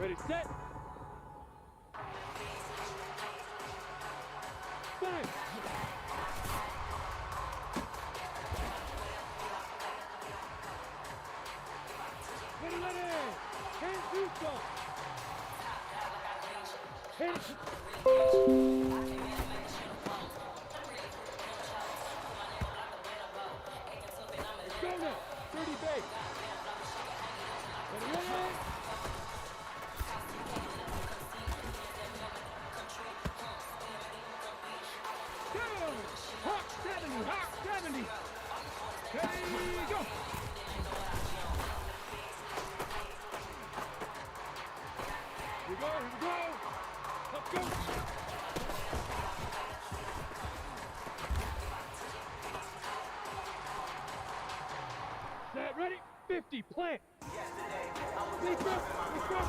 Ready, set. Bang! Ready, ready! Hands neutral! Hands... Let's go now! 30 base! Ready, ready! Go! Hawk 70! Hawk 70! Okay, go! Here we go, here we go! Let's go! Set, ready? 50, plant! Let's go! Let's go!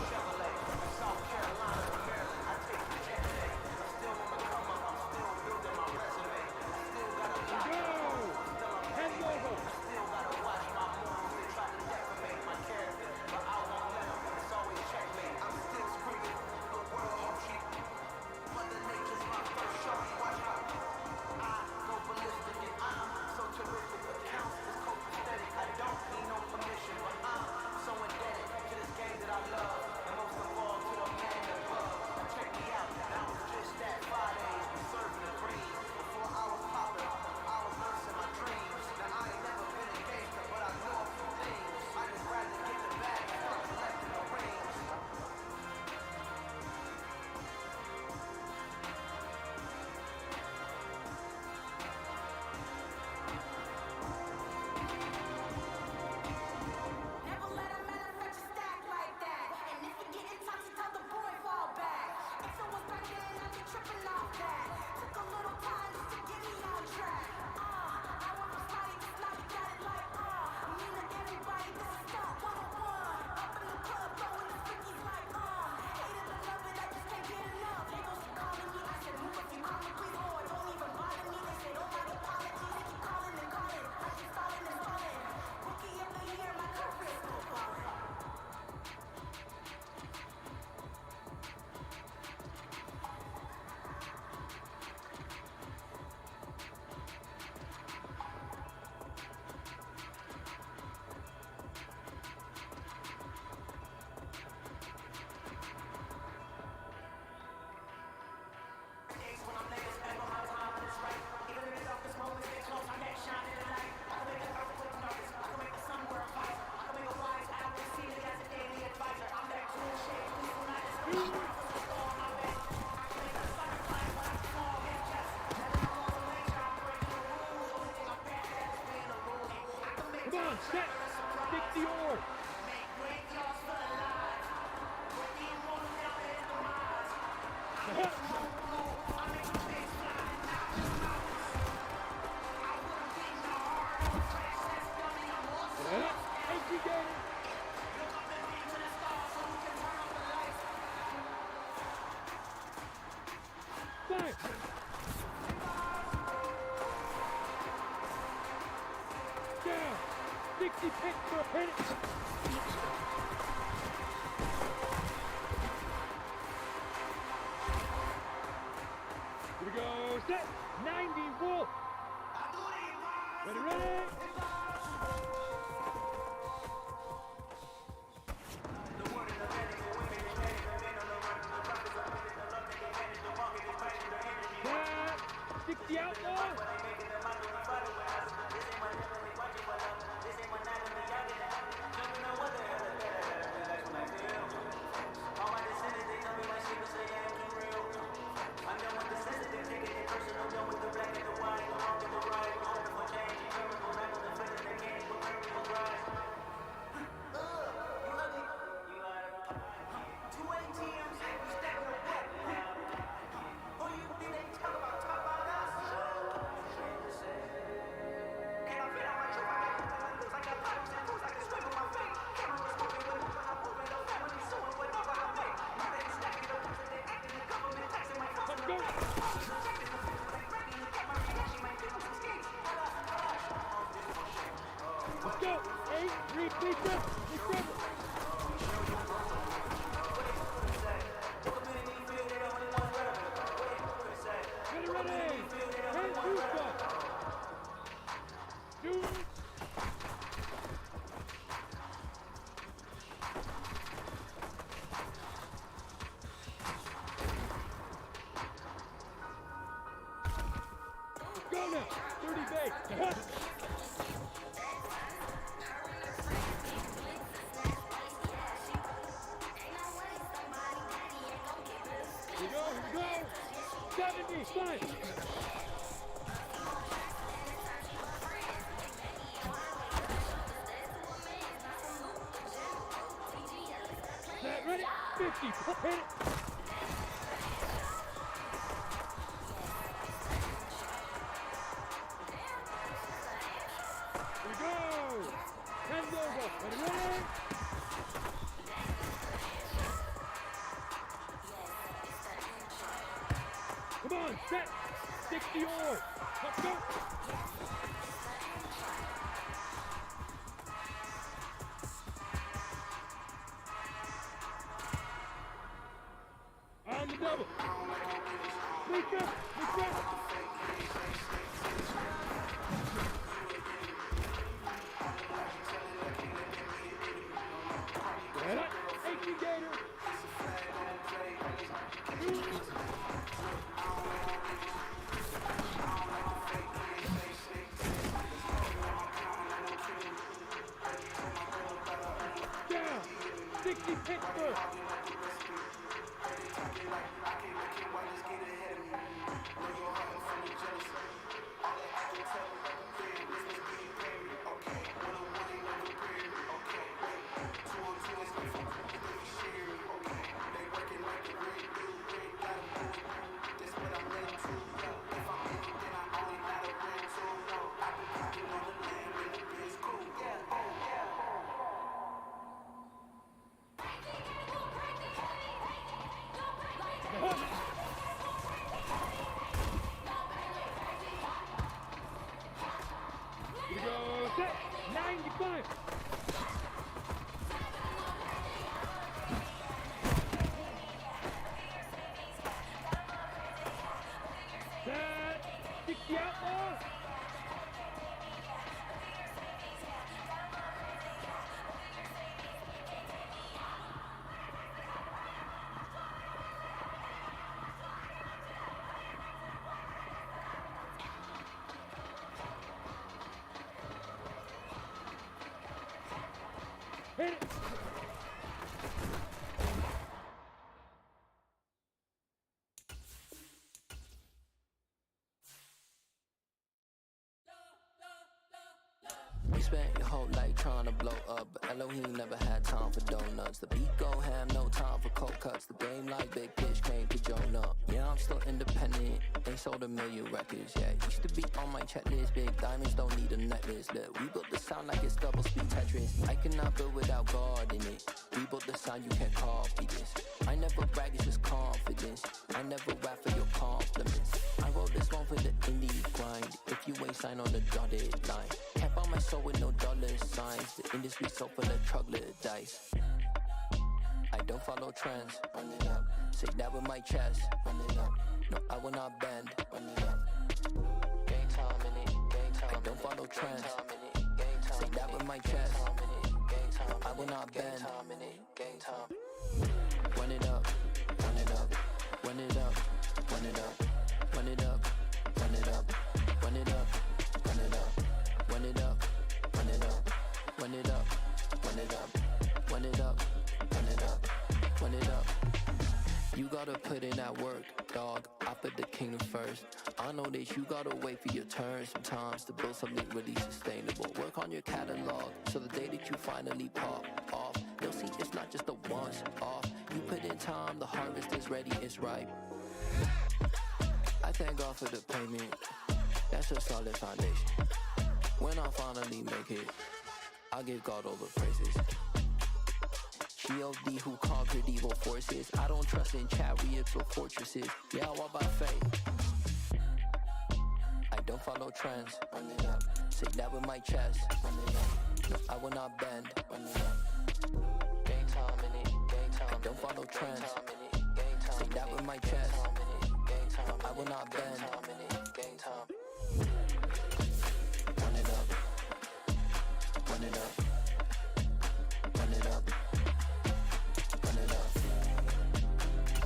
Come on, set! Stick the oar! Fire! Down! 60 picks for a hit! Here we go, set! 90 wolf! Ready, ready! Set! 60 outlaw! Let's go! 8, 3, please, 7, 6, 7. Here we go. 70, fine. Set, ready, 50, hit it. Here we go. 10 over, ready? Come on, set, 60 or, let's go. On the double. Make up. Get it, 80 Gator. Down, 60 Pittsburgh. Here we go, set, 95. Set, 60 outlaw. Hit it. You spent your whole life trying to blow up, but Elohim never had time for donuts. The beat go ham, no time for cold cuts. The game like Big Fish came to Jonah. Yeah, I'm still independent. They sold 1 million records. Yeah, used to be on my checklist. Big diamonds don't need a necklace. Look, we built the sound like it's double speed Tetris. I cannot build without God in it. We built the sound, you can't copy this. I never brag, it's just confidence. I never rap for your compliments. I wrote this one for the indie grind. If you ain't signed on the dotted line, can't buy my soul with no dollar signs. The industry so full of troglodytes. I don't follow trends. Run it up. Say that with my chest. Run it up. No, I will not bend. Run it up. Game time in it. Game time. I don't follow trends. Say that with my chest. No, I will not bend. Game time. Run it up. Run it up. Run it up. Run it up. Run it up. Run it up. Run it up. Run it up. Run it up. Run it up. Run it up. Run it up. Run it up. Run it up. Run it up. You gotta put in that work, dog. I put the kingdom first. I know that you gotta wait for your turn sometimes to build something really sustainable. Work on your catalog, so the day that you finally pop off, you'll see it's not just a once off. You put in time, the harvest is ready, it's ripe. I thank God for the payment. That's a solid foundation. When I finally make it, I'll give God all the praises. G.O.D. who conquered evil forces. I don't trust in chariots or fortresses. Yeah, I walk by faith. I don't follow trends. Run it up. Say that with my chest. Run it up. No, I will not bend. Run it up. Game time in it. Game time. I don't follow trends. Say that with my chest. No, I will not bend. Game time. Run it up. Run it up. Run it up. Run it up.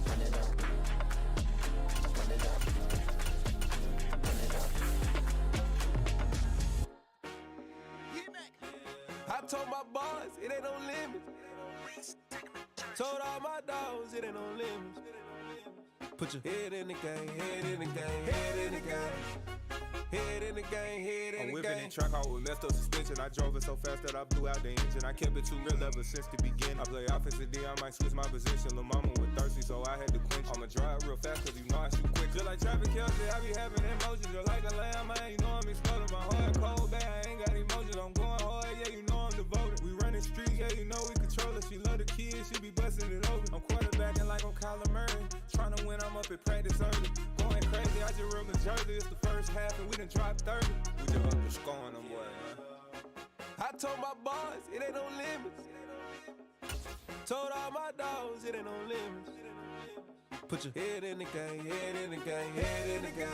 Run it up. Run it up. Run it up. told my boss, it ain't no limits. Told all my dogs, it ain't no limits. Put your head in the game, head in the game, head in the game. Head in the game, head in the game. I'm whipping and track out with messed up suspension. I drove it so fast that I blew out the engine. I kept it too real ever since the beginning. I play offensive D, I might switch my position. Lil' mama was thirsty, so I had to quench. I'ma drive real fast, cause you know I shoot quick. Just like traffic Kelsey, I be having emotions. Just like a lamb, man, you know I'm exploding. My heart cold, bad, I ain't got emotions. I'm going hard, yeah, you know I'm devoted. We running streets, yeah, you know we control it. She love the kids, she be busting it open. I'm quarterbacking like I'm Kyler Murray. Trying to win, I'm up at practice early. Going crazy, I just real the jersey. It's the first half and we done dropped 30. We just up to scoring them, boy, man. I told my boys, it ain't no limits. Told all my dogs, it ain't no limits. Put your head in the game, head in the game, head in the game.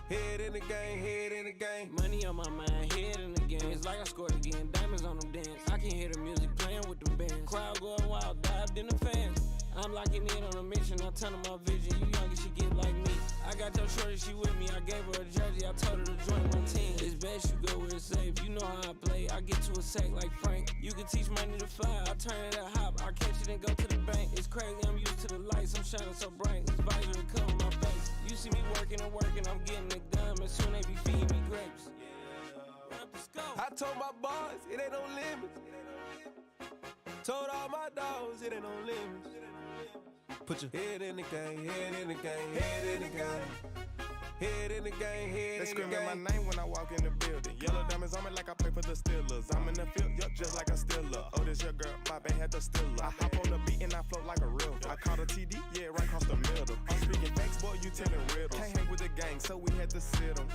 Head in the game, head in the game. Money on my mind, head in the game. It's like I scored again, diamonds on them dance. I can hear the music playing with them bands. Crowd going wild, dived in the fans. I'm locking in on a mission, I tell her my vision. You young, she get like me. I got your shorty, she with me. I gave her a jersey, I told her to join my team. It's best you go where it's safe. You know how I play. I get to a sack like Frank. You can teach money to fly. I turn it a hop. I catch it and go to the bank. It's crazy, I'm used to the lights. I'm shining so bright. This visor to cover my face. You see me working and working. I'm getting it done. And soon they be feeding me grapes. I told my boys, it ain't no limits. Told all my dogs, it ain't no limits. Put your head in the game, head in the game, head in the game. Head in the game, head They in the game. screaming my name when I walk in the building. Yellow diamonds on me like I play for the Steelers. I'm in the field, yup, just like a Steeler. Oh, this your girl, my band had the Steeler. I hop on the beat and I float like a river. I caught a TD, yeah, right across the middle. I'm speaking facts, boy, you telling riddles. Can't hang with the gang, so we had to sit them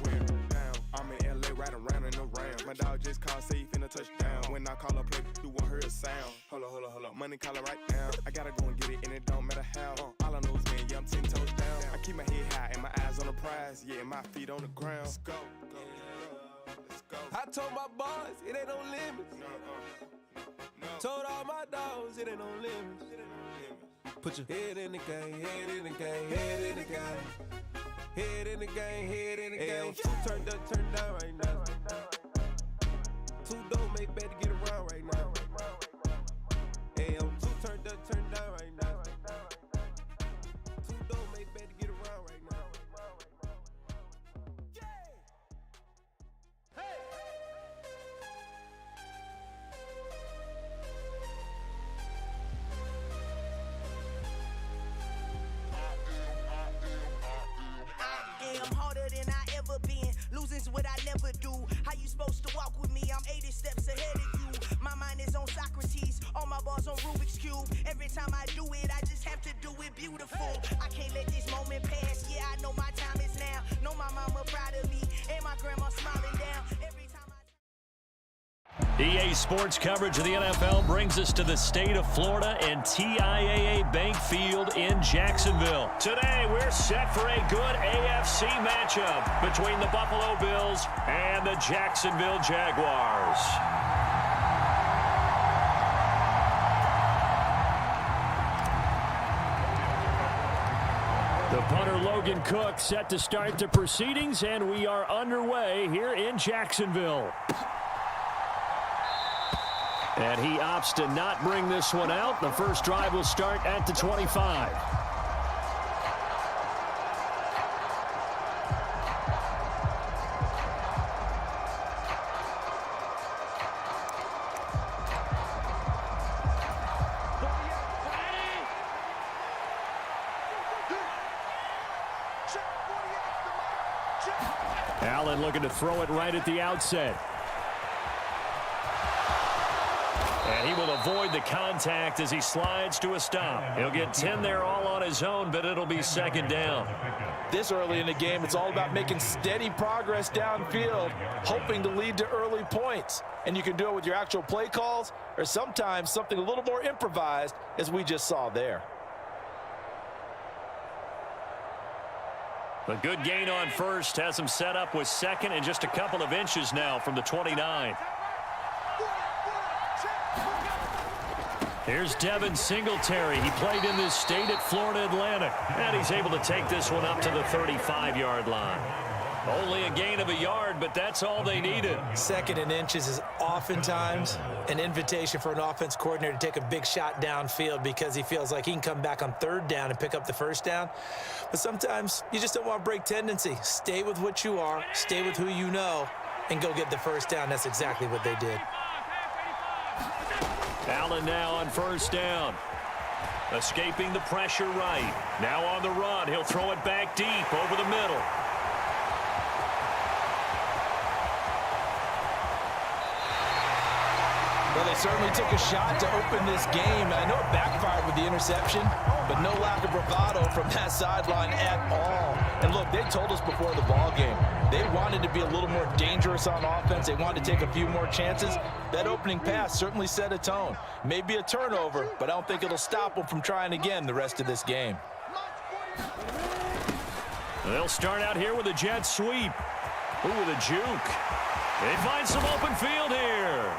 down. I'm in LA, riding around and around. My dog just called, say he finna touchdown. When I call a play, you won't hear a sound. Hold up, money caller right now. I gotta go and get it, and it don't matter how. All I know is, man, yeah, I'm 10 toes down. I keep my head high and my eyes on the prize. Yeah, my feet on the ground. Let's go. Let's go. I told my boys, it ain't no limits. No. Told all my dogs, it ain't no limits. Put your head in the game, head in the game, head in the game. Head in the game, head in the game. Two turned up, turned down right now. Two don't make better get around right now. Hey, I'm two turned up, turned down right now. Two don't make better get around right now. I'm harder than I ever been. Losing's what I never do. How you supposed to walk with me? I'm 80 steps ahead of you. My mind is on Socrates. All my bars on Rubik's Cube. Every time I do it, I just have to do it beautiful. I can't let this moment pass. Yeah, I know my time is now. Know my mama proud of me. And my grandma smiling down. Every time EA Sports coverage of the NFL brings us to the state of Florida and TIAA Bank Field in Jacksonville. Today, we're set for a good AFC matchup between the Buffalo Bills and the Jacksonville Jaguars. The punter Logan Cook set to start the proceedings, and we are underway here in Jacksonville. And he opts to not bring this one out. The first drive will start at the 25. Allen looking to throw it right at the outset. And he will avoid the contact as he slides to a stop. He'll get 10 there all on his own, but it'll be second down. This early in the game, it's all about making steady progress downfield, hoping to lead to early points. And you can do it with your actual play calls or sometimes something a little more improvised, as we just saw there. A good gain on first has him set up with second and just a couple of inches now from the 29. Here's Devin Singletary. He played in this state at Florida Atlantic. And he's able to take this one up to the 35-yard line. Only a gain of a yard, but that's all they needed. 2nd and inches is oftentimes an invitation for an offense coordinator to take a big shot downfield because he feels like he can come back on 3rd down and pick up the 1st down. But sometimes you just don't want to break tendency. Stay with what you are, stay with who you know, and go get the 1st down. That's exactly what they did. Allen now on 1st down. Escaping the pressure right. Now on the run. He'll throw it back deep over the middle. Well, they certainly took a shot to open this game. I know it backfired with the interception, but no lack of bravado from that sideline at all. And look, they told us before the ball game, they wanted to be a little more dangerous on offense. They wanted to take a few more chances. That opening pass certainly set a tone. Maybe a turnover, but I don't think it'll stop them from trying again the rest of this game. They'll start out here with a jet sweep. Ooh, with a juke. They find some open field here.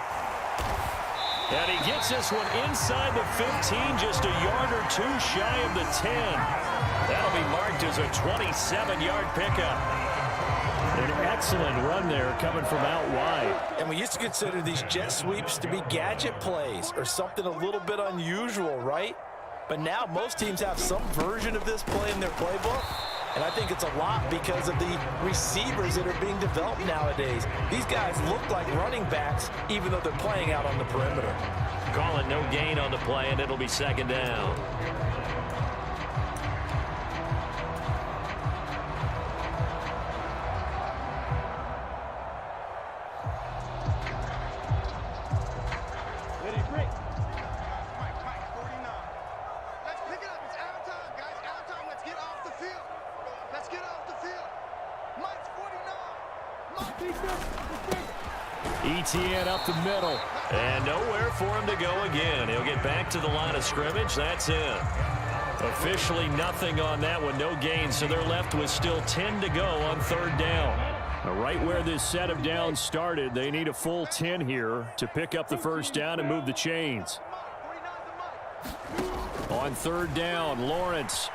And he gets this one inside the 15, just a yard or two shy of the 10. That'll be marked as a 27-yard pickup. An excellent run there coming from out wide. And we used to consider these jet sweeps to be gadget plays or something a little bit unusual, right? But now most teams have some version of this play in their playbook. And I think it's a lot because of the receivers that are being developed nowadays. These guys look like running backs, even though they're playing out on the perimeter. Call it no gain on the play, and it'll be 2nd down. ETN up the middle, and nowhere for him to go again. He'll get back to the line of scrimmage. That's it. Officially nothing on that one, no gain, so they're left with still 10 to go on 3rd down. Right where this set of downs started, they need a full 10 here to pick up the 1st down and move the chains. On 3rd down, Lawrence.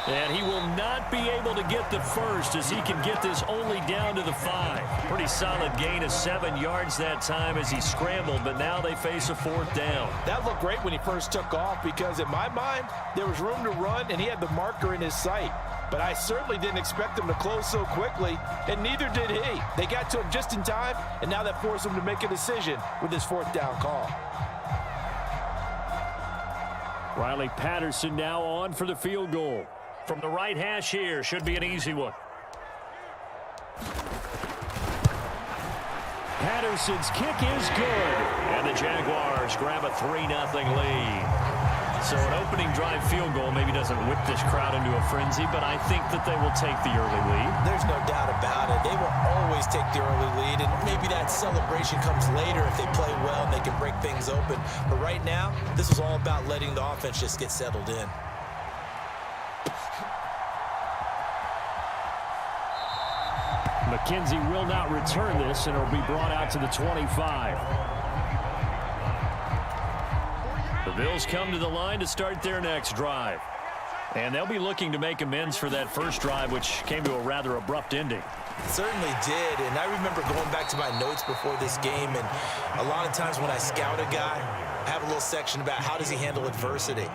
And he will not be able to get the 1st as he can get this only down to the 5. Pretty solid gain of 7 yards that time as he scrambled, but now they face a 4th down. That looked great when he first took off because in my mind, there was room to run and he had the marker in his sight. But I certainly didn't expect him to close so quickly, and neither did he. They got to him just in time, and now that forced him to make a decision with his 4th down call. Riley Patterson now on for the field goal. From the right hash here, should be an easy one. Patterson's kick is good, and the Jaguars grab a 3-0 lead. So an opening drive field goal maybe doesn't whip this crowd into a frenzy, but I think that they will take the early lead. There's no doubt about it. They will always take the early lead, and maybe that celebration comes later if they play well and they can break things open. But right now, this is all about letting the offense just get settled in. McKenzie will not return this, and it'll be brought out to the 25. The Bills come to the line to start their next drive. And they'll be looking to make amends for that first drive, which came to a rather abrupt ending. It certainly did, and I remember going back to my notes before this game, and a lot of times when I scout a guy, I have a little section about how does he handle adversity.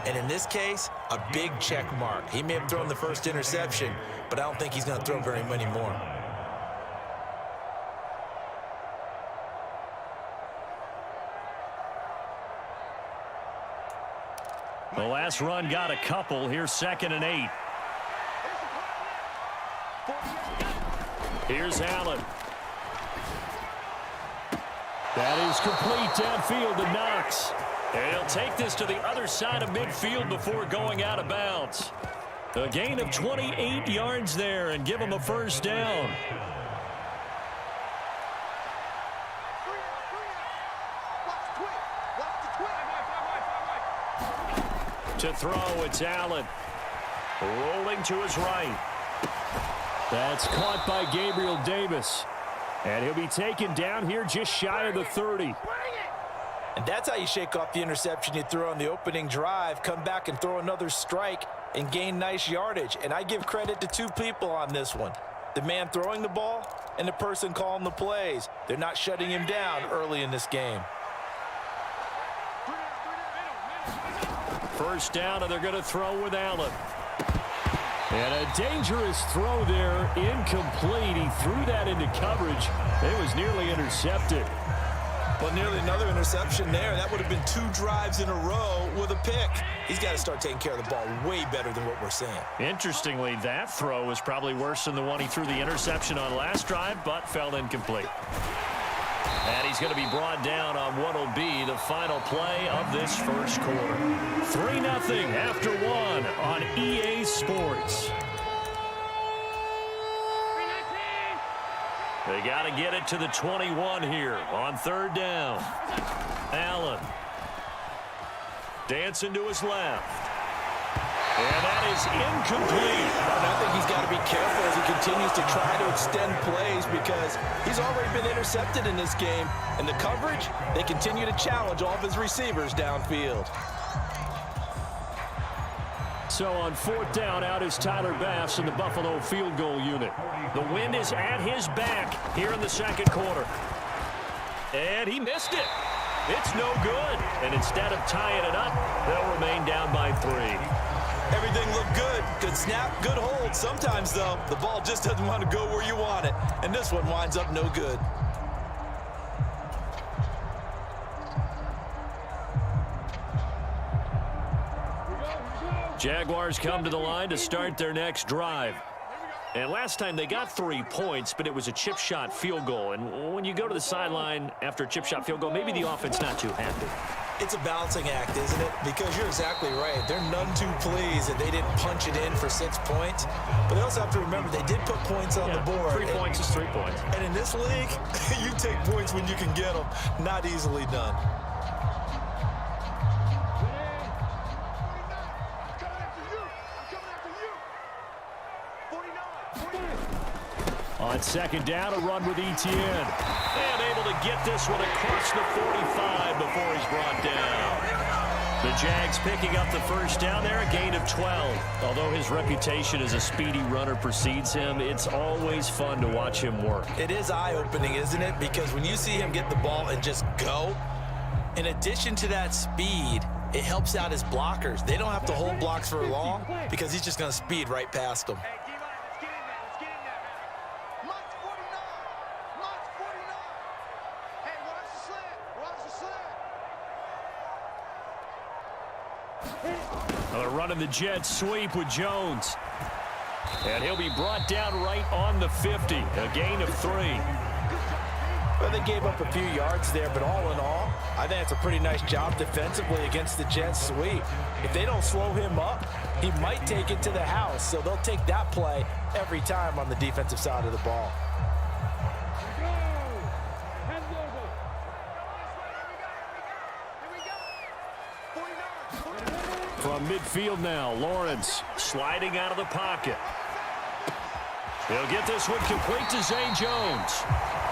And in this case, a big check mark. He may have thrown the first interception, but I don't think he's going to throw very many more. The last run got a couple. Here's 2nd and 8. Here's Allen. That is complete downfield to Knox. And he'll take this to the other side of midfield before going out of bounds. A gain of 28 yards there and give him a 1st down. To throw, it's Allen. Rolling to his right. That's caught by Gabriel Davis. And he'll be taken down here just shy of the 30. And that's how you shake off the interception you threw on the opening drive, come back and throw another strike, and gain nice yardage. And I give credit to two people on this one. The man throwing the ball and the person calling the plays. They're not shutting him down early in this game. First down, and they're going to throw with Allen. And a dangerous throw there, incomplete. He threw that into coverage. It was nearly intercepted. Well, nearly another interception there. That would have been 2 drives in a row with a pick. He's got to start taking care of the ball way better than what we're seeing. Interestingly, that throw was probably worse than the one he threw the interception on last drive, but fell incomplete. And he's going to be brought down on what will be the final play of this first quarter. 3-0 after 1 on EA Sports. They got to get it to the 21 here on 3rd down. Allen dancing to his left. And that is incomplete. And I think he's got to be careful as he continues to try to extend plays because he's already been intercepted in this game. And the coverage, they continue to challenge all of his receivers downfield. So on 4th down, out is Tyler Bass in the Buffalo field goal unit. The wind is at his back here in the second quarter. And he missed it. It's no good. And instead of tying it up, they'll remain down by 3. Everything looked good. Good snap, good hold. Sometimes, though, the ball just doesn't want to go where you want it. And this one winds up no good. Jaguars come to the line to start their next drive. And last time they got 3 points, but it was a chip shot field goal. And when you go to the sideline after a chip shot field goal, maybe the offense not too happy. It's a balancing act, isn't it? Because you're exactly right. They're none too pleased that they didn't punch it in for 6 points. But they also have to remember they did put points on the board. 3 points is 3 points. And in this league, you take points when you can get them. Not easily done. On 2nd down, a run with Etienne. And able to get this one across the 45 before he's brought down. The Jags picking up the first down there, a gain of 12. Although his reputation as a speedy runner precedes him, it's always fun to watch him work. It is eye-opening, isn't it? Because when you see him get the ball and just go, in addition to that speed, it helps out his blockers. They don't have to hold blocks for long because he's just going to speed right past them. They're running the jet sweep with Jones. And he'll be brought down right on the 50. A gain of 3. Well, they gave up a few yards there, but all in all, I think it's a pretty nice job defensively against the jet sweep. If they don't slow him up, he might take it to the house. So they'll take that play every time on the defensive side of the ball. From midfield now, Lawrence sliding out of the pocket. He'll get this one complete to Zay Jones.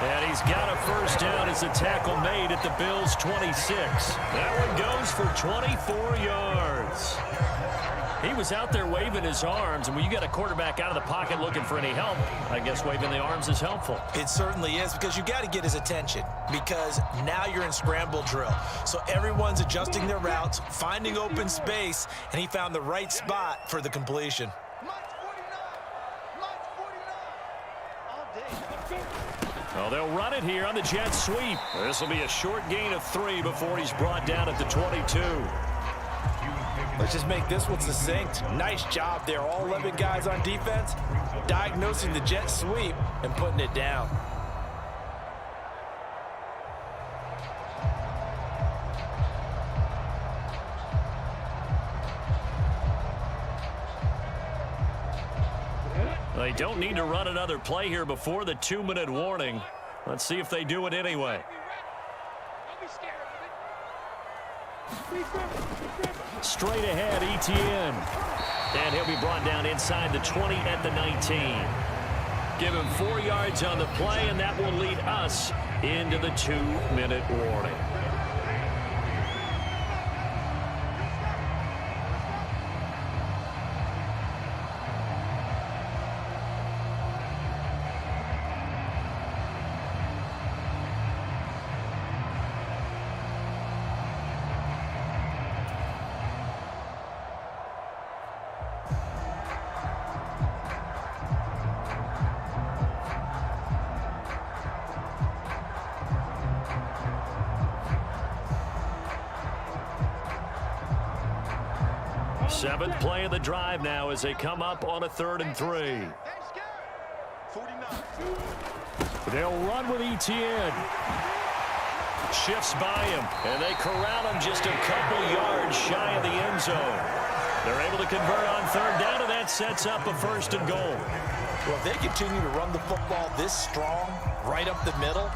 And he's got a first down as a tackle made at the Bills' 26. That one goes for 24 yards. He was out there waving his arms, and when you got a quarterback out of the pocket looking for any help, I guess waving the arms is helpful. It certainly is, because you got to get his attention, because now you're in scramble drill. So everyone's adjusting their routes, finding open space, and he found the right spot for the completion. Well, they'll run it here on the jet sweep. This will be a short gain of 3 before he's brought down at the 22. Let's just make this one succinct. Nice job there. All 11 guys on defense diagnosing the jet sweep and putting it down. They don't need to run another play here before the 2-minute warning. Let's see if they do it anyway. Straight ahead, Etienne. And he'll be brought down inside the 20 at the 19. Give him 4 yards on the play, and that will lead us into the 2-minute warning. Seventh play of the drive now as they come up on a 3rd and 3. They'll run with Etienne. Shifts by him, and they corral him just a couple yards shy of the end zone. They're able to convert on 3rd down, and that sets up a 1st and goal. Well, if they continue to run the football this strong, right up the middle,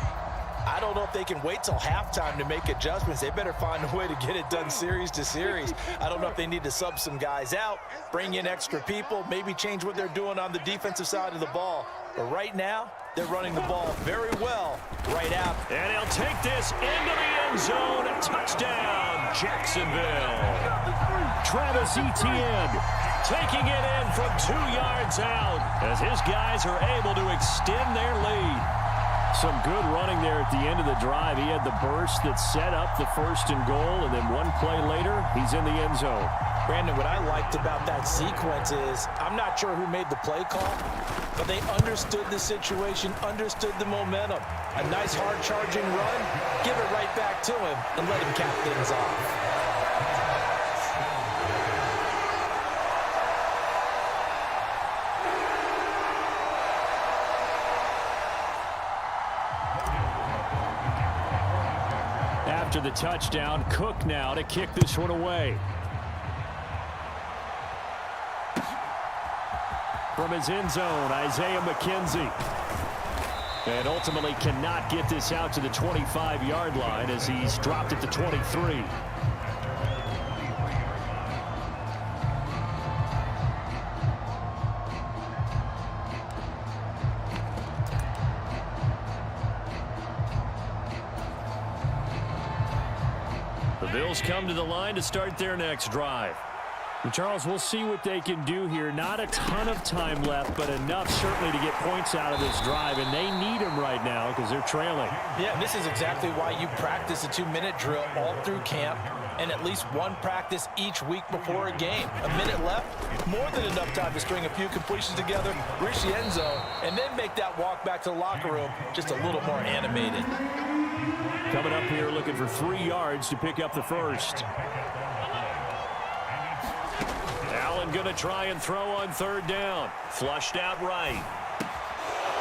I don't know if they can wait till halftime to make adjustments. They better find a way to get it done series to series. I don't know if they need to sub some guys out, bring in extra people, maybe change what they're doing on the defensive side of the ball. But right now, they're running the ball very well right out. And he'll take this into the end zone. Touchdown, Jacksonville. Travis Etienne taking it in from 2 yards out as his guys are able to extend their lead. Some good running there at the end of the drive. He had the burst that set up the 1st and goal, and then one play later, he's in the end zone. Brandon, what I liked about that sequence is I'm not sure who made the play call, but they understood the situation, understood the momentum. A nice hard-charging run, give it right back to him, and let him cap things off. After the touchdown, Cook now to kick this one away. From his end zone, Isaiah McKenzie. And ultimately cannot get this out to the 25-yard line as he's dropped at the 23. The Bills come to the line to start their next drive. And Charles, we'll see what they can do here. Not a ton of time left, but enough certainly to get points out of this drive, and they need them right now because they're trailing. Yeah, this is exactly why you practice a 2-minute drill all through camp and at least one practice each week before a game. A minute left, more than enough time to string a few completions together, reach the end zone, and then make that walk back to the locker room just a little more animated. Coming up here looking for 3 yards to pick up the first. Allen going to try and throw on 3rd down. Flushed out right.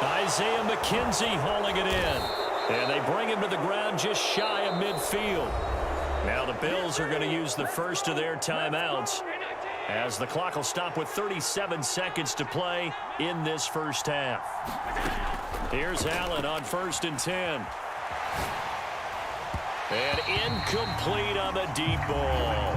Isaiah McKenzie hauling it in. And they bring him to the ground just shy of midfield. Now the Bills are going to use the first of their timeouts as the clock will stop with 37 seconds to play in this first half. Here's Allen on 1st and 10. And incomplete on the deep ball.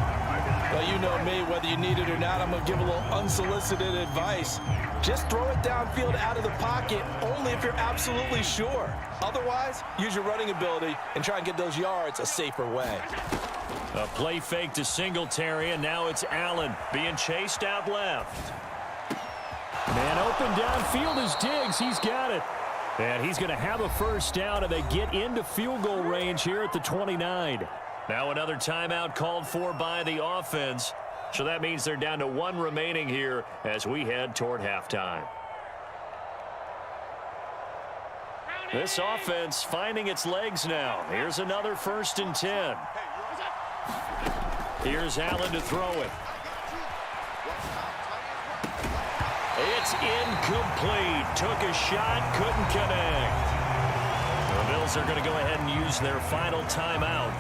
Well, you know me, whether you need it or not, I'm going to give a little unsolicited advice. Just throw it downfield out of the pocket only if you're absolutely sure. Otherwise, use your running ability and try and get those yards a safer way. A play fake to Singletary, and now it's Allen being chased out left. Man open downfield is Diggs. He's got it. And he's going to have a first down, and they get into field goal range here at the 29. Now another timeout called for by the offense. So that means they're down to 1 remaining here as we head toward halftime. This offense finding its legs now. Here's another 1st and 10. Here's Allen to throw it. It's incomplete. Took a shot, couldn't connect. The Bills are going to go ahead and use their final timeout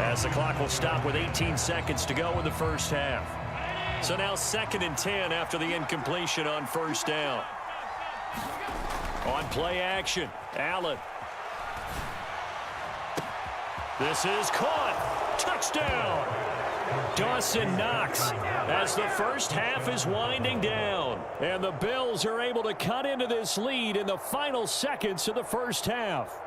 as the clock will stop with 18 seconds to go in the first half. So now 2nd and 10 after the incompletion on 1st down. On play action, Allen. This is caught. Touchdown. Dawson Knox as the first half is winding down. And the Bills are able to cut into this lead in the final seconds of the first half.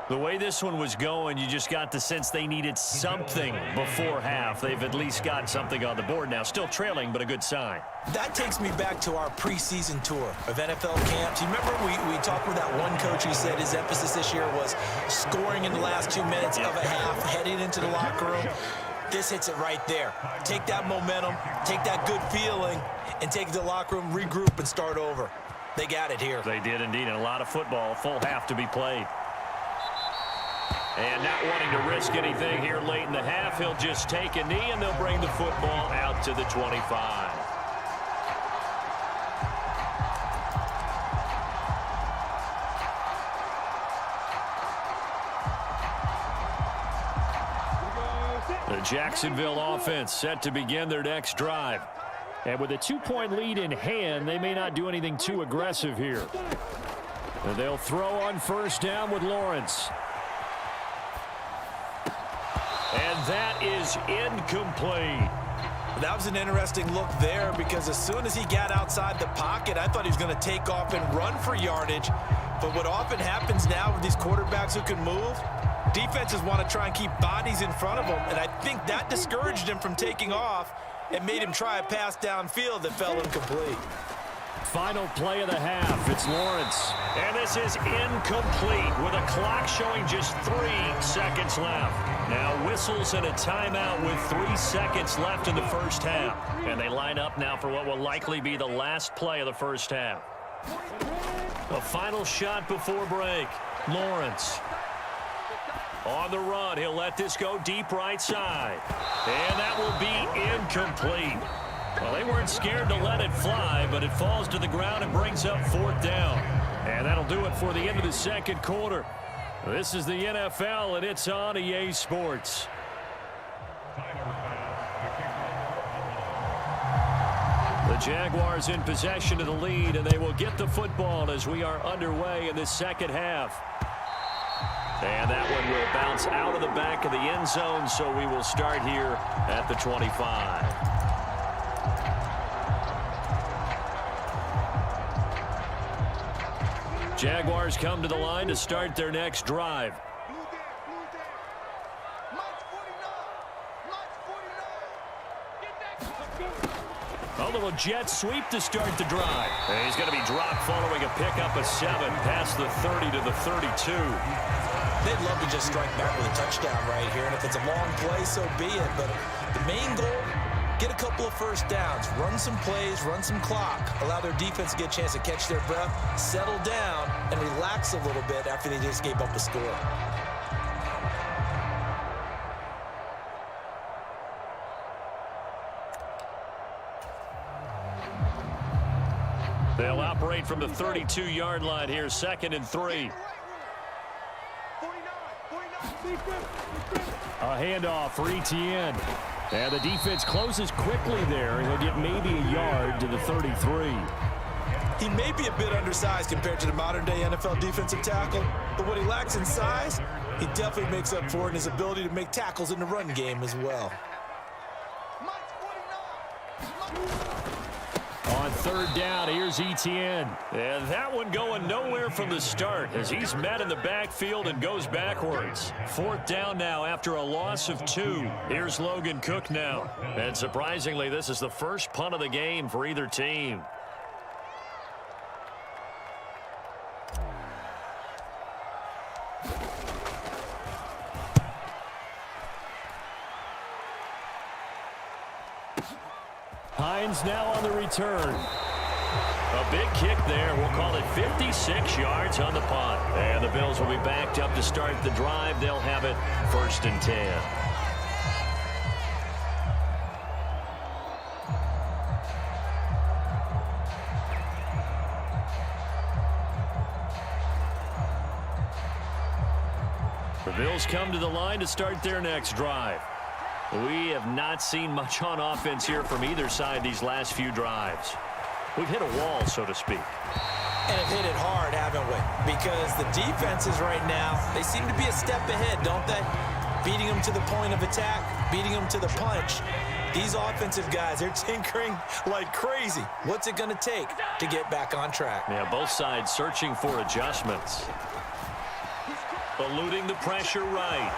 The way this one was going, you just got the sense they needed something before half. They've at least got something on the board now. Still trailing, but a good sign. That takes me back to our preseason tour of NFL camps. You remember we talked with that one coach who said his emphasis this year was scoring in the last 2 minutes of a half, heading into the locker room. This hits it right there. Take that momentum, take that good feeling, and take it to the locker room, regroup, and start over. They got it here. They did indeed, and a lot of football, full half to be played. And not wanting to risk anything here late in the half, he'll just take a knee, and they'll bring the football out to the 25. The Jacksonville offense set to begin their next drive. And with a 2-point lead in hand, they may not do anything too aggressive here. And they'll throw on first down with Lawrence. And that is incomplete. That was an interesting look there because as soon as he got outside the pocket, I thought he was going to take off and run for yardage. But what often happens now with these quarterbacks who can move, defenses want to try and keep bodies in front of them, and I think that discouraged him from taking off and made him try a pass downfield that fell incomplete. Final play of the half, it's Lawrence. And this is incomplete with a clock showing just 3 seconds left. Now whistles and a timeout with 3 seconds left in the first half. And they line up now for what will likely be the last play of the first half. A final shot before break. Lawrence. On the run, he'll let this go deep right side. And that will be incomplete. Well, they weren't scared to let it fly, but it falls to the ground and brings up 4th down. And that'll do it for the end of the second quarter. This is the NFL, and it's on EA Sports. The Jaguars in possession of the lead, and they will get the football as we are underway in the second half. And that one will bounce out of the back of the end zone, so we will start here at the 25. Jaguars come to the line to start their next drive. A little jet sweep to start the drive. And he's going to be dropped following a pickup of 7 past the 30 to the 32. They'd love to just strike back with a touchdown right here, and if it's a long play, so be it. But the main goal, get a couple of first downs, run some plays, run some clock, allow their defense to get a chance to catch their breath, settle down, and relax a little bit after they just gave up a score. They'll operate from the 32-yard line here, 2nd and 3. A handoff for Etienne. And the defense closes quickly there, and he'll get maybe a yard to the 33. He may be a bit undersized compared to the modern-day NFL defensive tackle, but what he lacks in size, he definitely makes up for it in his ability to make tackles in the run game as well. On 3rd down, here's Etienne. And that one going nowhere from the start as he's met in the backfield and goes backwards. 4th down now after a loss of 2. Here's Logan Cook now. And surprisingly, this is the first punt of the game for either team. Hines now on the return. A big kick there. We'll call it 56 yards on the punt. And the Bills will be backed up to start the drive. They'll have it 1st and 10. The Bills come to the line to start their next drive. We have not seen much on offense here from either side these last few drives. We've hit a wall, so to speak. And have hit it hard, haven't we? Because the defenses right now, they seem to be a step ahead, don't they? Beating them to the point of attack, beating them to the punch. These offensive guys, they're tinkering like crazy. What's it going to take to get back on track? Yeah, both sides searching for adjustments. Eluding the pressure right.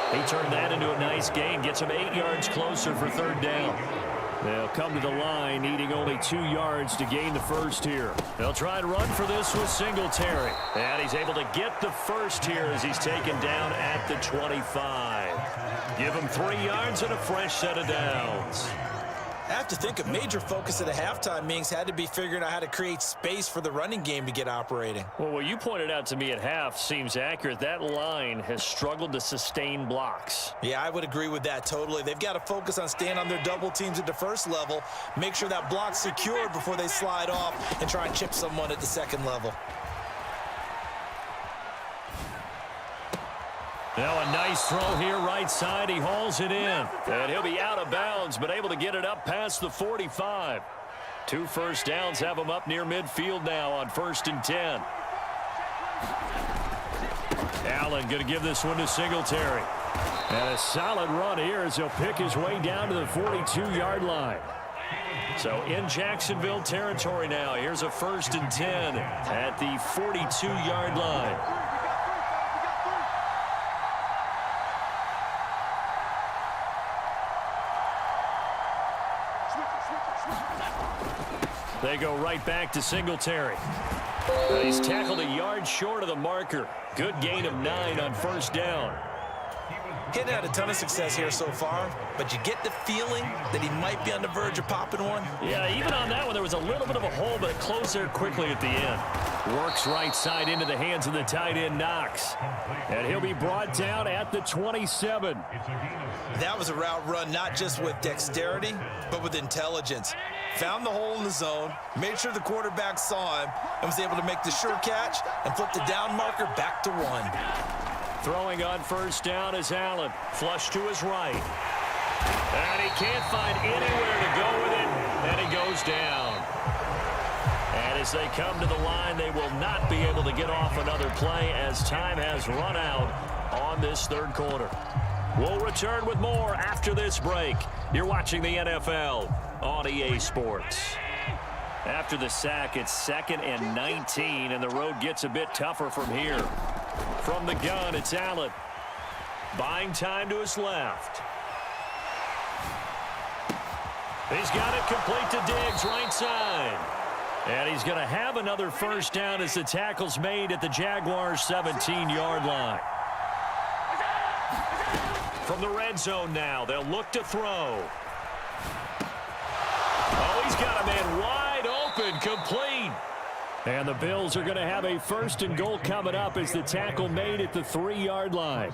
He turned that into a nice gain, gets him 8 yards closer for 3rd down. They'll come to the line, needing only 2 yards to gain the first here. They'll try and run for this with Singletary. And he's able to get the first here as he's taken down at the 25. Give him 3 yards and a fresh set of downs. I have to think a major focus at the halftime meetings had to be figuring out how to create space for the running game to get operating. Well, what you pointed out to me at half seems accurate. That line has struggled to sustain blocks. Yeah, I would agree with that totally. They've got to focus on staying on their double teams at the first level, make sure that block's secured before they slide off and try and chip someone at the second level. Now a nice throw here right side. He hauls it in. And he'll be out of bounds, but able to get it up past the 45. 2 first downs have him up near midfield now on 1st and 10. Allen going to give this one to Singletary. And a solid run here as he'll pick his way down to the 42-yard line. So in Jacksonville territory now. Here's a 1st and 10 at the 42-yard line. They go right back to Singletary. He's tackled a yard short of the marker. Good gain of 9 on 1st down. He hadn't had a ton of success here so far, but you get the feeling that he might be on the verge of popping one. Yeah, even on that one, there was a little bit of a hole, but it closed there quickly at the end. Works right side into the hands of the tight end, Knox. And he'll be brought down at the 27. That was a route run not just with dexterity, but with intelligence. Found the hole in the zone, made sure the quarterback saw him, and was able to make the sure catch and flip the down marker back to 1. Throwing on 1st down is Allen. Flush to his right. And he can't find anywhere to go with it, and he goes down. And as they come to the line, they will not be able to get off another play as time has run out on this 3rd quarter. We'll return with more after this break. You're watching the NFL on EA Sports. After the sack, it's 2nd and 19, and the road gets a bit tougher from here. From the gun, it's Allen. Buying time to his left. He's got it complete to Diggs, right side. And he's going to have another 1st down as the tackle's made at the Jaguars' 17-yard line. From the red zone now, they'll look to throw. Oh, he's got a man wide open, complete. And the Bills are going to have a 1st and goal coming up as the tackle made at the 3-yard line.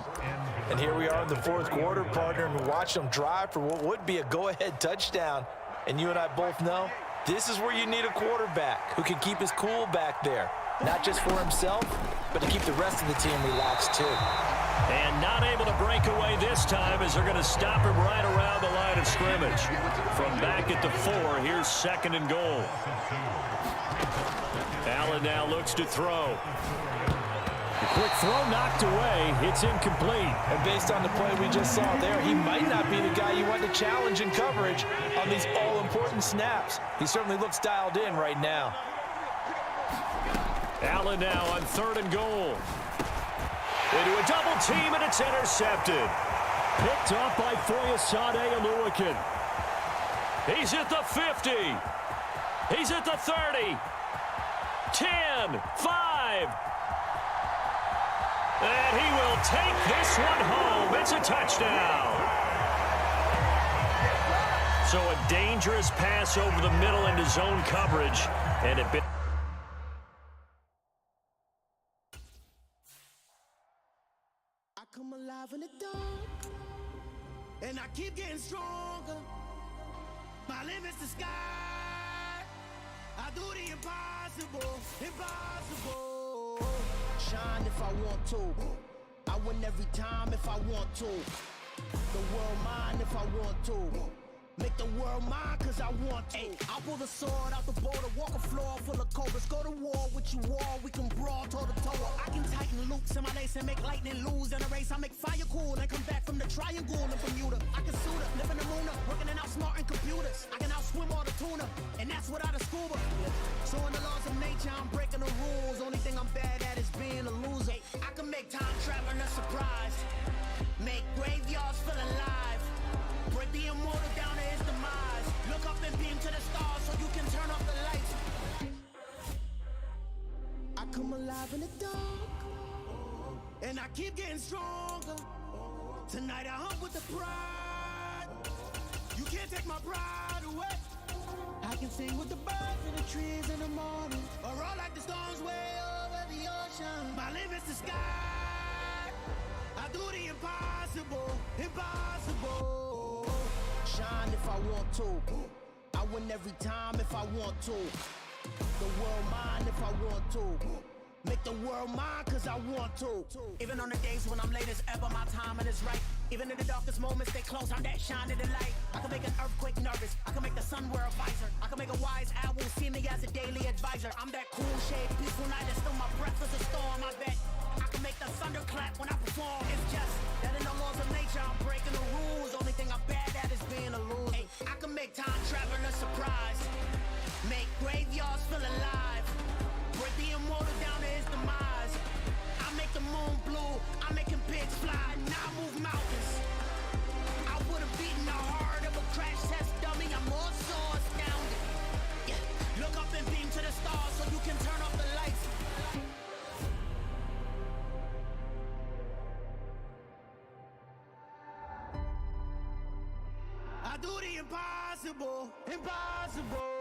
And here we are in the 4th quarter, partner, and watch them drive for what would be a go-ahead touchdown. And you and I both know this is where you need a quarterback who can keep his cool back there, not just for himself, but to keep the rest of the team relaxed too. And not able to break away this time as they're going to stop him right around the line of scrimmage. From back at the 4, here's 2nd and goal. Allen now looks to throw. A quick throw knocked away. It's incomplete. And based on the play we just saw there, he might not be the guy you want to challenge in coverage on these all-important snaps. He certainly looks dialed in right now. Allen now on 3rd and goal. Into a double team, and it's intercepted. Picked off by Foyesade Oluwakin. He's at the 50. He's at the 30. 10, 5. And he will take this one home. It's a touchdown. So a dangerous pass over the middle into zone coverage. And it bit. I come alive in the dark, and I keep getting stronger. My limit's the sky. I do the impossible, impossible. Shine if I want to. I win every time if I want to. The world mine if I want to. Make the world mine cause I want to. I'll pull the sword out the border, walk a floor full of cobras. Go to war with you all, we can brawl toe to toe. I can tighten loops in my lace and make lightning lose in a race. I make fire cool and come back from the triangle in Bermuda. I can suit up, live in the moon, working and outsmarting computers. I can outswim all the tuna, and that's without a scuba. So in the laws of nature, I'm breaking the rules. Only thing I'm bad at is being a loser. I can make time traveling a surprise. Make graveyards feel alive. Break the immortal down to his demise. Look up and beam to the stars so you can turn off the lights. I come alive in the dark, and I keep getting stronger. Tonight I hunt with the pride. You can't take my pride away. I can sing with the birds in the trees in the morning, or roll like the storms way over the ocean. My limit's the sky. I do the impossible, impossible. Shine if I want to. I win every time if I want to. The world mine if I want to. Make the world mine cause I want to. Even on the days when I'm late as ever, my timing is right. Even in the darkest moments, stay close, I'm that shining the light. I can make an earthquake nervous, I can make the sun wear a visor. I can make a wise owl see me as a daily advisor. I'm that cool shade, peaceful night, and still my breath is a storm, I bet. I can make the thunder clap when I perform. It's just that in the laws of nature, I'm breaking the rules. Only thing I'm bad at is being a loser. Hey, I can make time travel a surprise. Make graveyards feel alive. Break the immortal down to his demise. I make the moon blue, I'm making pigs fly, now I move mountains. I would've beaten the heart of a crash test dummy, I'm more so astounded. Yeah. Look up and beam to the stars so you can turn off the lights. I do the impossible, impossible.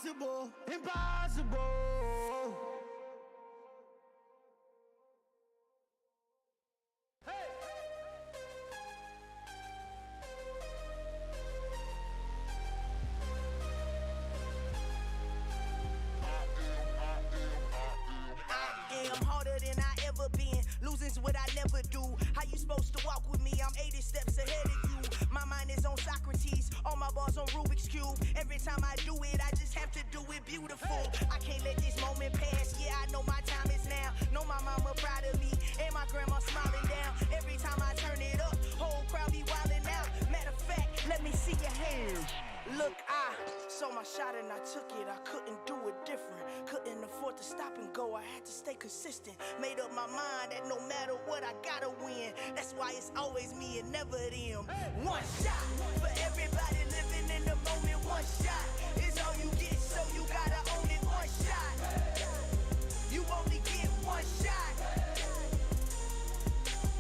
Impossible, impossible. Hey. I am harder than I ever been. Losing's what I never do. How you supposed to walk with me? I'm 80 steps ahead of you. My mind is on Socrates, all my bars on Rubik's Cube. Every time I do it, I just have to do it beautiful. I can't let this moment pass, yeah, I know my time is now. Know my mama proud of me, and my grandma smiling down. Every time I turn it up, whole crowd be wildin' out. Matter of fact, let me see your hands. Look, I saw my shot and I took it. I couldn't do it different. Couldn't afford to stop and go. I had to stay consistent. Made up my mind that no matter what, I gotta win. That's why it's always me and never them. One shot for everybody living in the moment. One shot is all you get, so you gotta own it. One shot. You only get one shot.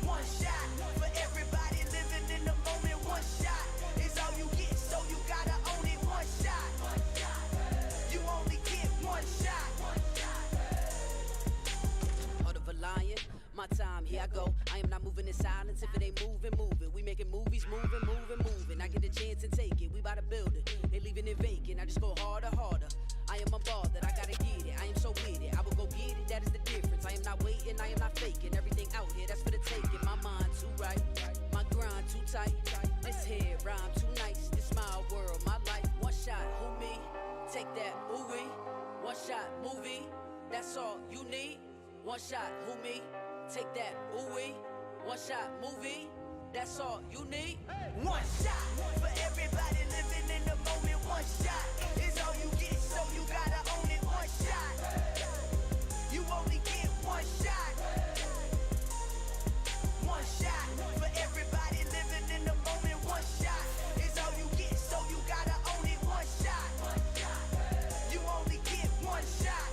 One shot for everybody living in the moment. One shot is all you get, so you gotta own it. One shot. You only get one shot. Heart of a lion, my time, here I go. I am not moving in silence. If it ain't moving, move it. We making movies, moving, moving, moving. I get a chance and take it. We bout to build it. They leaving it vacant. I just go harder, harder. I am a ball that I gotta get it. I am so with it. I will go get it. That is the difference. I am not waiting. I am not faking. Everything out here, that's for the taking. My mind too right. My grind too tight. This here rhyme too nice. This my world, my life. One shot, who me? Take that, ooh wee. One shot, movie. That's all you need. One shot, who me? Take that, ooh wee. One shot, movie. That's all you need. One shot for everybody living in the moment. One shot is all you get, so you gotta own it. One shot. You only get one shot. One shot for everybody living in the moment. One shot is all you get, so you gotta own it. One shot. You only get one shot.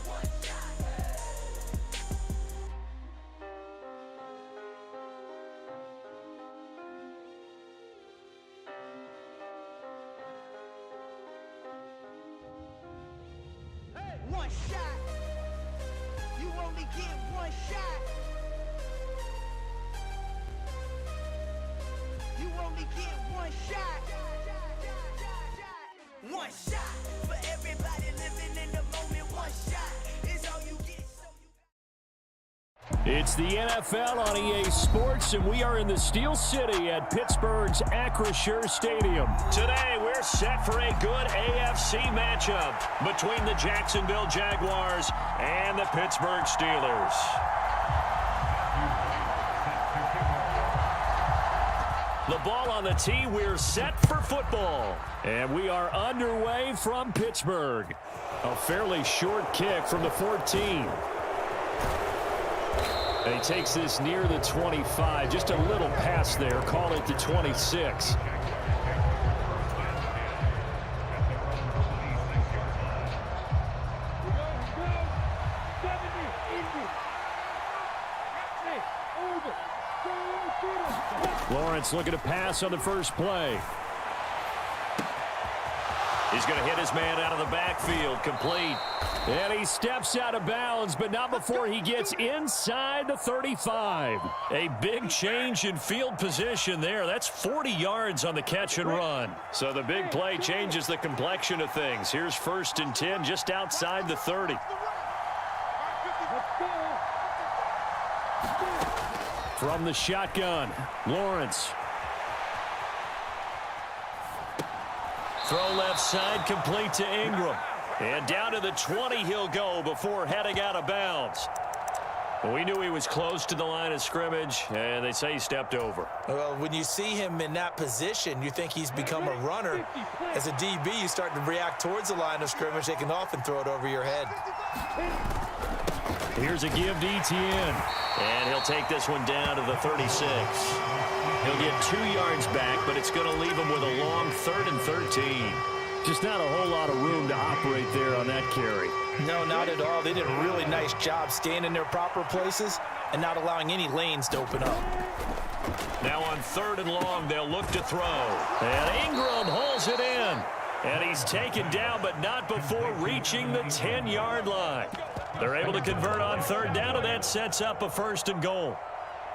One shot. You only get one shot. You only get one shot. One shot for everybody living in the moment. One shot is all you get. It's the NFL on EA Sports, and we are in the Steel City at Pittsburgh's Acrisure Stadium. Today, we're set for a good AFC matchup between the Jacksonville Jaguars and the Pittsburgh Steelers. The ball on the tee. We're set for football. And we are underway from Pittsburgh. A fairly short kick from the 14. And he takes this near the 25. Just a little pass there. Call it the 26. Lawrence looking to pass on the first play. He's going to hit his man out of the backfield. Complete. And he steps out of bounds, but not before he gets inside the 35. A big change in field position there. That's 40 yards on the catch and run. So the big play changes the complexion of things. Here's 1st and 10 just outside the 30. From the shotgun, Lawrence. Throw left side, complete to Ingram. And down to the 20 he'll go before heading out of bounds. We knew he was close to the line of scrimmage, and they say he stepped over. Well, when you see him in that position, you think he's become a runner. As a DB, you start to react towards the line of scrimmage. They can often throw it over your head. Here's a give to Etienne. And he'll take this one down to the 36. He'll get 2 yards back, but it's going to leave him with a long 3rd and 13. Just not a whole lot of room to operate there on that carry. No, not at all. They did a really nice job staying in their proper places and not allowing any lanes to open up. Now on 3rd and long, they'll look to throw. And Ingram holds it in. And he's taken down, but not before reaching the 10-yard line. They're able to convert on 3rd down, and that sets up a 1st and goal.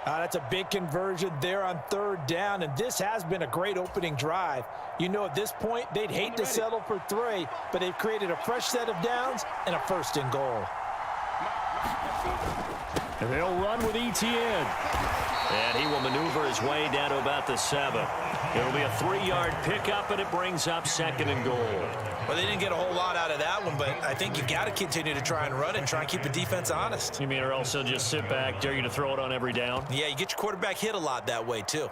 That's a big conversion there on 3rd down, and this has been a great opening drive. You know, at this point, they'd hate to settle for 3, but they've created a fresh set of downs and a 1st and goal. And they'll run with Etienne. And he will maneuver his way down to about the 7. It'll be a 3-yard pickup, and it brings up 2nd and goal. Well, they didn't get a whole lot out of that one, but I think you got to continue to try and run and try and keep the defense honest. You mean or else they'll just sit back, dare you to throw it on every down? Yeah, you get your quarterback hit a lot that way, too.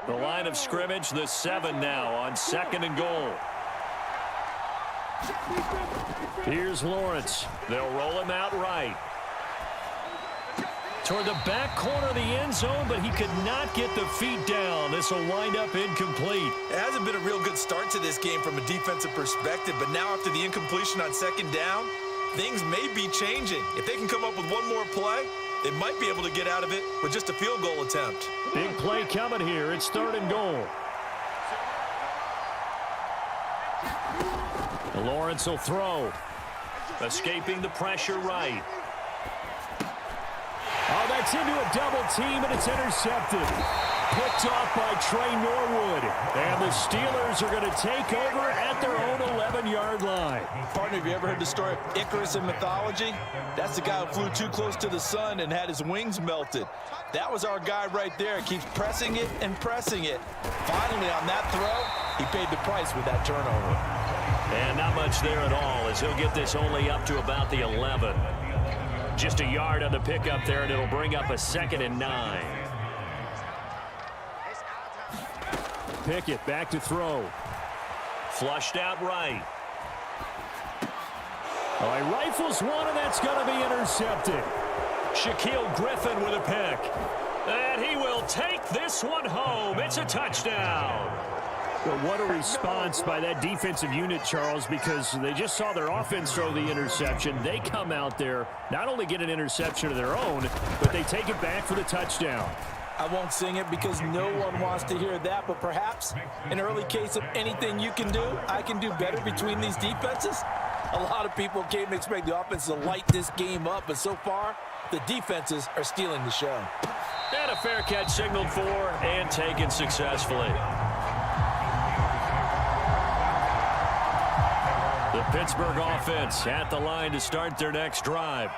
The line of scrimmage, the 7 now on 2nd and goal. Here's Lawrence. They'll roll him out right. Toward the back corner of the end zone, but he could not get the feet down. This will wind up incomplete. It hasn't been a real good start to this game from a defensive perspective, but now after the incompletion on 2nd down, things may be changing. If they can come up with one more play, they might be able to get out of it with just a field goal attempt. Big play coming here. It's 3rd and goal. Lawrence will throw. Escaping the pressure right. Oh, that's into a double team, and it's intercepted. Picked off by Trey Norwood. And the Steelers are going to take over at their own 11-yard line. Partner, have you ever heard the story of Icarus in mythology? That's the guy who flew too close to the sun and had his wings melted. That was our guy right there. Keeps pressing it and pressing it. Finally, on that throw, he paid the price with that turnover. And not much there at all, as he'll get this only up to about the 11. Just a yard on the pickup there, and it'll bring up a 2nd and 9. Pickett back to throw. Flushed out right. Oh, he rifles one, and that's going to be intercepted. Shaquille Griffin with a pick. And he will take this one home. It's a touchdown. Well, what a response by that defensive unit, Charles, because they just saw their offense throw the interception. They come out there, not only get an interception of their own, but they take it back for the touchdown. I won't sing it because no one wants to hear that, but perhaps an early case of anything you can do, I can do better between these defenses. A lot of people came to expect the offense to light this game up, but so far, the defenses are stealing the show. And a fair catch signaled for and taken successfully. The Pittsburgh offense at the line to start their next drive.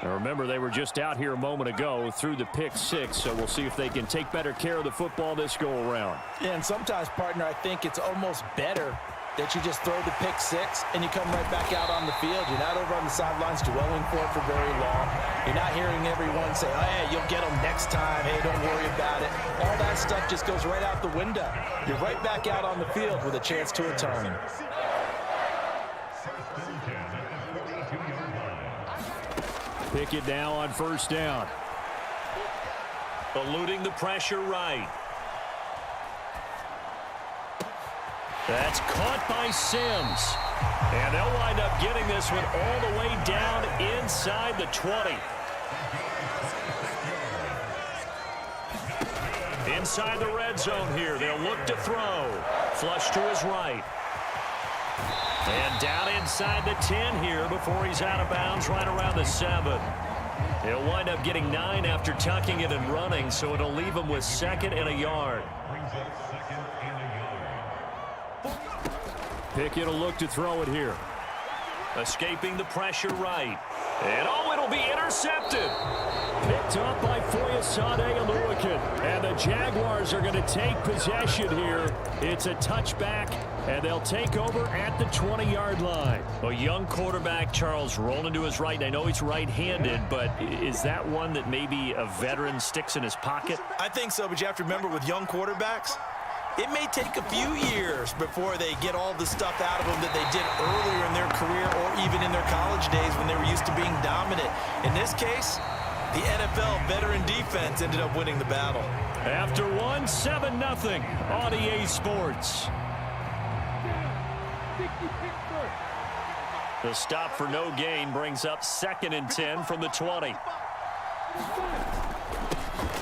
Now remember, they were just out here a moment ago through the pick six, so we'll see if they can take better care of the football this go-around. Yeah, and sometimes, partner, I think it's almost better that you just throw the pick six and you come right back out on the field. You're not over on the sidelines dwelling for it for very long. You're not hearing everyone say, oh, hey, you'll get them next time. Hey, don't worry about it. All that stuff just goes right out the window. You're right back out on the field with a chance to atone. Pickett now on first down. Eluding the pressure right. That's caught by Sims. And they'll wind up getting this one all the way down inside the 20. Inside the red zone here. They'll look to throw. Flush to his right. And down inside the 10 here before he's out of bounds right around the 7. He'll wind up getting 9 after tucking it and running, so it'll leave him with 2nd and a yard. Pickett will look to throw it here. Escaping the pressure right. And oh, it'll be intercepted. Picked up by Foyesade Oluwakin. And the Jaguars are going to take possession here. It's a touchback, and they'll take over at the 20-yard line. A young quarterback, Charles, rolling to his right. And I know he's right-handed, but is that one that maybe a veteran sticks in his pocket? I think so, but you have to remember with young quarterbacks, it may take a few years before they get all the stuff out of them that they did earlier in their career or even in their college days when they were used to being dominant. In this case, the NFL veteran defense ended up winning the battle. After one, 7-0 on EA Sports. The stop for no gain brings up 2nd and 10 from the 20.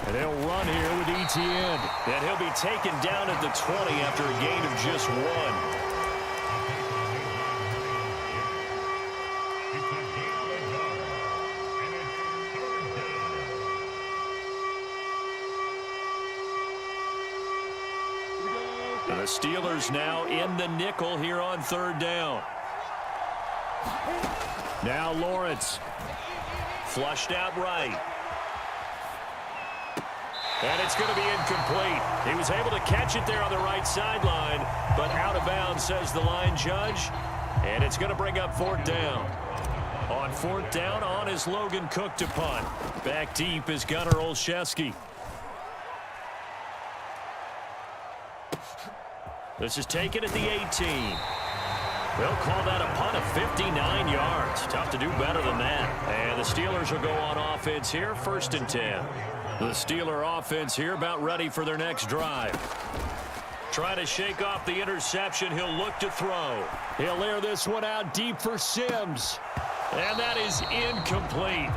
And they'll run here with Etienne. And he'll be taken down at the 20 after a gain of just 1. The Steelers now in the nickel here on 3rd down. Now Lawrence. Flushed out right. And it's going to be incomplete. He was able to catch it there on the right sideline, but out of bounds, says the line judge. And it's going to bring up 4th down. On 4th down, on is Logan Cook to punt. Back deep is Gunnar Olszewski. This is taken at the 18. They'll call that a punt of 59 yards. Tough to do better than that. And the Steelers will go on offense here, 1st and 10. The Steeler offense here about ready for their next drive. Trying to shake off the interception. He'll look to throw. He'll air this one out deep for Sims. And that is incomplete.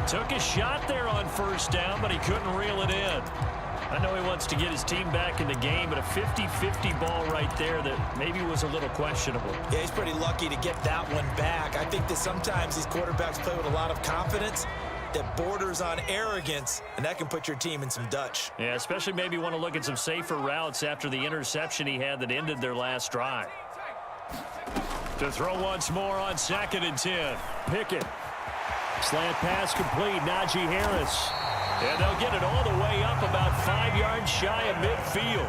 Took a shot there on 1st down, but he couldn't reel it in. I know he wants to get his team back in the game, but a 50-50 ball right there that maybe was a little questionable. Yeah, he's pretty lucky to get that one back. I think that sometimes these quarterbacks play with a lot of confidence that borders on arrogance, and that can put your team in some Dutch. Yeah, especially maybe want to look at some safer routes after the interception he had that ended their last drive. To throw once more on 2nd and 10. Pickett. Slant pass complete. Najee Harris. And they'll get it all the way up about 5 yards shy of midfield.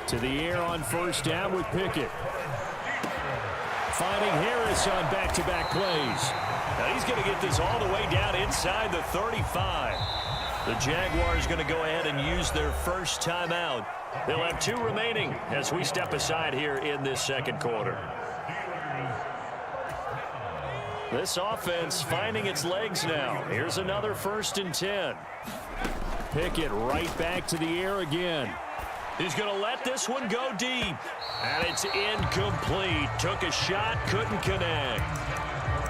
To the air on 1st down with Pickett. Finding Harris on back-to-back plays. Now he's going to get this all the way down inside the 35. The Jaguars going to go ahead and use their first timeout. They'll have 2 remaining as we step aside here in this 2nd quarter. This offense finding its legs now. Here's another 1st and 10. Pickett right back to the air again. He's going to let this one go deep. And it's incomplete. Took a shot, couldn't connect.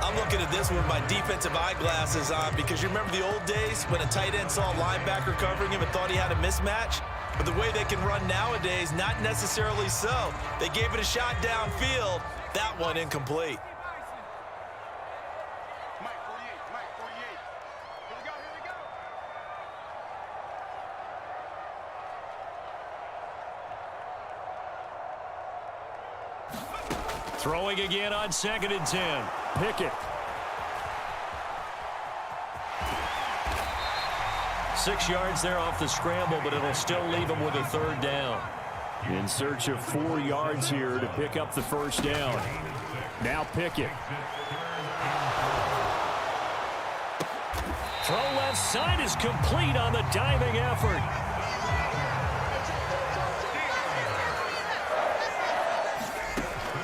I'm looking at this one with my defensive eyeglasses on because you remember the old days when a tight end saw a linebacker covering him and thought he had a mismatch? But the way they can run nowadays, not necessarily so. They gave it a shot downfield. That one incomplete. Throwing again on 2nd and 10. Pickett. 6 yards there off the scramble, but it'll still leave him with a 3rd down. In search of 4 yards here to pick up the 1st down. Now Pickett. Throw left side is complete on the diving effort.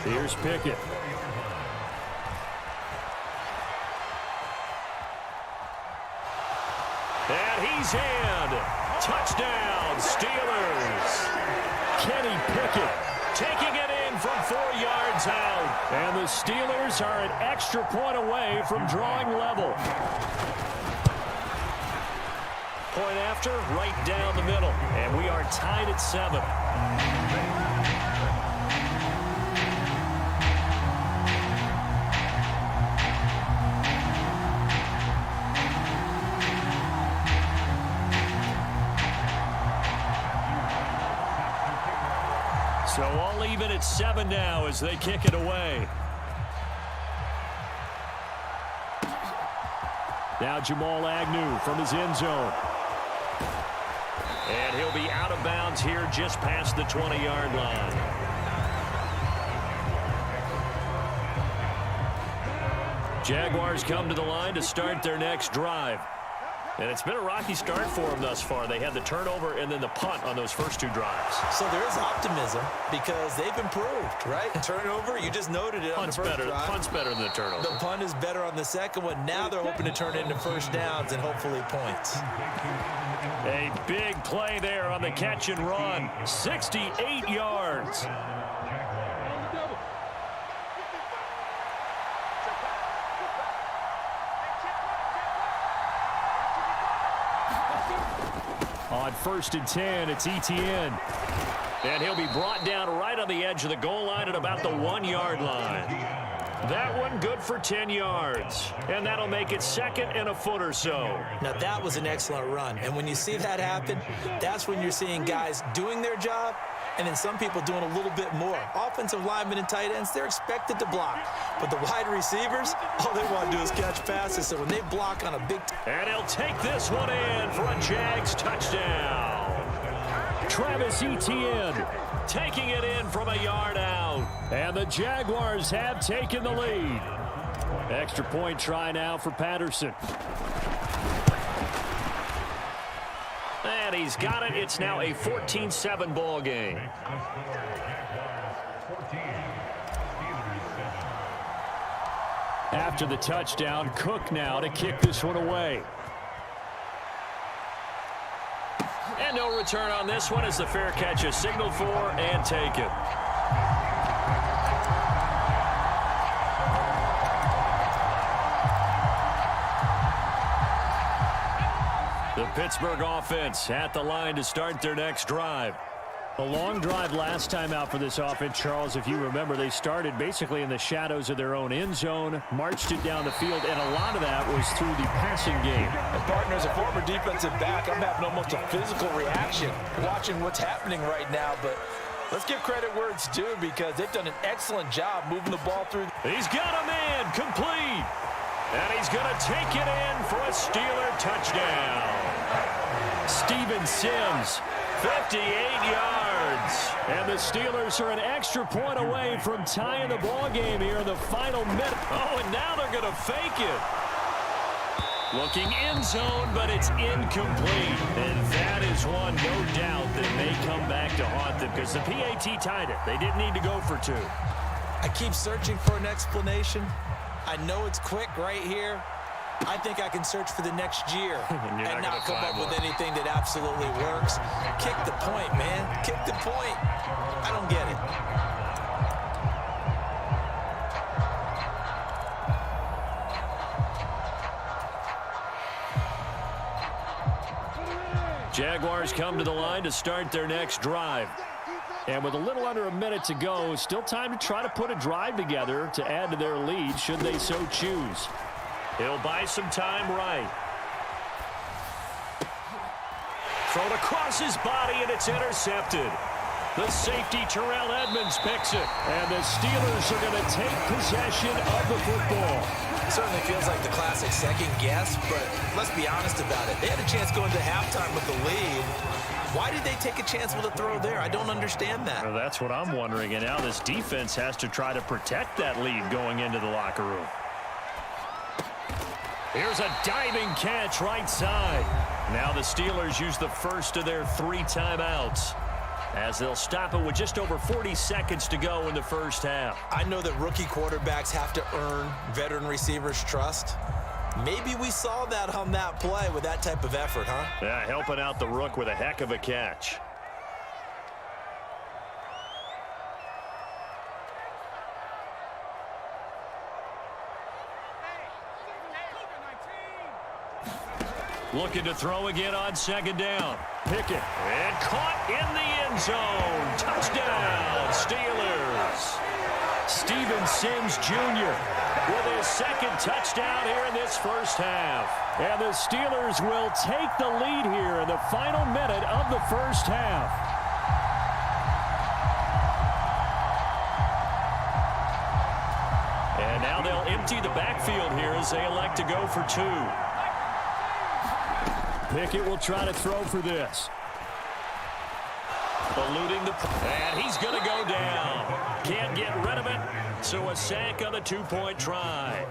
Here's Pickett. And he's in. Touchdown, Steelers. Kenny Pickett taking it in from 4 yards out. And the Steelers are an extra point away from drawing level. Point after, right down the middle. And we are tied at 7. So all even at 7 now as they kick it away. Now Jamal Agnew from his end zone. And he'll be out of bounds here just past the 20-yard line. Jaguars come to the line to start their next drive. And it's been a rocky start for them thus far. They had the turnover and then the punt on those first 2 drives. So there is optimism because they've improved, right? Turnover, you just noted it on the first drive. Punt's better than the turnover. The punt is better on the second one. Now they're hoping to turn it into 1st downs and hopefully points. A big play there on the catch and run. 68 yards. On 1st and 10, it's Etienne. And he'll be brought down right on the edge of the goal line at about the 1-yard line. That one good for 10 yards. And that'll make it 2nd and a foot or so. Now, that was an excellent run. And when you see that happen, that's when you're seeing guys doing their job and then some people doing a little bit more. Offensive linemen and tight ends, they're expected to block. But the wide receivers, all they want to do is catch passes. So when they block on a big... And he'll take this one in for a Jags touchdown. Travis Etienne taking it in from a yard out. And the Jaguars have taken the lead. Extra point try now for Patterson. And he's got it. It's now a 14-7 ball game. After the touchdown, Cook now to kick this one away. And no return on this one as the fair catch is signaled for and taken. The Pittsburgh offense at the line to start their next drive. A long drive last time out for this offense, Charles. If you remember, they started basically in the shadows of their own end zone, marched it down the field, and a lot of that was through the passing game. And partner, as a former defensive back, I'm having almost a physical reaction watching what's happening right now. But let's give credit where it's due because they've done an excellent job moving the ball through. He's got a man complete. And he's going to take it in for a Steeler touchdown. Steven Sims, 58 yards. And the Steelers are an extra point away from tying the ball game here in the final minute. Oh, and now they're going to fake it. Looking end zone, but it's incomplete. And that is one, no doubt, that may come back to haunt them because the PAT tied it. They didn't need to go for 2. I keep searching for an explanation. I know it's quick right here. I think I can search for the next year and not come up with anything that absolutely works. Kick the point, man. Kick the point. I don't get it. Jaguars come to the line to start their next drive. And with a little under a minute to go, still time to try to put a drive together to add to their lead should they so choose. He'll buy some time right. Thrown across his body, and it's intercepted. The safety, Terrell Edmonds, picks it. And the Steelers are going to take possession of the football. It certainly feels like the classic second guess, but let's be honest about it. They had a chance going to halftime with the lead. Why did they take a chance with a throw there? I don't understand that. Well, that's what I'm wondering. And now this defense has to try to protect that lead going into the locker room. Here's a diving catch right side. Now the Steelers use the first of their 3 timeouts, as they'll stop it with just over 40 seconds to go in the first half. I know that rookie quarterbacks have to earn veteran receivers' trust. Maybe we saw that on that play with that type of effort, huh? Yeah, helping out the rook with a heck of a catch. Looking to throw again on second down. Pickett, and caught in the end zone. Touchdown, Steelers. Steven Sims Jr. with his second touchdown here in this first half. And the Steelers will take the lead here in the final minute of the first half. And now they'll empty the backfield here as they elect to go for 2. Pickett will try to throw for this. Eluding the... And he's going to go down. Can't get rid of it, so a sack on the 2-point try.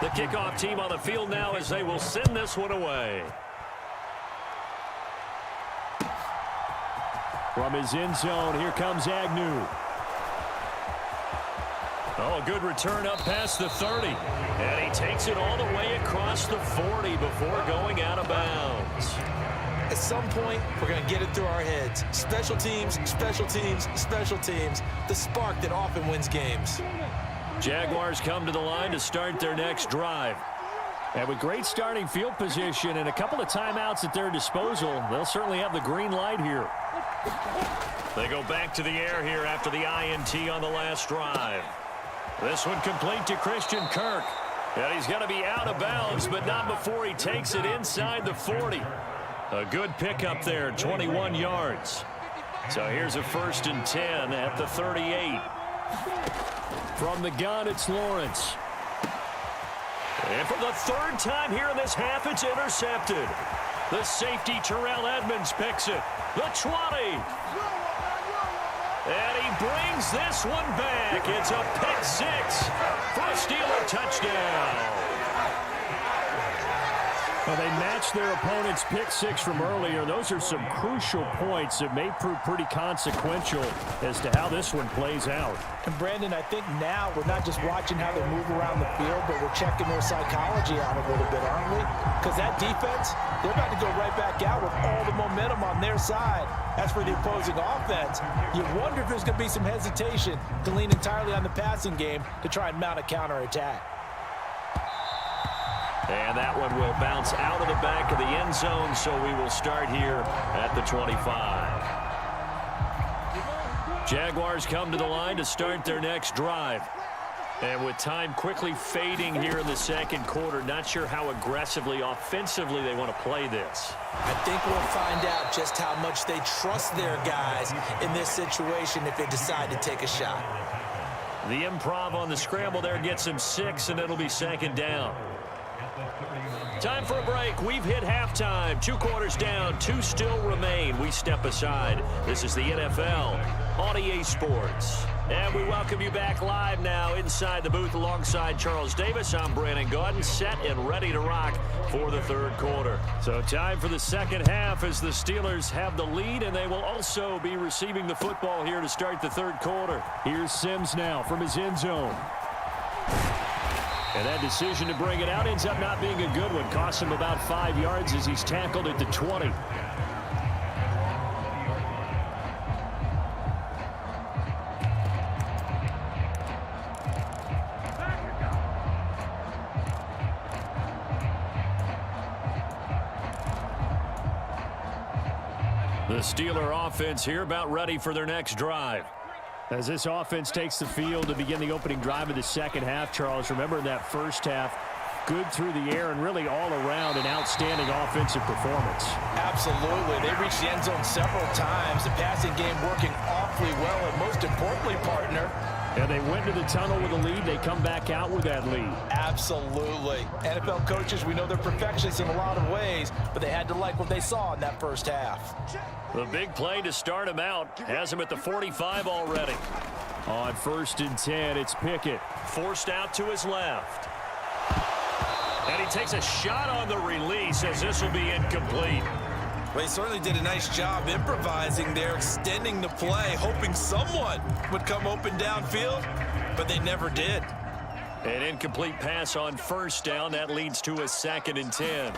The kickoff team on the field now as they will send this one away. From his end zone, here comes Agnew. Oh, a good return up past the 30. And he takes it all the way across the 40 before going out of bounds. At some point, we're going to get it through our heads. Special teams, special teams, special teams. The spark that often wins games. Jaguars come to the line to start their next drive. And with great starting field position and a couple of timeouts at their disposal, they'll certainly have the green light here. They go back to the air here after the INT on the last drive. This one complete to Christian Kirk. And he's going to be out of bounds, but not before he takes it inside the 40. A good pickup there, 21 yards. So here's a 1st and 10 at the 38. From the gun, it's Lawrence. And for the 3rd time here in this half, it's intercepted. The safety, Terrell Edmonds, picks it. The 20. And he brings this one back. It's a pick 6 for a Steeler touchdown. Well, they matched their opponent's pick 6 from earlier. Those are some crucial points that may prove pretty consequential as to how this one plays out. And Brandon, I think now we're not just watching how they move around the field, but we're checking their psychology out a little bit, aren't we? Because that defense, they're about to go right back out with all the momentum on their side. As for the opposing offense, you wonder if there's going to be some hesitation to lean entirely on the passing game to try and mount a counterattack. And that one will bounce out of the back of the end zone, so we will start here at the 25. Jaguars come to the line to start their next drive. And with time quickly fading here in the second quarter, not sure how aggressively, offensively they want to play this. I think we'll find out just how much they trust their guys in this situation if they decide to take a shot. The improv on the scramble there gets him 6, and it'll be 2nd down. Time for a break. We've hit halftime. 2 quarters down. 2 still remain. We step aside. This is the NFL on EA Sports. And we welcome you back live now inside the booth alongside Charles Davis. I'm Brandon Gaudin, set and ready to rock for the 3rd quarter. So time for the second half as the Steelers have the lead, and they will also be receiving the football here to start the 3rd quarter. Here's Sims now from his end zone. And that decision to bring it out ends up not being a good one. Costs him about 5 yards as he's tackled at the 20. The Steeler offense here about ready for their next drive. As this offense takes the field to begin the opening drive of the second half, Charles, remember in that first half, good through the air and really all around an outstanding offensive performance. Absolutely. They reached the end zone several times. The passing game working awfully well, and most importantly, partner, and they went to the tunnel with a lead. They come back out with that lead. Absolutely. NFL coaches, we know they're perfectionists in a lot of ways, but they had to like what they saw in that first half. The big play to start him out has him at the 45 already. On 1st and 10, it's Pickett. Forced out to his left. And he takes a shot on the release as this will be incomplete. Well, he certainly did a nice job improvising there, extending the play, hoping someone would come open downfield, but they never did. An incomplete pass on 1st down. That leads to a 2nd and 10.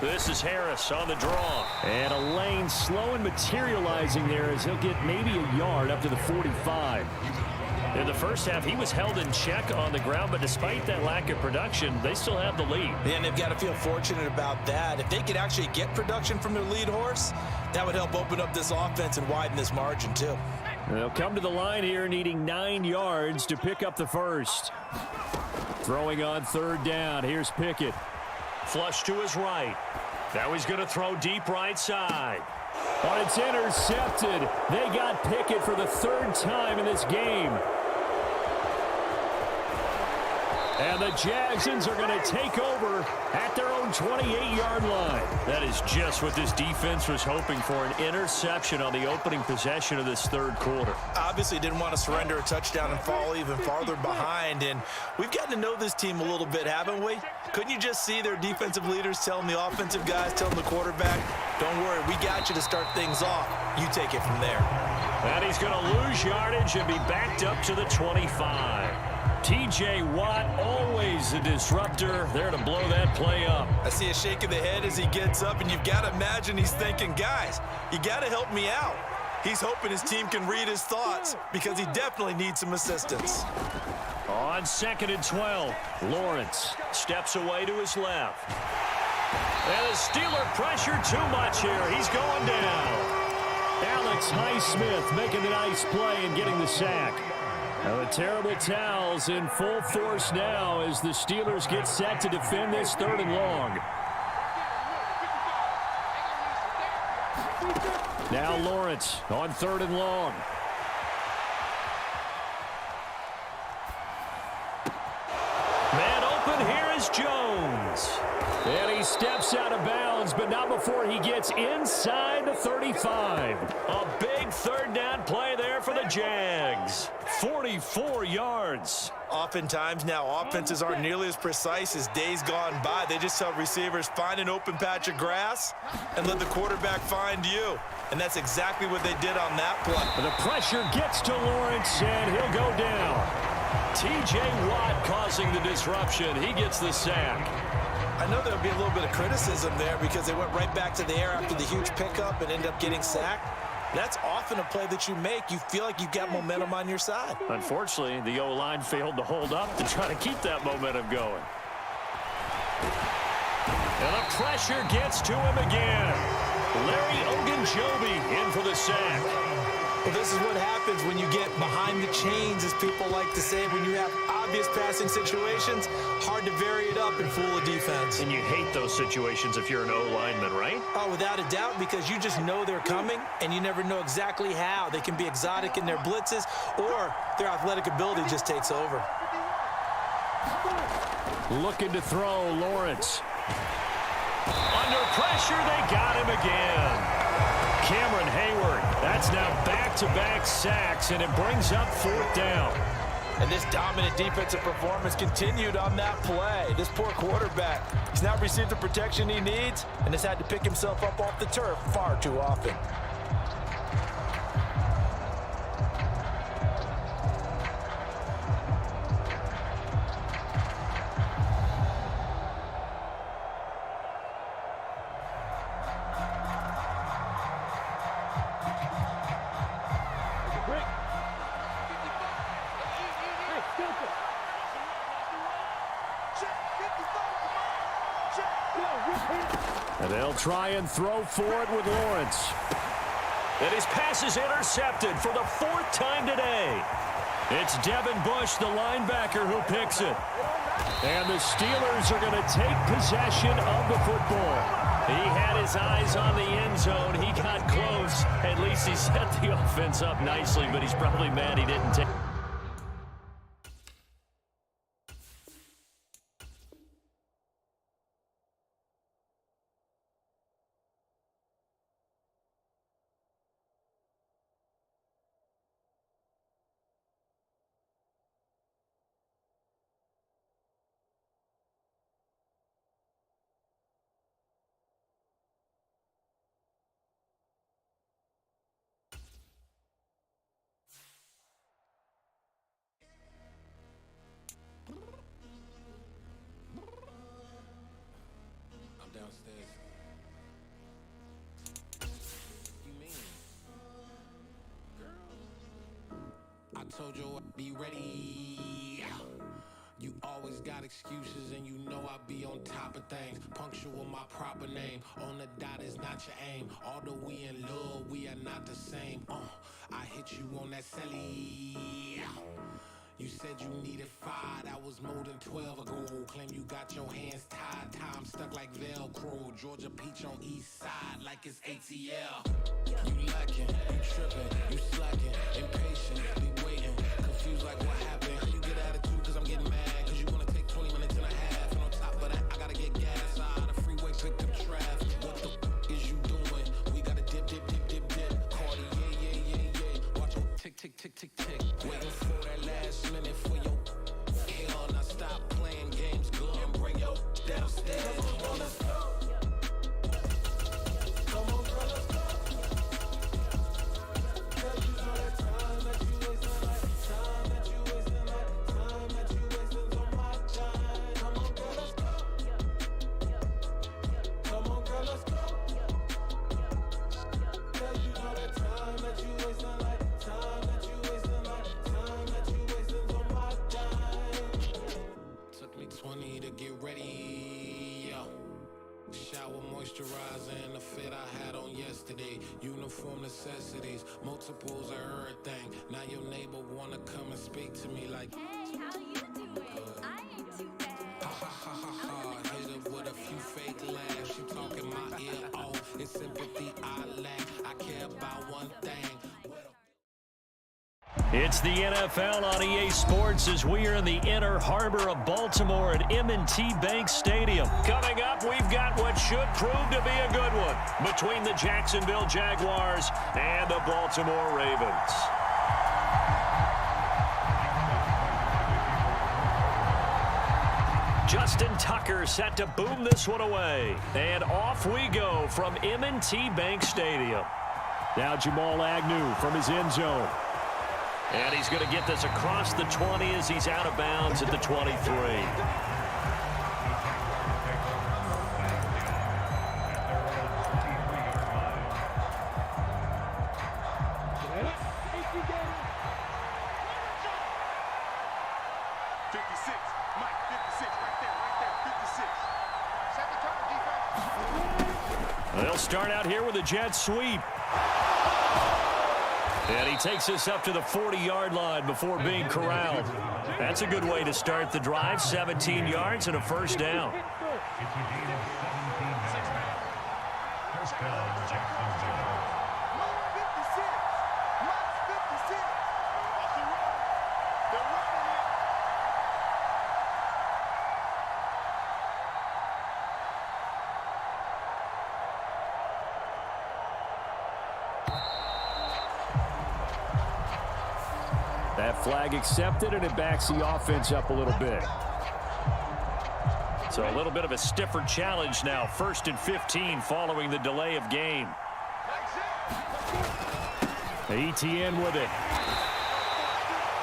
This is Harris on the draw. And a lane slow and materializing there as he'll get maybe a yard up to the 45. In the first half, he was held in check on the ground, but despite that lack of production, they still have the lead. And they've got to feel fortunate about that. If they could actually get production from their lead horse, that would help open up this offense and widen this margin too. They'll come to the line here needing 9 yards to pick up the first. Throwing on 3rd down. Here's Pickett. Flush to his right. Now he's going to throw deep right side. But it's intercepted. They got Pickett for the 3rd time in this game. And the Jagsons are going to take over at their own 28-yard line. That is just what this defense was hoping for, an interception on the opening possession of this 3rd quarter. Obviously didn't want to surrender a touchdown and fall even farther behind. And we've gotten to know this team a little bit, haven't we? Couldn't you just see their defensive leaders telling the offensive guys, telling the quarterback, don't worry, we got you to start things off. You take it from there. And he's going to lose yardage and be backed up to the 25. T.J. Watt, always a disruptor, there to blow that play up. I see a shake of the head as he gets up, and you've got to imagine he's thinking, guys, you got to help me out. He's hoping his team can read his thoughts because he definitely needs some assistance. On 2nd and 12, Lawrence steps away to his left. And the Steeler pressure too much here. He's going down. Alex Highsmith making the nice play and getting the sack. Now the terrible towels in full force now as the Steelers get set to defend this 3rd and long. Now Lawrence on 3rd and long. Man open, here is Jones. And he steps out of bounds, but not before he gets inside the 35. A big 3rd down play there for the Jags. 44 yards. Oftentimes now offenses aren't nearly as precise as days gone by. They just tell receivers, find an open patch of grass and let the quarterback find you. And that's exactly what they did on that play. The pressure gets to Lawrence, and he'll go down. T.J. Watt causing the disruption. He gets the sack. I know there'll be a little bit of criticism there because they went right back to the air after the huge pickup and ended up getting sacked. That's often a play that you make. You feel like you've got momentum on your side. Unfortunately, the O-line failed to hold up to try to keep that momentum going. And the pressure gets to him again. Larry Ogunjobi in for the sack. Well, this is what happens when you get behind the chains, as people like to say. When you have obvious passing situations, hard to vary it up and fool a defense. And you hate those situations if you're an O-lineman, right? Oh, without a doubt, because you just know they're coming, and you never know exactly how. They can be exotic in their blitzes, or their athletic ability just takes over. Looking to throw, Lawrence. Under pressure, they got him again. Cameron Hayward, that's now back-to-back sacks, and it brings up 4th down. And this dominant defensive performance continued on that play. This poor quarterback, he's not received the protection he needs and has had to pick himself up off the turf far too often. And they'll try and throw for it with Lawrence. And his pass is intercepted for the 4th time today. It's Devin Bush, the linebacker, who picks it. And the Steelers are going to take possession of the football. He had his eyes on the end zone. He got close. At least he set the offense up nicely, but he's probably mad he didn't take. Downstairs. You mean? Girl, I told you I'd be ready. You always got excuses and you know I be on top of things. Punctual my proper name. On the dot is not your aim. Although we in love, we are not the same. I hit you on that celly. You said you needed 5, that was more than 12 ago. Claim you got your hands tied, time stuck like Velcro. Georgia Peach on east side like it's ATL. You lacking, you tripping, you slacking, impatient, be waiting, confused like what happened. You get attitude cause I'm getting mad, cause you wanna take 20 minutes and a half. And on top of that, I gotta get gas out of the freeway, pick up traffic. What the is you doing? We gotta dip, dip, dip, dip, dip. Cardi, yeah. Watch your tick, tick, tick, tick, tick. Waiting for that last minute for your hell. Now stop playing games, go and bring your downstairs. Come on, let's go. Come on, girl, let's go. Cause you know that time that you wasting, like time that you wasting, like time that you wasting on my time. Come on, girl, let's go. Come on, girl, let's go. Cause you know that time that you wasting, like time that you wasting, like time that you wasting on my time. Took me 20 to get ready, yo. Shower moisturizer and the fit I had on yesterday. Uniform necessities, multiples of everything. Now your neighbor wanna come and speak to me like, hey, how you doing? I ain't too bad. ha ha ha ha ha. Hit her with a few fake laughs. She talking my ear off. It's sympathy I lack. I care about one thing. It's the NFL on EA Sports as we are in the inner harbor of Baltimore at M&T Bank Stadium. Coming up, we've got what should prove to be a good one between the Jacksonville Jaguars and the Baltimore Ravens. Justin Tucker set to boom this one away. And off we go from M&T Bank Stadium. Now Jamal Agnew from his end zone. And he's going to get this across the 20 as he's out of bounds at the 23. They'll start out here with a jet sweep. And he takes us up to the 40-yard line before being corralled. That's a good way to start the drive. 17 yards and a first down. That flag accepted, and it backs the offense up a little bit. So a little bit of a stiffer challenge now. 1st and 15 following the delay of game. ETN with it.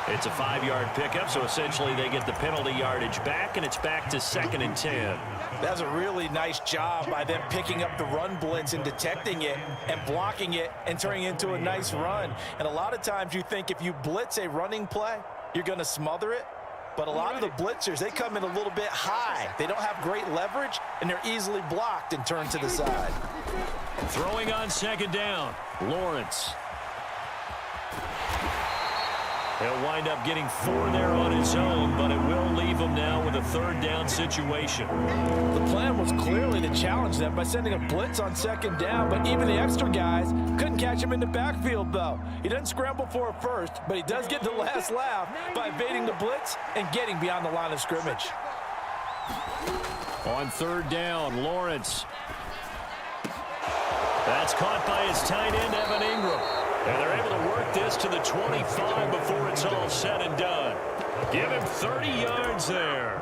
It's a 5-yard pickup, so essentially they get the penalty yardage back, and it's back to 2nd and 10. That's a really nice job by them picking up the run blitz and detecting it and blocking it and turning it into a nice run. And a lot of times you think if you blitz a running play, you're going to smother it. But a lot of the blitzers, they come in a little bit high. They don't have great leverage, and they're easily blocked and turned to the side. Throwing on 2nd down, Lawrence. He'll wind up getting 4 there on his own, but it will leave him now with the third down situation. The plan was clearly to challenge them by sending a blitz on second down, but even the extra guys couldn't catch him in the backfield, though. He doesn't scramble for a first, but he does get the last laugh by evading the blitz and getting beyond the line of scrimmage. On third down, Lawrence. That's caught by his tight end, Evan Ingram. And they're able to work this to the 25 before it's all said and done. Give him 30 yards there.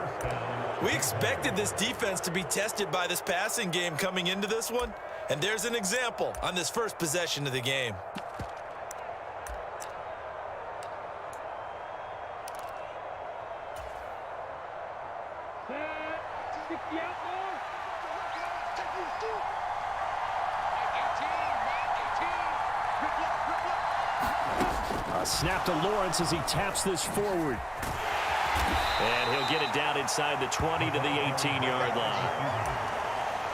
We expected this defense to be tested by this passing game coming into this one, and there's an example on this first possession of the game. Snap to Lawrence as he taps this forward. And he'll get it down inside the 20 to the 18-yard line.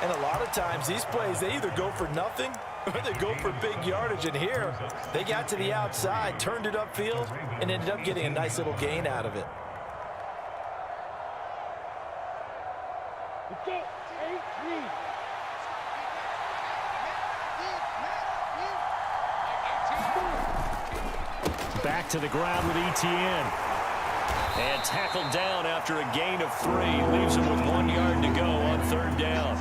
And a lot of times these plays, they either go for nothing or they go for big yardage. And here, they got to the outside, turned it upfield, and ended up getting a nice little gain out of it. Back to the ground with Etienne. And tackled down after a gain of 3. Leaves him with 1 yard to go on third down.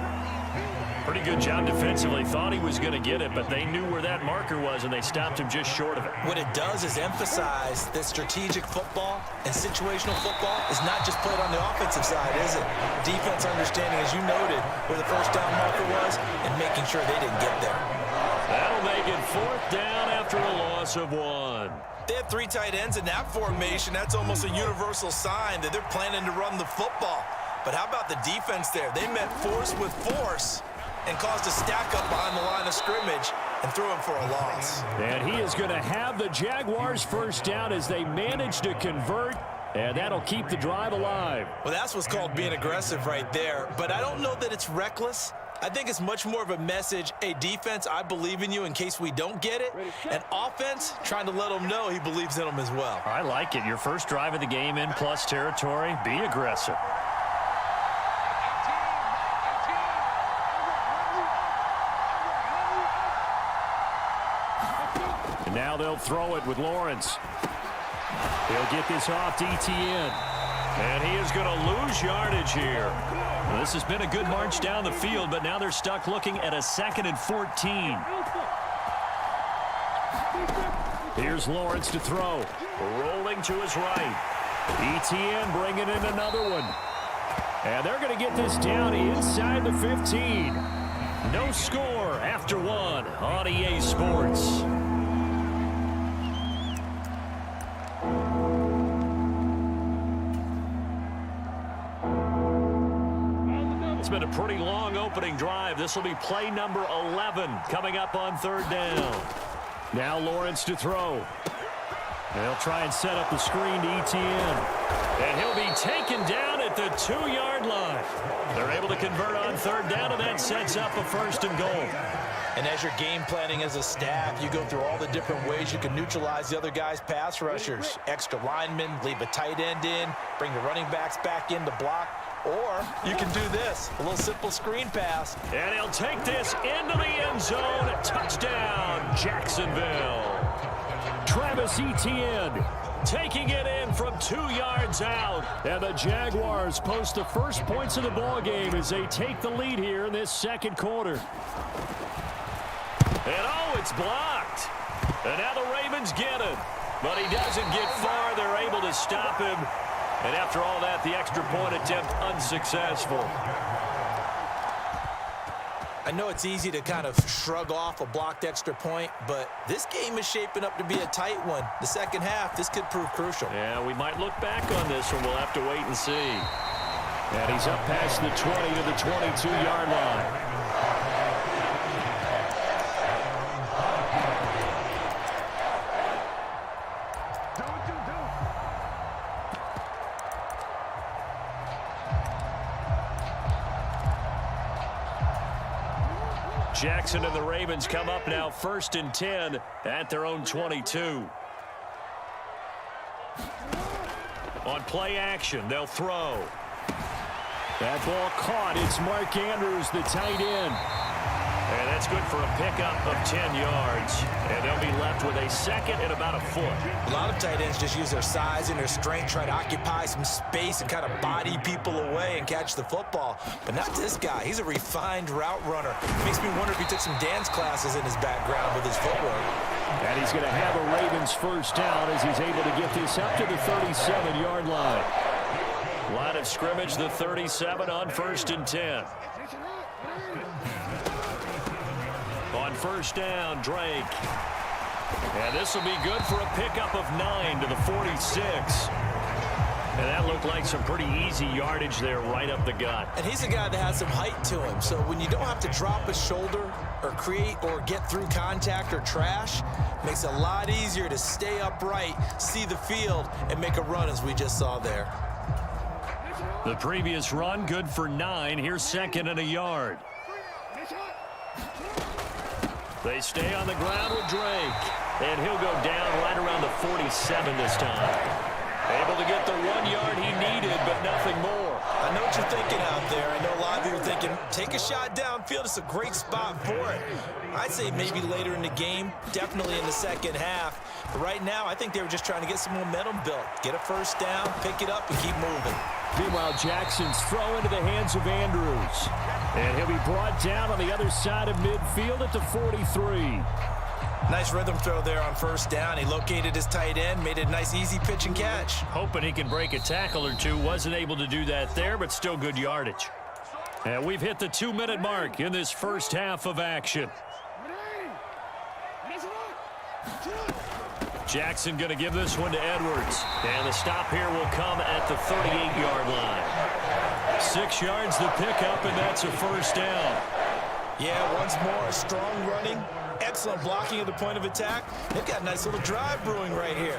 Pretty good job defensively. Thought he was going to get it, but they knew where that marker was, and they stopped him just short of it. What it does is emphasize that strategic football and situational football is not just played on the offensive side, is it? Defense understanding, as you noted, where the first down marker was and making sure they didn't get there. That'll make it fourth down after a loss of 1. They have 3 tight ends in that formation. That's almost a universal sign that they're planning to run the football. But how about the defense there? They met force with force and caused a stack up behind the line of scrimmage and threw him for a loss. And he is going to have the Jaguars first down as they manage to convert, and that'll keep the drive alive. Well, that's what's called being aggressive right there. But I don't know that it's reckless. I think it's much more of a message, hey, defense, I believe in you in case we don't get it. And offense, trying to let them know he believes in them as well. I like it. Your first drive of the game in plus territory, be aggressive. And now they'll throw it with Lawrence. He'll get this off to Etienne. And he is going to lose yardage here. Well, this has been a good march down the field, but now they're stuck looking at a 2nd and 14. Here's Lawrence to throw. Rolling to his right. Etienne bringing in another one. And they're going to get this down inside the 15. No score after 1 on EA Sports. Been a pretty long opening drive. This will be play number 11 coming up on third down. Now Lawrence to throw. They'll try and set up the screen to Etienne. And he'll be taken down at the 2-yard line. They're able to convert on third down, and that sets up a 1st and goal. And as you're game planning as a staff, you go through all the different ways you can neutralize the other guy's pass rushers. Extra linemen, leave a tight end in, bring the running backs back in to block. Or you can do this, a little simple screen pass. And he'll take this into the end zone. Touchdown, Jacksonville. Travis Etienne taking it in from 2 yards out. And the Jaguars post the first points of the ball game as they take the lead here in this second quarter. And oh, it's blocked. And now the Ravens get it. But he doesn't get far. They're able to stop him. And after all that, the extra point attempt unsuccessful. I know it's easy to kind of shrug off a blocked extra point, but this game is shaping up to be a tight one. The second half, this could prove crucial. Yeah, we might look back on this one. We'll have to wait and see. And he's up past the 20 to the 22-yard line. Jackson and the Ravens come up now 1st and 10 at their own 22. On play action, they'll throw. That ball caught. It's Mark Andrews, the tight end. And that's good for a pickup of 10 yards. And they'll be left with a second and about a foot. A lot of tight ends just use their size and their strength, try to occupy some space and kind of body people away and catch the football. But not this guy. He's a refined route runner. Makes me wonder if he took some dance classes in his background with his footwork. And he's going to have a Ravens first down as he's able to get this up to the 37-yard line. Line of scrimmage, the 37 on 1st and 10. On first down, Drake. And this will be good for a pickup of 9 to the 46. And that looked like some pretty easy yardage there right up the gut. And he's a guy that has some height to him. So when you don't have to drop a shoulder or create or get through contact or trash, makes it a lot easier to stay upright, see the field, and make a run as we just saw there. The previous run, good for 9. Here's second and a yard. They stay on the ground with Drake. And he'll go down right around the 47 this time. Able to get the 1 yard he needed, but nothing more. I know what you're thinking out there. I know a lot of you are thinking, take a shot downfield. It's a great spot for it. I'd say maybe later in the game, definitely in the second half. But right now, I think they were just trying to get some momentum built. Get a first down, pick it up, and keep moving. Meanwhile, Jackson's throw into the hands of Andrews. And he'll be brought down on the other side of midfield at the 43. Nice rhythm throw there on first down. He located his tight end, made it a nice easy pitch and catch. Hoping he can break a tackle or two. Wasn't able to do that there, but still good yardage. And we've hit the 2-minute mark in this first half of action. Jackson going to give this one to Edwards. And the stop here will come at the 38-yard line. 6 yards the pickup, and that's a first down. Yeah, once more, strong running. Excellent blocking at the point of attack. They've got a nice little drive brewing right here.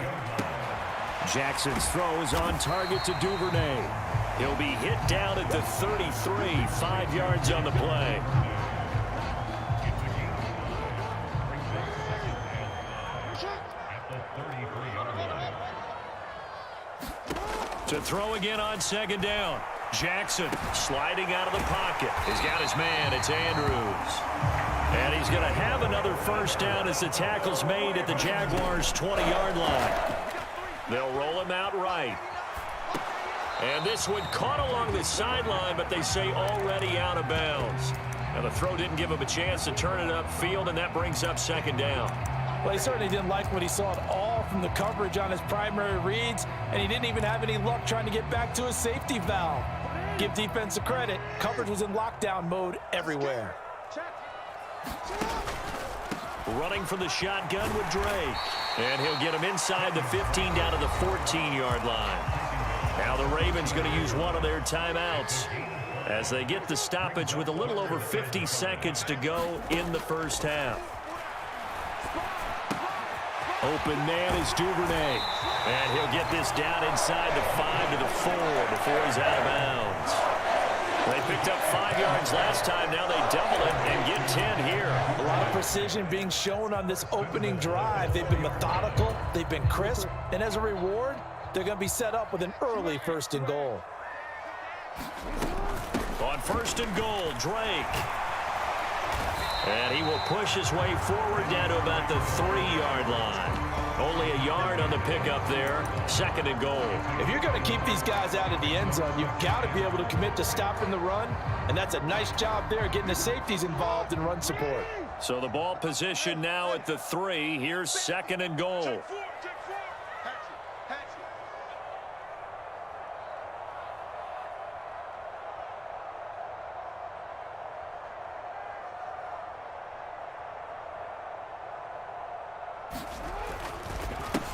Jackson's throw is on target to Duvernay. He'll be hit down at the 33, 5 yards on the play. To throw again on second down. Jackson sliding out of the pocket. He's got his man. It's Andrews. And he's going to have another first down as the tackle's made at the Jaguars' 20-yard line. They'll roll him out right. And this one caught along the sideline, but they say already out of bounds. Now the throw didn't give him a chance to turn it upfield, and that brings up second down. Well, he certainly didn't like what he saw at all from the coverage on his primary reads, and he didn't even have any luck trying to get back to his safety valve. Give defense a credit. Coverage was in lockdown mode everywhere. Running for the shotgun with Drake. And he'll get him inside the 15 down to the 14-yard line. Now the Ravens going to use one of their timeouts as they get the stoppage with a little over 50 seconds to go in the first half. Open man is Duvernay. And he'll get this down inside the 5 to the 4 before he's out of bounds. They picked up 5 yards last time. Now they double it and get 10 here. A lot of precision being shown on this opening drive. They've been methodical. They've been crisp. And as a reward, they're going to be set up with an early 1st and goal. On 1st and goal, Drake. And he will push his way forward down to about the 3-yard line. Only a yard on the pickup there. 2nd and goal. If you're going to keep these guys out of the end zone, you've got to be able to commit to stopping the run. And that's a nice job there, getting the safeties involved in run support. So the ball position now at the 3. Here's 2nd and goal.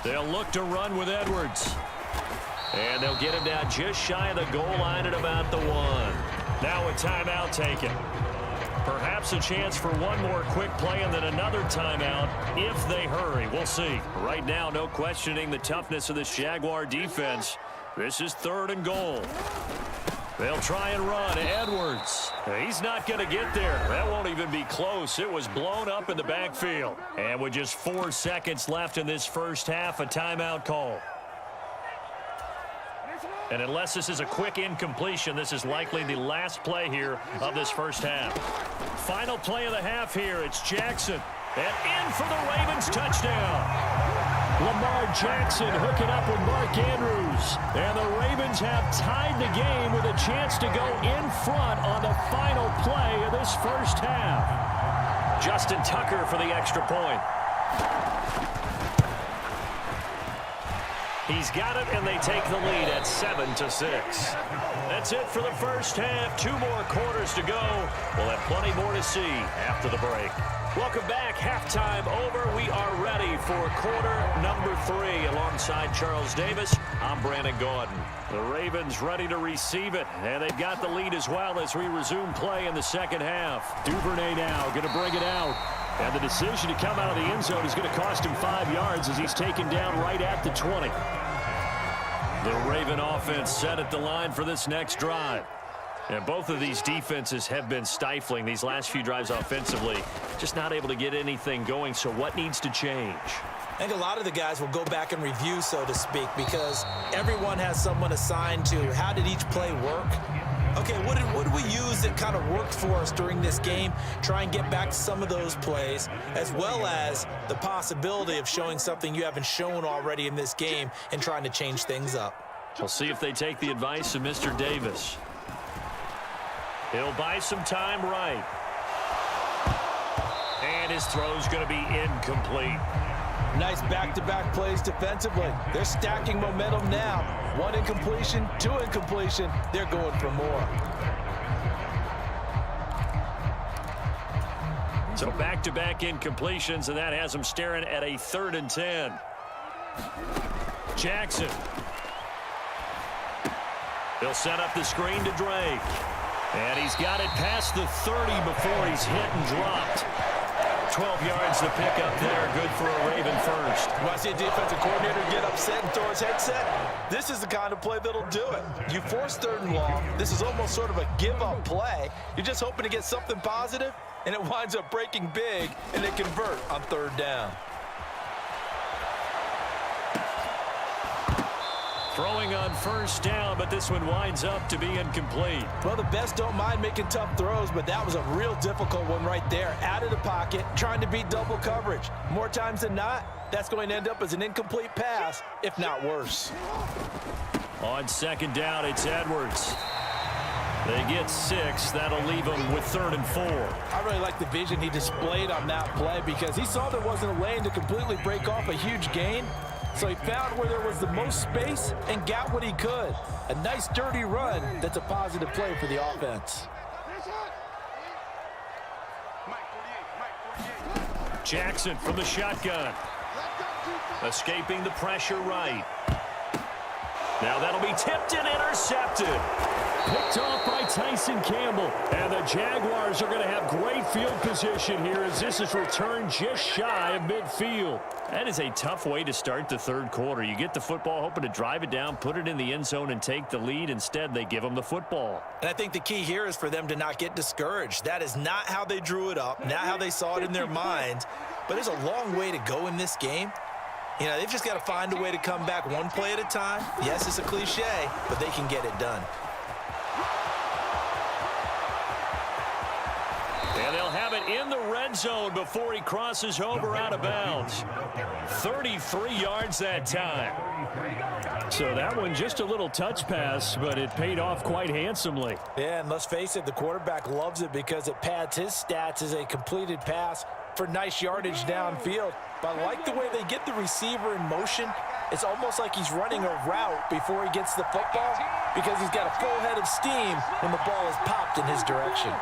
They'll look to run with Edwards. And they'll get him down just shy of the goal line at about the 1. Now a timeout taken. Perhaps a chance for one more quick play and then another timeout if they hurry. We'll see. Right now, no questioning the toughness of this Jaguar defense. This is 3rd and goal. They'll try and run. Edwards. He's not going to get there. That won't even be close. It was blown up in the backfield. And with just 4 seconds left in this first half, a timeout call. And unless this is a quick incompletion, this is likely the last play here of this first half. Final play of the half here. It's Jackson. And in for the Ravens touchdown. Lamar Jackson hooking up with Mark Andrews. And the Ravens have tied the game with a chance to go in front on the final play of this first half. Justin Tucker for the extra point. He's got it, and they take the lead at 7-6. That's it for the first half. 2 more quarters to go. We'll have plenty more to see after the break. Welcome back. Halftime over. We are ready for quarter number 3. Alongside Charles Davis, I'm Brandon Gordon. The Ravens ready to receive it, and they've got the lead as well as we resume play in the second half. Duvernay now going to bring it out. And the decision to come out of the end zone is going to cost him 5 yards as he's taken down right at the 20. The Raven offense set at the line for this next drive. And both of these defenses have been stifling these last few drives offensively. Just not able to get anything going, so what needs to change? I think a lot of the guys will go back and review, so to speak, because everyone has someone assigned to how did each play work. Okay, what did we use that kind of worked for us during this game? Try and get back to some of those plays, as well as the possibility of showing something you haven't shown already in this game and trying to change things up. We'll see if they take the advice of Mr. Davis. He'll buy some time right. And his throw's going to be incomplete. Nice back-to-back plays defensively. They're stacking momentum now. 1 incompletion, 2 incompletion. They're going for more. So back-to-back incompletions, and that has them staring at a 3rd and 10. Jackson. They'll set up the screen to Drake. And he's got it past the 30 before he's hit and dropped. 12 yards to pick up there. Good for a Raven first. You want to see a defensive coordinator get upset and throw his headset? This is the kind of play that'll do it. You force 3rd and long. This is almost sort of a give-up play. You're just hoping to get something positive, and it winds up breaking big, and they convert on 3rd down. Throwing on first down, but this one winds up to be incomplete. Well, the best don't mind making tough throws, but that was a real difficult one right there. Out of the pocket, trying to beat double coverage. More times than not, that's going to end up as an incomplete pass, if not worse. On 2nd down, it's Edwards. They get 6. That'll leave them with 3rd and 4. I really like the vision he displayed on that play because he saw there wasn't a lane to completely break off a huge gain. So he found where there was the most space and got what he could. A nice, dirty run that's a positive play for the offense. Jackson from the shotgun. Escaping the pressure right. Now that'll be tipped and intercepted. Picked off by Tyson Campbell. And the Jaguars are going to have great field position here as this is returned just shy of midfield. That is a tough way to start the 3rd quarter. You get the football, hoping to drive it down, put it in the end zone, and take the lead. Instead, they give them the football. And I think the key here is for them to not get discouraged. That is not how they drew it up, not how they saw it in their minds. But there's a long way to go in this game. You know, they've just got to find a way to come back one play at a time. Yes, it's a cliche, but they can get it done. And they'll have it in the red zone before he crosses over out of bounds. 33 yards that time. So that one just a little touch pass, but it paid off quite handsomely. Yeah, and let's face it, the quarterback loves it because it pads his stats as a completed pass for nice yardage downfield. But I like the way they get the receiver in motion. It's almost like he's running a route before he gets the football because he's got a full head of steam when the ball is popped in his direction.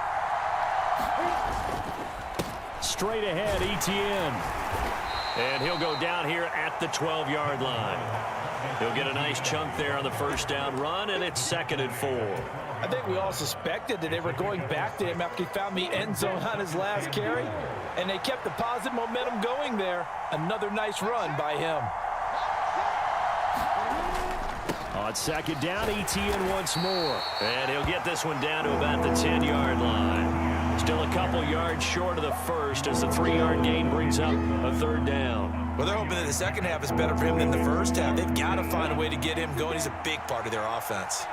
Straight ahead, Etienne. And he'll go down here at the 12-yard line. He'll get a nice chunk there on the first down run, and it's 2nd and 4. I think we all suspected that they were going back to him after he found the end zone on his last carry, and they kept the positive momentum going there. Another nice run by him. On 2nd down, Etienne once more. And he'll get this one down to about the 10-yard line. Still a couple yards short of the first as the 3-yard gain brings up a third down. Well, they're hoping that the second half is better for him than the first half. They've got to find a way to get him going. He's a big part of their offense.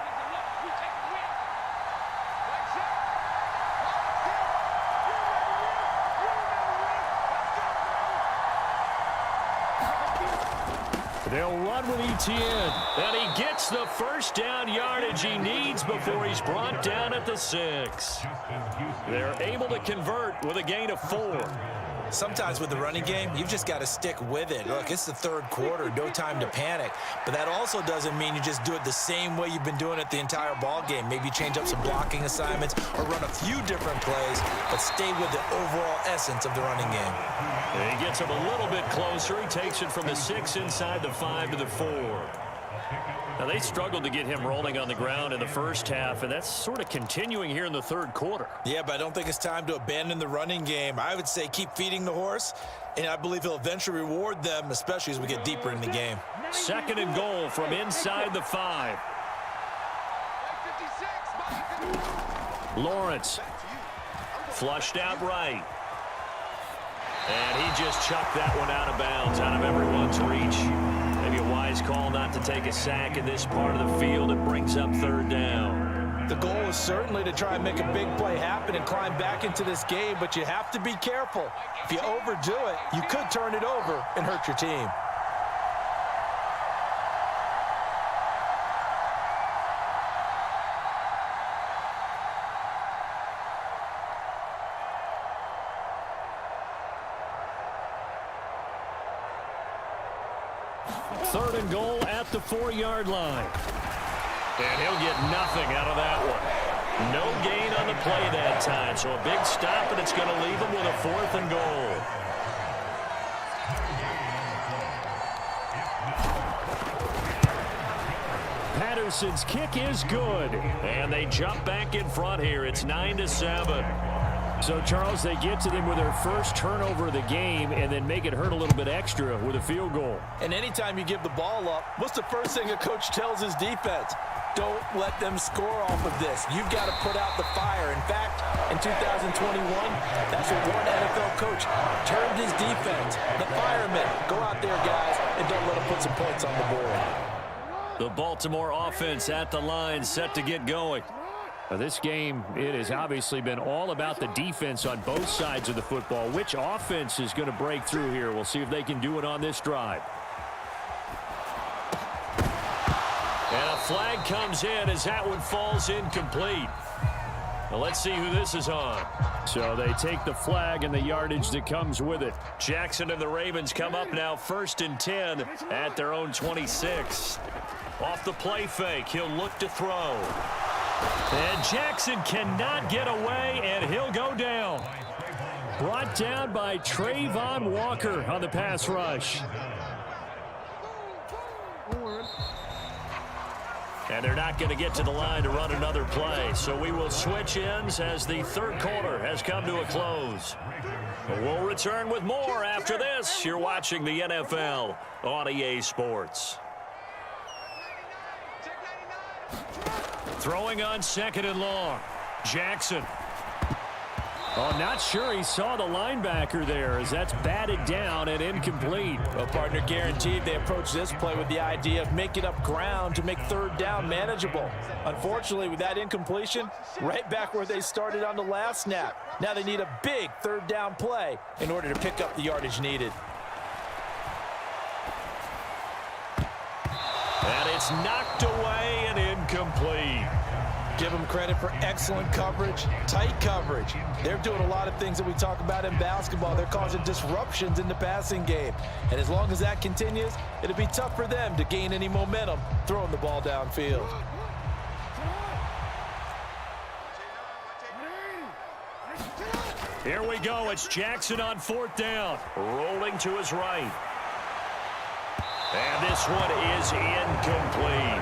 They'll run with Etienne, and he gets the first down yardage he needs before he's brought down at the 6. They're able to convert with a gain of 4. Sometimes with the running game, you've just got to stick with it. Look, it's the third quarter, no time to panic. But that also doesn't mean you just do it the same way you've been doing it the entire ball game. Maybe change up some blocking assignments or run a few different plays, but stay with the overall essence of the running game. And he gets him a little bit closer. He takes it from the 6 inside the 5 to the 4. Now, they struggled to get him rolling on the ground in the first half, and that's sort of continuing here in the third quarter. Yeah, but I don't think it's time to abandon the running game. I would say keep feeding the horse, and I believe he'll eventually reward them, especially as we get deeper in the game. 2nd and goal from inside the 5. Lawrence flushed out right. And he just chucked that one out of bounds, out of everyone's reach. Maybe a wise call not to take a sack in this part of the field. It brings up third down. The goal is certainly to try and make a big play happen and climb back into this game, but you have to be careful. If you overdo it, you could turn it over and hurt your team. Third and goal at the 4-yard line. And he'll get nothing out of that one. No gain on the play that time, so a big stop, and it's going to leave him with a 4th and goal. Patterson's kick is good, and they jump back in front here. It's 9-7. So, Charles, they get to them with their first turnover of the game and then make it hurt a little bit extra with a field goal. And anytime you give the ball up, what's the first thing a coach tells his defense? Don't let them score off of this. You've got to put out the fire. In fact, in 2021, that's what one NFL coach termed his defense. The firemen. Go out there, guys, and don't let them put some points on the board. The Baltimore offense at the line, set to get going. This game, it has obviously been all about the defense on both sides of the football. Which offense is going to break through here? We'll see if they can do it on this drive. And a flag comes in as that one falls incomplete. Now let's see who this is on. So they take the flag and the yardage that comes with it. Jackson and the Ravens come up now 1st and 10 at their own 26. Off the play fake, he'll look to throw. And Jackson cannot get away, and he'll go down. Brought down by Trayvon Walker on the pass rush. And they're not going to get to the line to run another play. So we will switch ends as the third quarter has come to a close. We'll return with more after this. You're watching the NFL on EA Sports. Throwing on 2nd and long. Jackson. Oh, not sure he saw the linebacker there as that's batted down and incomplete. Well, partner, guaranteed they approach this play with the idea of making up ground to make third down manageable. Unfortunately, with that incompletion, right back where they started on the last snap. Now they need a big third down play in order to pick up the yardage needed. And it's knocked away and incomplete. Give them credit for excellent coverage, tight coverage. They're doing a lot of things that we talk about in basketball. They're causing disruptions in the passing game. And as long as that continues, it'll be tough for them to gain any momentum throwing the ball downfield. Here we go. It's Jackson on 4th down. Rolling to his right. And this one is incomplete.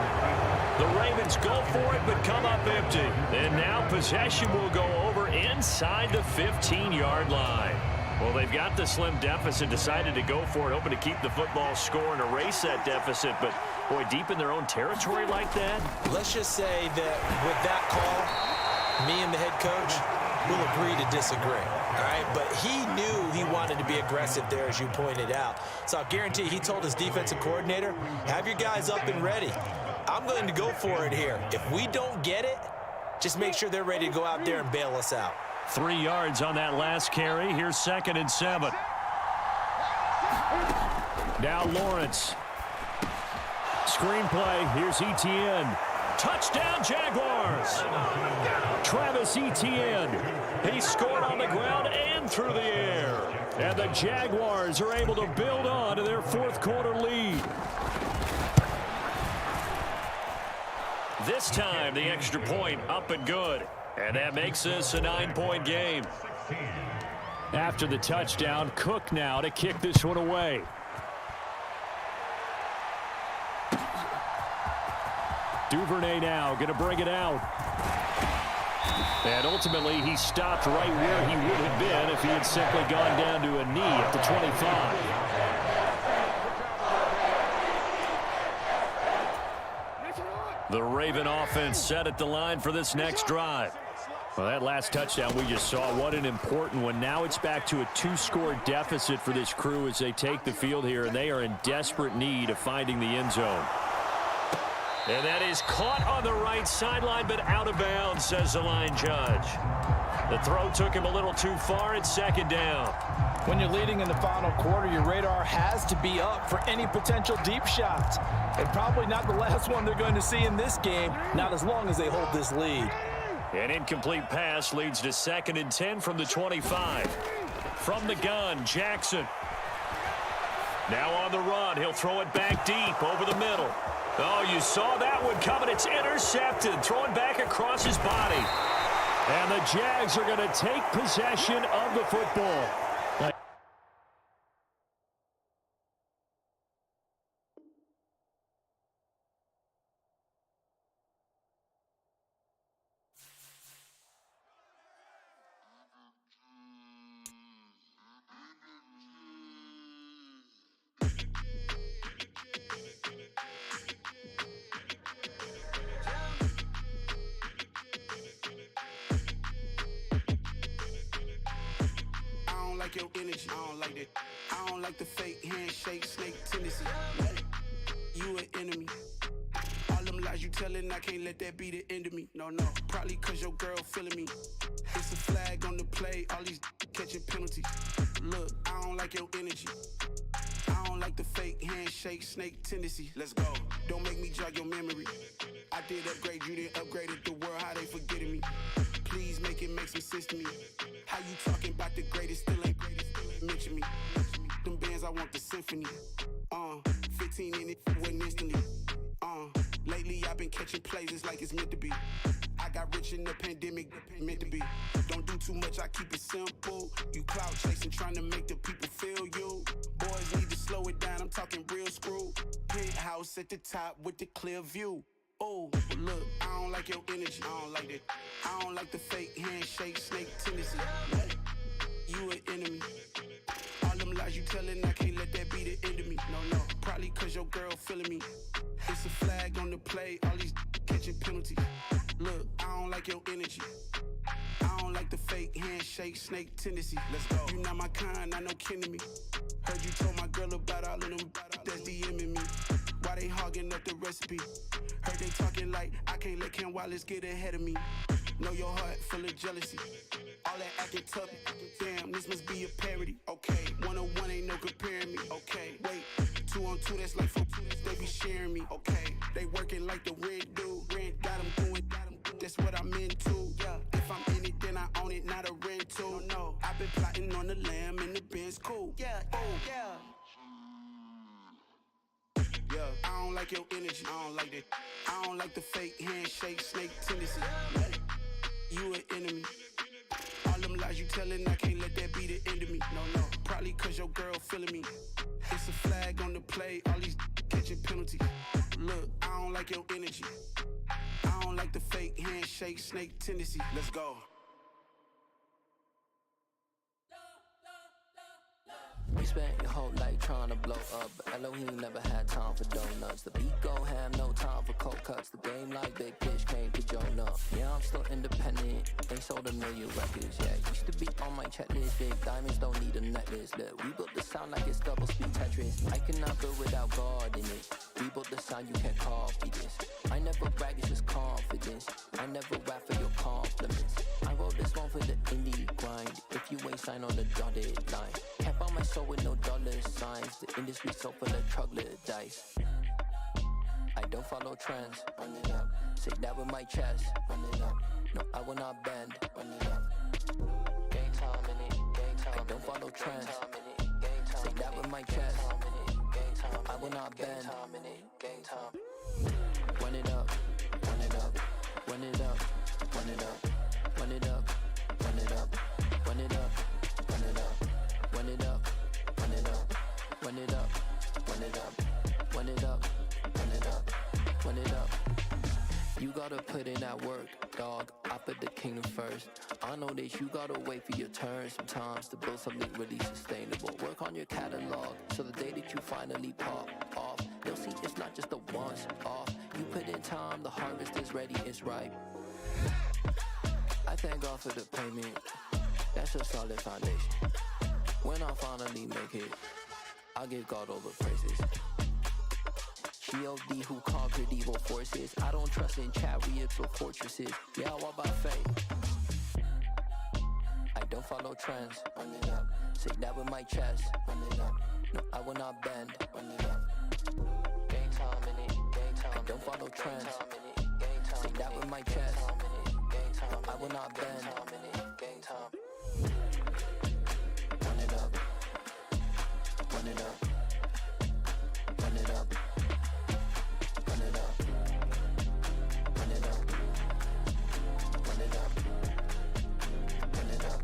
The Ravens go for it, but come up empty. And now possession will go over inside the 15-yard line. Well, they've got the slim deficit, decided to go for it, hoping to keep the football score and erase that deficit. But, boy, deep in their own territory like that. Let's just say that with that call, me and the head coach, will agree to disagree, all right? But he knew he wanted to be aggressive there, as you pointed out. So I guarantee he told his defensive coordinator, have your guys up and ready. I'm going to go for it here. If we don't get it, just make sure they're ready to go out there and bail us out. 3 yards on that last carry. Here's 2nd and 7. Now Lawrence. Screenplay. Here's Etienne. Touchdown, Jaguars. Travis Etienne. He scored on the ground and through the air. And the Jaguars are able to build on to their 4th quarter lead. This time, the extra point up and good. And that makes this a 9-point game. After the touchdown, Cook now to kick this one away. Duvernay now going to bring it out. And ultimately, he stopped right where he would have been if he had simply gone down to a knee at the 25. The Raven offense set at the line for this next drive. Well, that last touchdown we just saw, what an important one. Now it's back to a 2-score deficit for this crew as they take the field here, and they are in desperate need of finding the end zone. And that is caught on the right sideline, but out of bounds, says the line judge. The throw took him a little too far. It's 2nd down. When you're leading in the final quarter, your radar has to be up for any potential deep shots. And probably not the last one they're going to see in this game, not as long as they hold this lead. An incomplete pass leads to 2nd and 10 from the 25. From the gun, Jackson. Now on the run, he'll throw it back deep over the middle. Oh, you saw that one coming. It's intercepted, throwing back across his body. And the Jags are going to take possession of the football. Your energy, I don't like that. I don't like the fake handshake, snake tendency. You an enemy. All them lies you telling, I can't let that be the end of me. No, probably cause your girl feeling me. It's a flag on the play, all these catching penalties. Look, I don't like your energy. I don't like the fake handshake, snake tendency. Let's go. Don't make me jog your memory. I did upgrade, you didn't upgrade it. The world, how they forgetting me. Please make it make some sense to me. How you talking about the greatest, still ain't greatest, mention me. Them bands, I want the symphony. 15 in it, wasn't instantly. Lately I've been catching plays, it's like it's meant to be. I got rich in the pandemic, meant to be. Don't do too much, I keep it simple. You clout chasing, trying to make the people feel you. Boys need to slow it down, I'm talking real screw. Penthouse at the top with the clear view. Oh, look, I don't like your energy. I don't like that. I don't like the fake handshake, snake tendency. You an enemy. All them lies you telling, I can't let that be the end of me. No, probably cause your girl feeling me. It's a flag on the play, all these catching penalties. Look, I don't like your energy. I don't like the fake handshake, snake tendency. Let's go. You not my kind, I know kin to me. Heard you told my girl about all of them that's DMing me. Why they hogging up the recipe? Heard they talking like I can't let Ken Wallace get ahead of me. Know your heart full of jealousy. All that acting tough, damn, this must be a parody. Okay, 1-on-1 ain't no comparing me. Okay, wait, 2-on-2, that's like 4-2, they be sharing me. Okay, they working like the rent do. Rent got them going, that's what I'm into. Yeah, if I'm in it, then I own it, not a rental. No, I've been plotting on the lamb and the Benz cool. Yeah, oh, yeah. Yeah, I don't like your energy. I don't like that. I don't like the fake handshake, snake tendency. You an enemy. All them lies you telling, I can't let that be the end of me. No, probably cause your girl feeling me. It's a flag on the play, all these catching penalties. Look, I don't like your energy. I don't like the fake handshake, snake tendency. Let's go. You spent your whole life trying to blow up, but Elohim never had time for donuts. The beat go ham, no time for cold cuts. The game like big fish came to Jonah. Yeah, I'm still independent, ain't They sold a million records, yeah. Used to be on my checklist. Big diamonds don't need a necklace. Look, we built the sound like it's double speed Tetris. I cannot build without God in it. We built the sound, you can't copy this. I never brag, it's just confidence. I never rap for your compliments. I wrote this one for the indie grind. If you ain't signed on the dotted line, can't buy my soul with no dollar signs. The industry so full of troglodytes. I don't follow trends, run it up. Say that with my chest, run it up. No, I will not bend, run it up. Gang time in it, gang time. I don't follow trends, say that with my chest. I will not bend, gang time. Run it up, run it up, run it up, run it up, run it up, run it up, run it up, run it up, run it up, run it up, run it up, run it up, run it up, run it up, run it up. You gotta put in that work, dog. I put the kingdom first. I know that you gotta wait for your turn sometimes to build something really sustainable. Work on your catalog, so the day that you finally pop off, they'll see it's not just a once off. You put in time, the harvest is ready, it's ripe. I thank God for the payment, that's a solid foundation. When I finally make it, I'll give God all the praises. G.O.D. who conquered evil forces. I don't trust in chariots or fortresses. Yeah, I walk by faith. I don't follow trends. Run it up. Say that with my chest. Run it up. No, I will not bend. Run it up. Gang time in it. Gang time. I don't follow trends. Say that with my chest. No, I will not bend. Gang time. Run it up. Run it up. Run it up. Run it up. Run it up. Run it up. Run it up.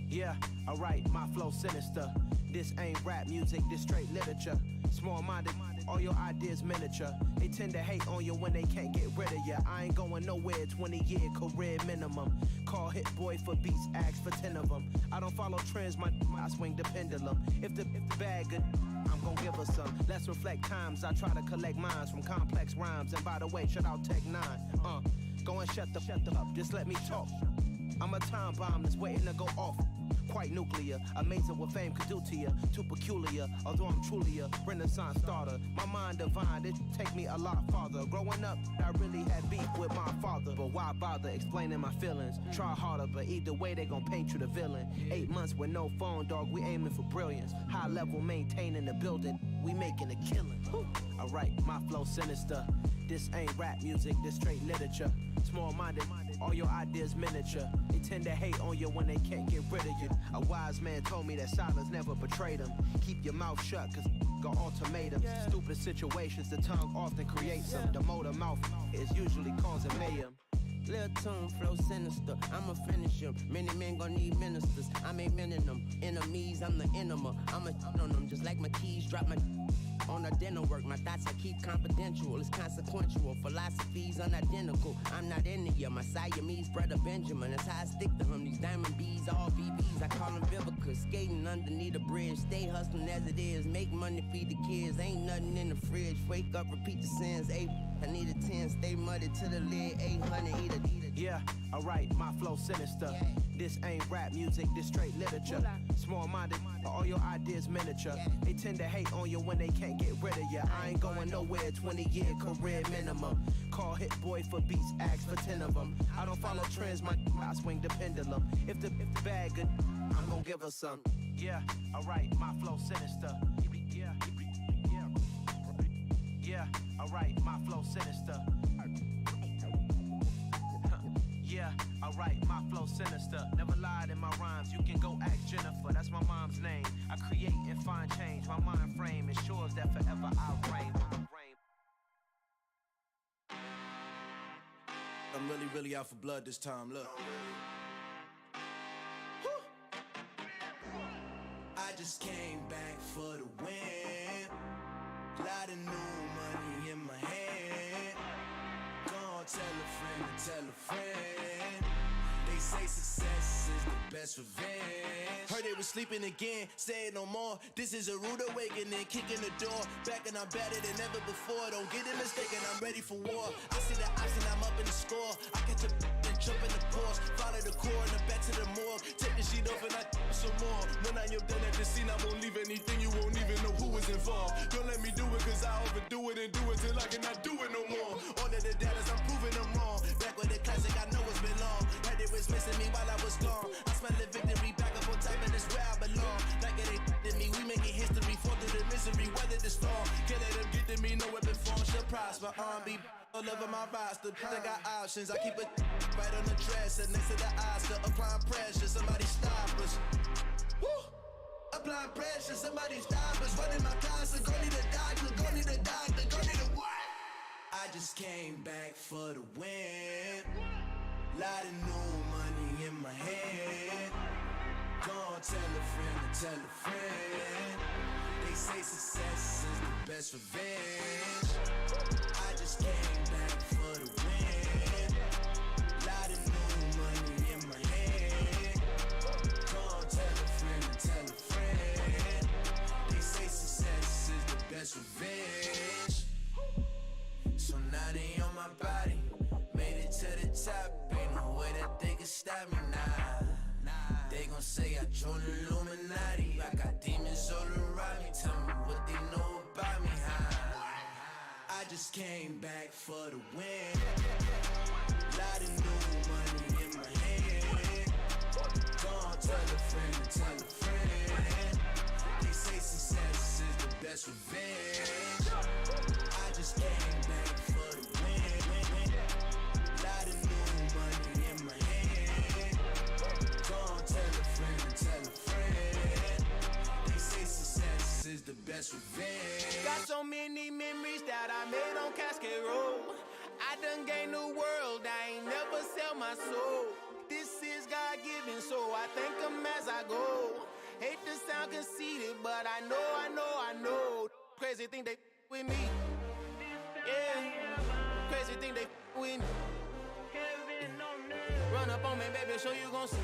Yeah, alright, my flow sinister. This ain't rap music, this straight literature. Small-minded, all your ideas miniature. They tend to hate on you when they can't get rid of you. I ain't going nowhere, 20-year career minimum. Call Hit Boy for beats, ask for 10 of them. I don't follow trends, I swing the pendulum. If the bag good, I'm gon' give her some. Let's reflect times, I try to collect minds from complex rhymes. And by the way, shout out Tech 9. Go and shut the up, just let me talk. I'm a time bomb that's waiting to go off. Quite nuclear, amazing what fame could do to you. Too peculiar, although I'm truly a Renaissance starter. My mind divine, it take me a lot farther. Growing up, I really had beef with my father. But why bother explaining my feelings? Try harder, but either way they gon' paint you the villain. 8 months with no phone, dog, we aiming for brilliance. High level maintaining the building, we making a killing. Alright, my flow sinister. This ain't rap music, this straight literature. Small-minded, all your ideas miniature. They tend to hate on you when they can't get rid of you. A wise man told me that silence never betrayed him. Keep your mouth shut, cause got ultimatums. Stupid situations, the tongue often creates them. The motor mouth is usually causing mayhem. Lil' tune, flow sinister, I'ma finish him. Many men gon' need ministers, I'm aiming them. Enemies, I'm the enema, I'ma on them. Just like my keys, drop my on a dinner work. My thoughts I keep confidential, it's consequential. Philosophies unidentical, I'm not into ya. My Siamese brother Benjamin, that's how I stick to him. These diamond bees, all BBs, I call them Vivica. Skating underneath a bridge, stay hustling as it is. Make money, feed the kids, ain't nothing in the fridge. Wake up, repeat the sins, I need a 10, stay muddy to the lid, 800, eat a. Yeah, alright, my flow sinister. This ain't rap music, this straight literature. Small-minded, all your ideas miniature. They tend to hate on you when they can't get rid of you. I ain't going nowhere, 20-year career minimum. Call Hit Boy for beats, ask for 10 of them. I don't follow trends, I swing the pendulum. If the bag good, I'm gon' give her some. Yeah, alright, my flow sinister. Yeah, alright, my flow sinister. Yeah, alright, my flow sinister. Never lied in my rhymes, you can go ask Jennifer. That's my mom's name. I create and find change. My mind frame ensures that forever I'll reign. I'm really out for blood this time, look. I just came back for the win. Lot of new money in my hand. Gonna tell a friend to tell a friend. They say success is the best revenge. Heard they was sleeping again, say it no more. This is a rude awakening, kicking the door. Back and I'm better than ever before. Don't get it mistaken, I'm ready for war. I see the option, I'm up in the score. I catch a and jump in the course. Follow the core and the back to the morgue. Take the sheet off and I some more. When I am done at the scene, I won't leave anything. You won't even know who was involved. Don't let me do it, cause I overdo it and do it till I cannot do it no more. All of the datas, I'm proving them wrong. Back with the classic, I know it's been long. Had it was missing me while I was gone. I smell the victory back up on top, and it's where I belong. Like it ain't to me, we making history. Fall through the misery, weather the storm. Can't let them get to me, no weapon form shall prosper. R&B all over my roster. I got options, I keep it right on the dresser. Next to the Oscar, applying pressure. Somebody stop us. Woo! Applying pressure, somebody stop us. Running my closet, go need a doctor, go need a doctor, go need a what? I just came back for the win. Lot of new money in my hand. Gonna tell a friend to tell a friend. They say success is the best revenge. I just came back for the win. Lot of new money in my hand. Gonna tell a friend to tell a friend. They say success is the best revenge. So now they on my body. Made it to the top. Ain't no way that they can stop me now. They gon' say I joined the Illuminati. I got demons all around me. Tell me what they know about me, huh? I just came back for the win. Lot of new money in my hand. Gonna tell a friend to tell a friend. They say success is the best revenge. I just came back for the win. Lot of new money in my hand. Gonna tell a friend to tell a friend. They say success is the best revenge. Got so many memories that I made on Cascade Road. I done gained the world, I ain't never sell my soul. This is God-given, so I thank him as I go. Hate to sound conceited, but I know. Crazy thing they with me. Yeah, crazy thing they with me. Run up on me, baby, so you gon' see.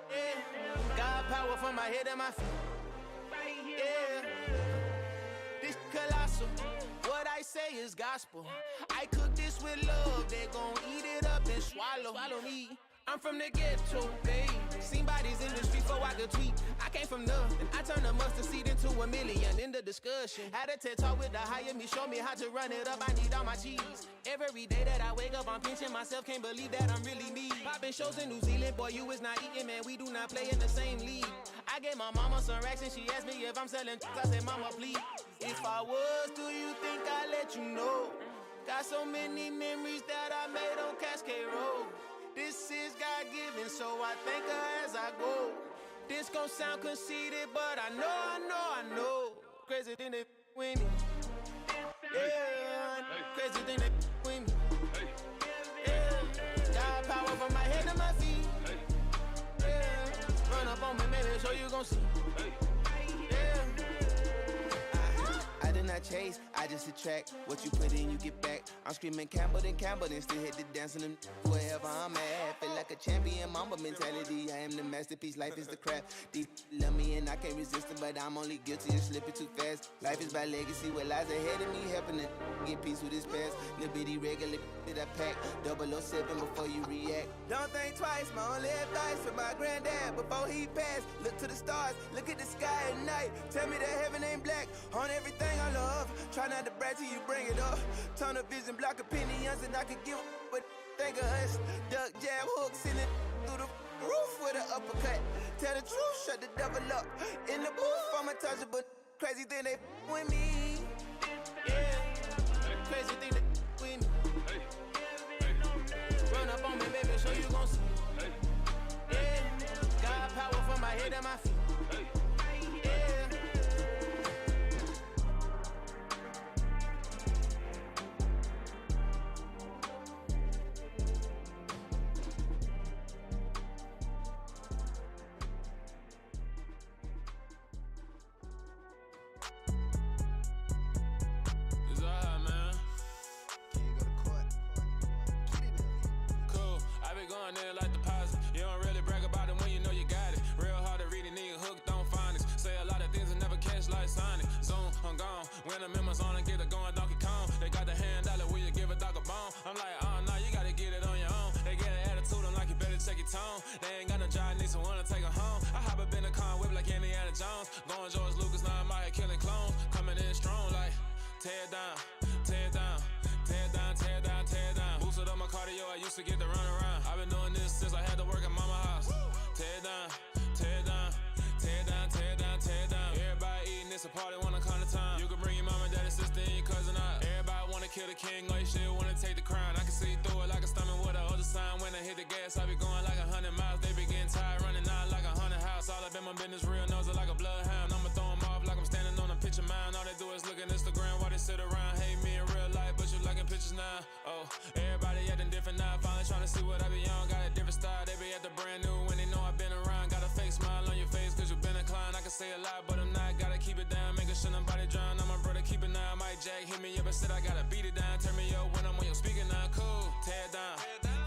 Yeah, God power from my head and my feet. Yeah, this colossal. What I say is gospel. I cook this with love. They gon' eat it up and swallow me. I'm from the ghetto, babe. Seen bodies in the street before I could tweet. I came from nothing. I turned a mustard seed into a million in the discussion. Had a TED talk with the higher me, show me how to run it up. I need all my cheese. Every day that I wake up, I'm pinching myself. Can't believe that I'm really me. Popping shows in New Zealand, boy, you is not eating, man. We do not play in the same league. I gave my mama some racks and she asked me if I'm selling. I said, mama, please. If I was, do you think I'd let you know? Got so many memories that I made on Cascade Road. This is God-given, so I thank her as I go. This gon' sound conceited, but I know. Crazy thing they with me. Yeah, crazy thing they with me. Yeah, God power from my head to my feet. Yeah, run up on me, baby, so you gon' see. Yeah. I did not chase, I just attract. What you put in, you get back. I'm screaming Campbell, then still hit the dance on them. Wherever I'm at, feel like a champion, mamba mentality. I am the masterpiece, life is the crap. These love me and I can't resist it, but I'm only guilty of slipping too fast. Life is by legacy, what lies ahead of me, helping to get peace with this past. Little bitty regular that I pack, 007 before you react. Don't think twice, my only advice for my granddad before he passed. Look to the stars, look at the sky at night. Tell me that heaven ain't black on everything I love. Try not to brag till you bring it up. Tunnel vision, block opinions, and I could give but think of us. Duck, jab, hooks in it through the roof with an uppercut. Tell the truth, shut the devil up. In the booth, I'm untouchable. Crazy thing they with me. Yeah, crazy thing they with me. Run up on me, baby, so you gon' see. Yeah, God power from my head and my feet. the members on and get it going Donkey Kong. They got the hand dollar, will you give a dog a bone? I'm like, oh no, you gotta get it on your own. They get an attitude, I'm like, you better check your tone. They ain't got no job, need someone to take her home. I hop up in the car, whip like Indiana Jones. Going George Lucas, now I'm out here killing clones. Coming in strong like, tear down, tear down, tear down, tear down, tear down. Boosted up my cardio, I used to get to run around. I've been doing this since I had to work at mama house. Tear down, tear down, tear down, tear down, tear down. Everybody eating, it's a party, wanna come to time. You can bring your mama, daddy, sister, and your cousin out. Everybody wanna kill the king, or you still wanna take the crown. I can see through it like a stomach with a other sign. When I hit the gas, I be going like 100 miles. They be getting tired, running out like 100 house. All up in my business, real nose like a bloodhound. I'ma throw them off like I'm standing on a picture mound. All they do is look at Instagram while they sit around. Hate me in real life, but you liking pictures now. Oh, everybody acting different now. Finally trying to see what I be on. Got a different style, they be at the brand new when they know I've been around. Got a fake smile on your face cause you been inclined. I can say a lot, but I'm not. Gotta keep it down, making sure nobody drown. I'm my brother, keep it now. Mike Jack hit me up and said I gotta beat it down. Turn me up when I'm on your speaker now. Cool, tear down,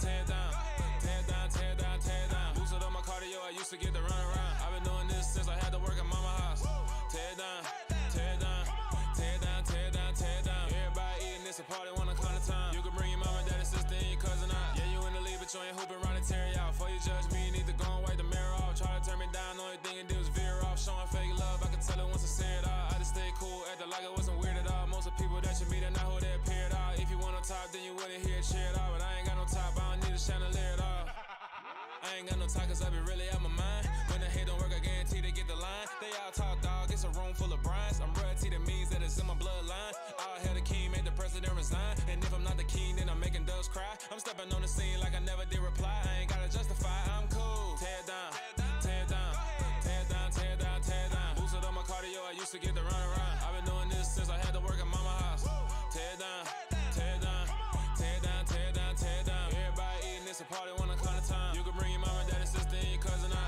tear down, tear down, tear down, tear down. Boosted up my cardio, I used to get to run around. I've been doing this since I had to work at mama house. Tear down, tear down, tear down, tear down, tear down. Everybody eating, it's a party, wanna come to time. You can bring your mama, daddy, sister, and your cousin out. Yeah, you in the lead, but you ain't hooping around and tear you out. Before you judge me, you need to go and wipe the mirror off. Try to turn me down, only thing you did was veer off. Showing fake love, I can tell it once I say it all. I just stay cool, acting like it wasn't weird at all. Most of the people that you meet are not who they appear at all. If you want on top, then you wouldn't hear it cheer at all. But I ain't got no top, I don't need a chandelier at all. I ain't got no talk cause I be really out my mind. When the hate don't work, I guarantee they get the line. They all talk dog, it's a room full of brinds. I'm royalty, that means that it's in my bloodline. All hell the king, made the president resign. And if I'm not the king, then I'm making doves cry. I'm stepping on the scene like I never did reply. I ain't gotta justify, I'm cool. Tear down, tear down, tear down, tear down, tear down. Boosted up my cardio, I used to get to run around. I've been doing this since I had to work at mama house. Tear down, tear down, tear down, tear down, tear down. Everybody eating, it's a party, wanna come to time. You can bring your mama, daddy, sister, and your cousin out.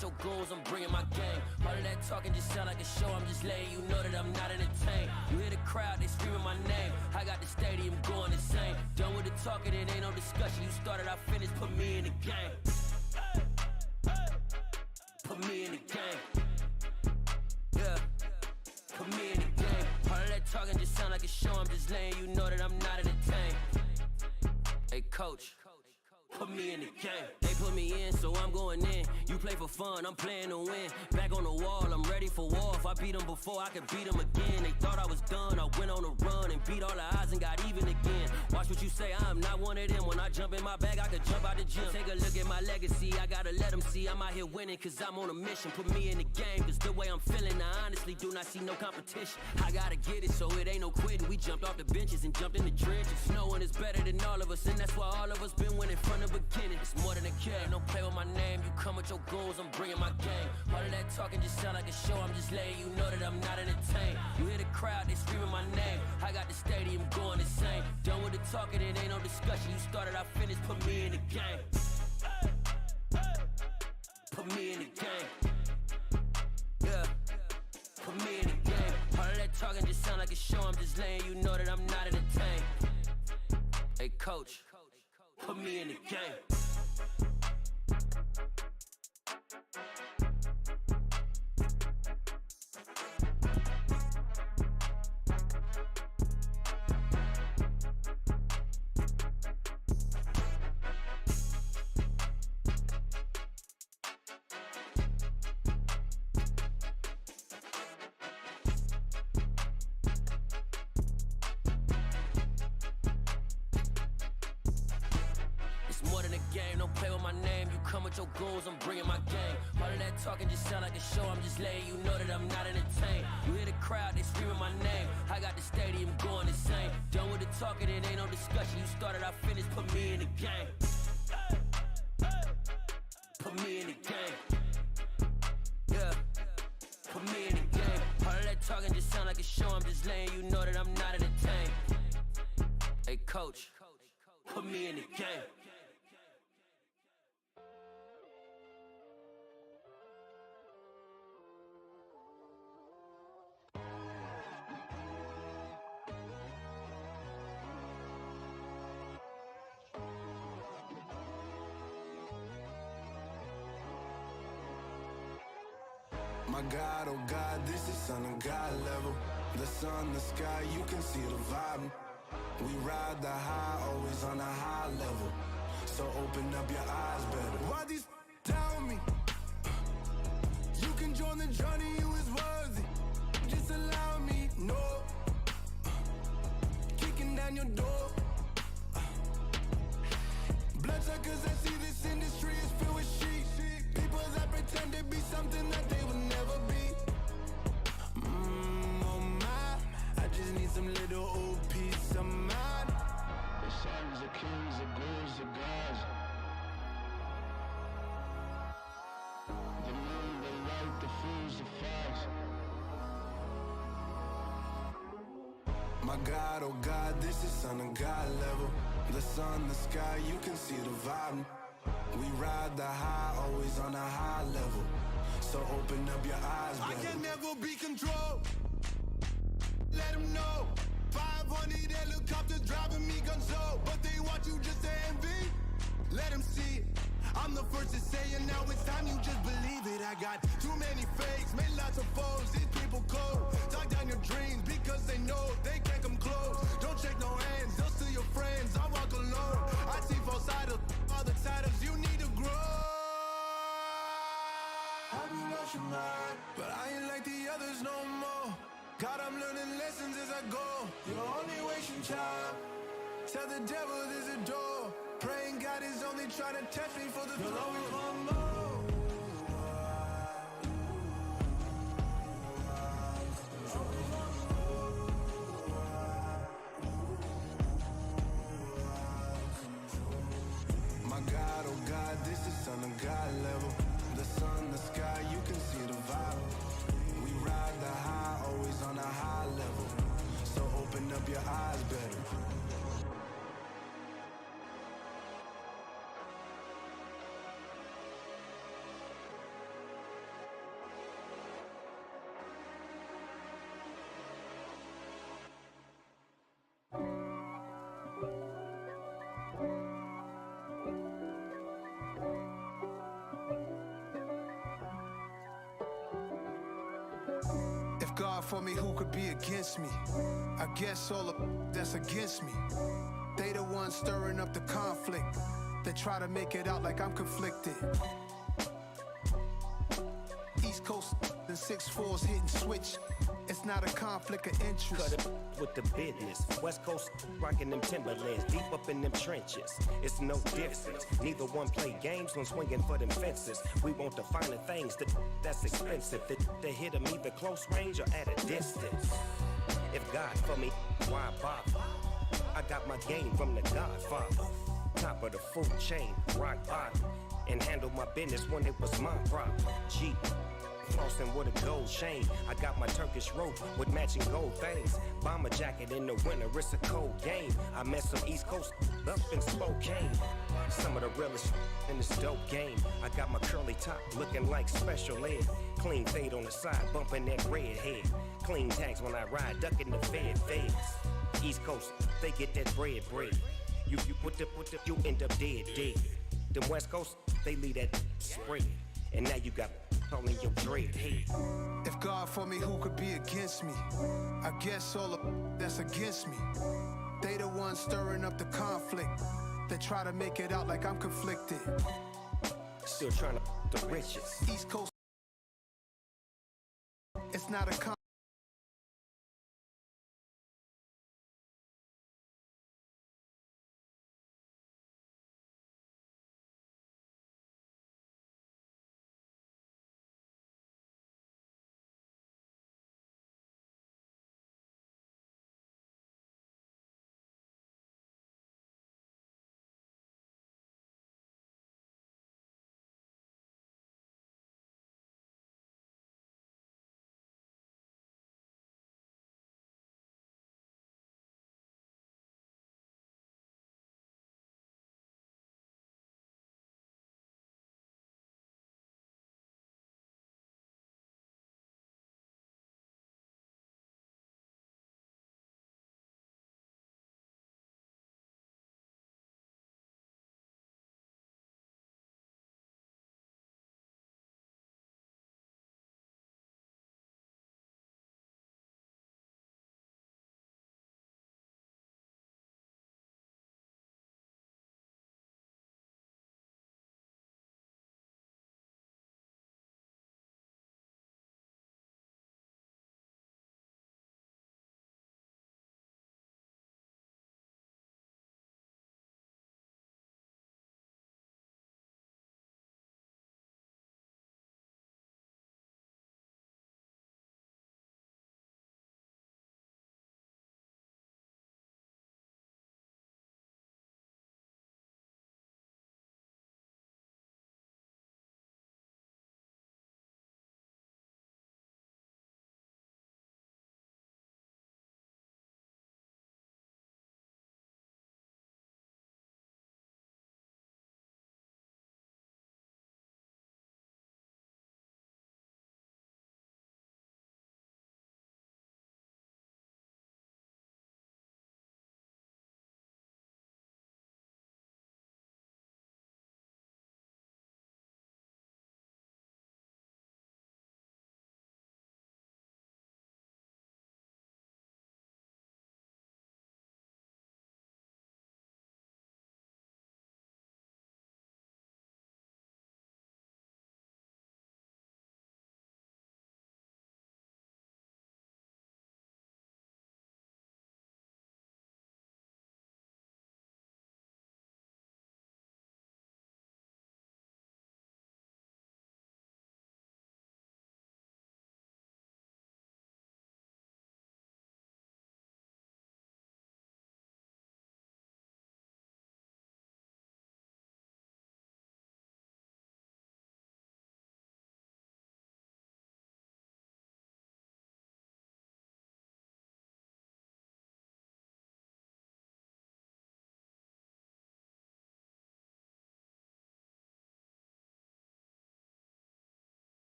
Your goals, I'm bringing my game. All of that talking just sound like a show. I'm just letting you know that I'm not entertained. You hear the crowd, they screaming my name. I got the stadium going insane. Done with the talking, it ain't no discussion. You started, I finished, put me in the game. Put me in the game. Yeah, put me in the game. All of that talking just sound like a show. I'm just letting you know that I'm not entertained. Hey coach, put me in the game. They put me in, so I'm going in. You play for fun, I'm playing to win. Back on the wall, I'm ready for war. If I beat them before, I could beat them again. They thought I was done, I went on a run and beat all the odds and got even again. Watch what you say, I'm not one of them. When I jump in my bag, I could jump out the gym. Take a look at my legacy, I gotta let them see I'm out here winning, cause I'm on a mission. Put me in the game, cause the way I'm feeling, I honestly do not see no competition. I gotta get it, so it ain't no quitting. We jumped off the benches and jumped in the trenches. No one is better than all of us, and that's why all of us been winning from the beginning. It's more than a kid, don't play with my name. You come with your goals, I'm bringing my game. All of that talking just sound like a show. I'm just letting you know that I'm not entertained. You hear the crowd, they screaming my name. I got the stadium going insane. Done with the talking, it ain't no discussion. You started, I finished, put me in the game. Put me in the game. Yeah, put me in the game. All of that talking just sound like a show. I'm just letting you know that I'm not entertained. Hey coach, put me in the game. game. Don't play with my name. You come with your goons, I'm bringing my gang. All of that talking just sound like a show. I'm just letting you know that I'm not entertained. You hear the crowd, they screaming my name. I got the stadium going insane. Done with the talking, it ain't no discussion. You started, I finished, put me in the game. Put me in the game. Yeah. Put me in the game. All of that talking just sound like a show. I'm just letting you know that I'm not entertained. Hey, coach, put me in the game. My God, oh God, this is Son of God level. The sun, the sky, you can see the vibe. We ride the high, always on a high level. So open up your eyes better. Why these tell me? You can join the journey, you is worthy. Just allow me, no. Kicking down your door. Bloodsuckers, I see this industry is filled with sheep. People that pretend to be something that they will never be. Oh my, I just need some little old peace of mind. The sons of kings, the gurus, the gods. The moon, the light, the fools, the facts. My God, oh God, this is Son of God level. The sun, the sky, you can see the vibe. We ride the high, always on a high level. So open up your eyes, baby. I can never be controlled. Let them know. 500 helicopters driving me gonzo. But they want you just to envy. Let them see it. I'm the first to say it, now it's time you just believe it. I got too many fakes, made lots of foes. These people cold. Talk down your dreams because they know they can't come close. Don't shake no hands, they'll steal your friends. I walk alone. I see false idols, all the titles you need to grow. Have you lost your mind? But I ain't like the others no more. God, I'm learning lessons as I go. You're only wasting time. Tell the devil there's a door. Praying God is only trying to test me for the throne. You'll always want more. My God, oh God, this is Son of God level. The sun, the sky, you can see the vibe. We ride the high, always on a high level. So open up your eyes better. If God for me, who could be against me? I guess all of that's against me. They the ones stirring up the conflict. They try to make it out like I'm conflicted. East Coast and 6'4's hitting switch. It's not a conflict of interest. Cut it with the business. West Coast rocking them Timberlands, deep up in them trenches. It's no difference. Neither one play games when swinging for them fences. We want the finer things that's expensive. They hit them either close range or at a distance. If God for me, why bother? I got my game from the Godfather. Top of the food chain, rock bottom. And handle my business when it was my problem. G. Flossing with a gold chain. I got my Turkish rope with matching gold things. Bomber jacket in the winter, it's a cold game. I met some East Coast up in Spokane. Some of the realest in this dope game. I got my curly top looking like special ed. Clean fade on the side, bumping that red head. Clean tags when I ride, ducking the feds. East Coast, they get that bread. You you end up dead. The West Coast, they leave that spread. And now you got all in your dread head. If God for me, who could be against me? I guess all of that's against me. They the ones stirring up the conflict. They try to make it out like I'm conflicted. Still trying to the riches. East Coast, it's not a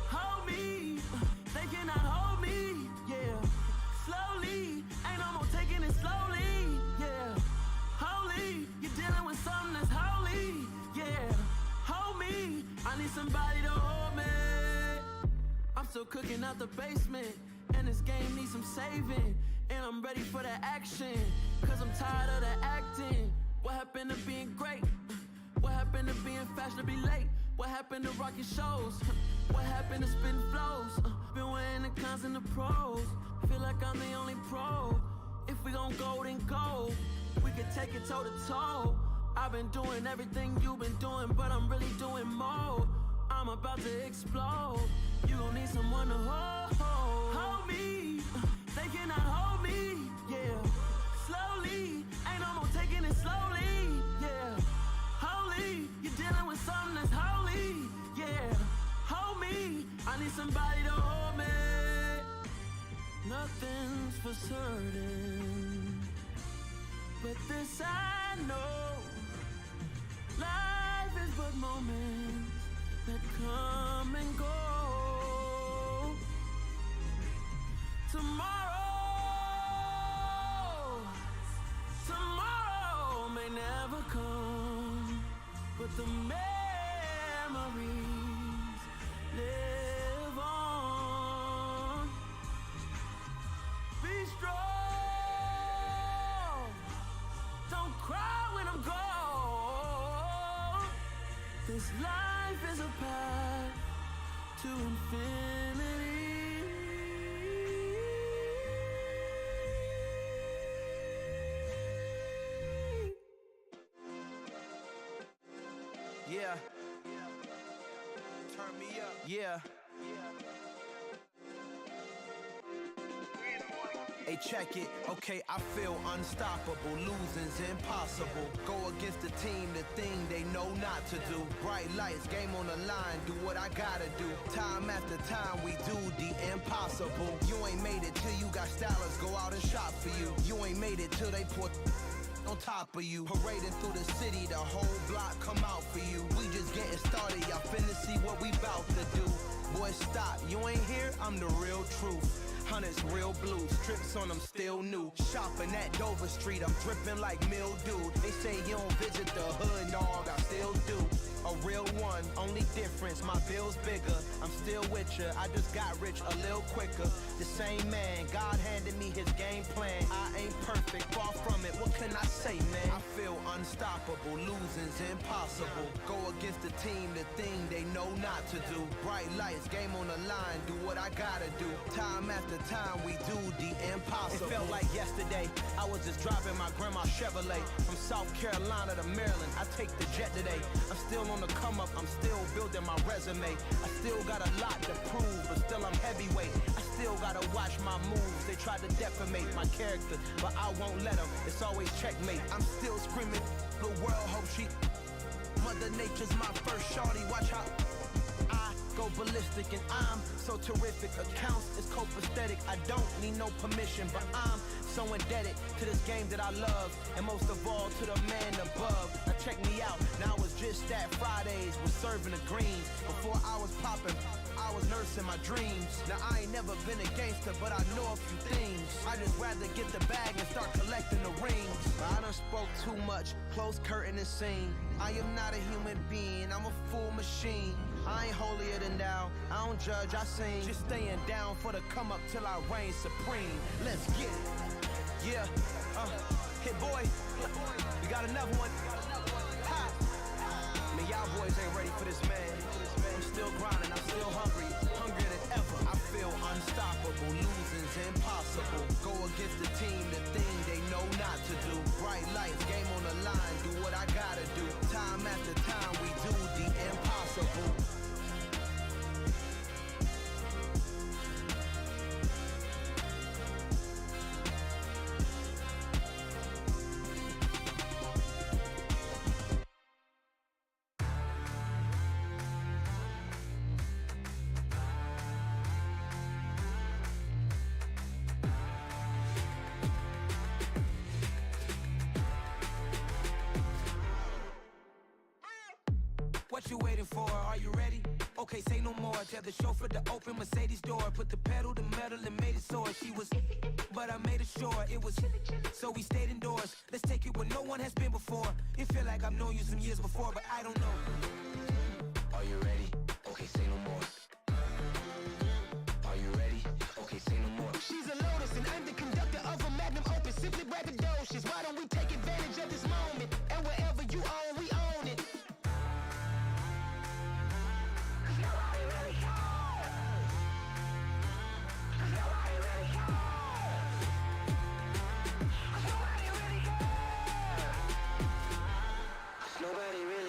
Hold me, they cannot hold me, yeah. Slowly, ain't no more taking it slowly, yeah. Holy, you're dealing with something that's holy, yeah. Hold me, I need somebody to hold me. I'm still cooking out the basement, and this game needs some saving. And I'm ready for the action, cause I'm tired of the acting. What happened to being great? What happened to being fashionably late? What happened to rocking shows? What happened to spitting flows? Been weighing the cons and the pros. Feel like I'm the only pro. If we gon' go, then go. We could take it toe to toe. I've been doing everything you've been doing, but I'm really doing more. I'm about to explode. You gon' need someone to hold me. They cannot hold me, yeah. Slowly, ain't no more taking it slowly, yeah. Holy, you're dealing with something that's holy, yeah. Hold me, I need somebody to hold me. Nothing's for certain, but this I know. Life is but moments that come and go. Tomorrow may never come, but the memories live on. Be strong, don't cry when I'm gone. This life is a path to infinity. Yeah. Turn me up. Yeah. Hey, check it. Okay, I feel unstoppable. Losing's impossible. Go against the team, the thing they know not to do. Bright lights, game on the line, do what I gotta do. Time after time, we do the impossible. You ain't made it till you got stylists go out and shop for you. You ain't made it till they put on top of you. Parading through the city, the whole block come out for you. We just getting started, y'all finna see what we bout to do. Boy, stop, you ain't here, I'm the real truth. Hunters real blue, strips on them still new. Shopping at Dover Street, I'm dripping like mildew. They say you don't visit the hood, dog, I still do. A real one, only difference, my bill's bigger. I'm still with ya, I just got rich a little quicker. The same man, God handed me his game plan. I ain't perfect, far from it, what can I say, man? I feel unstoppable, losing's impossible. Go against the team, the thing they know not to do. Bright lights, game on the line, do what I gotta do. Time after time, we do the impossible. It felt like yesterday, I was just driving my grandma's Chevrolet. From South Carolina to Maryland, I take the jet today. I'm still on the come up, I'm still building my resume. I still got a lot to prove, but still I'm heavyweight. I still gotta watch my moves. They tried to defamate my character, but I won't let them. It's always checkmate. I'm still screaming, the world hope she. Mother Nature's my first shorty, watch how I go ballistic, and I'm so terrific. Accounts is copacetic, I don't need no permission, but I'm so indebted to this game that I love, and most of all to the man above. Now check me out, now it's just that Fridays was serving the greens. Before I was popping, I was nursing my dreams. Now I ain't never been a gangster, but I know a few things. I just rather get the bag and start collecting the rings. I done spoke too much, close curtain and scene. I am not a human being, I'm a full machine. I ain't holier than thou, I don't judge, I sing. Just staying down for the come up till I reign supreme. Let's get it. Yeah, hit boy, we got another one. Ha. Man, y'all boys ain't ready for this, man. I'm still grinding, I'm still hungry, hungrier than ever. I feel unstoppable, losing's impossible. Go against the team, the thing they know not to do. Bright lights, game on the line, do what I gotta do. Time after time, we do the impossible. What you waiting for? Are you ready? Okay, say no more. Tell the chauffeur to open Mercedes door. Put the pedal to metal and made it soar. She was, but I made it sure it was. So we stayed indoors. Let's take it where no one has been before. It feel like I've known you some years before, but I don't know. Are you ready? Okay, say no more. Are you ready? Okay, say no more. She's a Lotus and I'm the conductor of a Magnum Opus. Simply braggadocious. Why don't we take advantage of this moment? And wherever you own, we own it.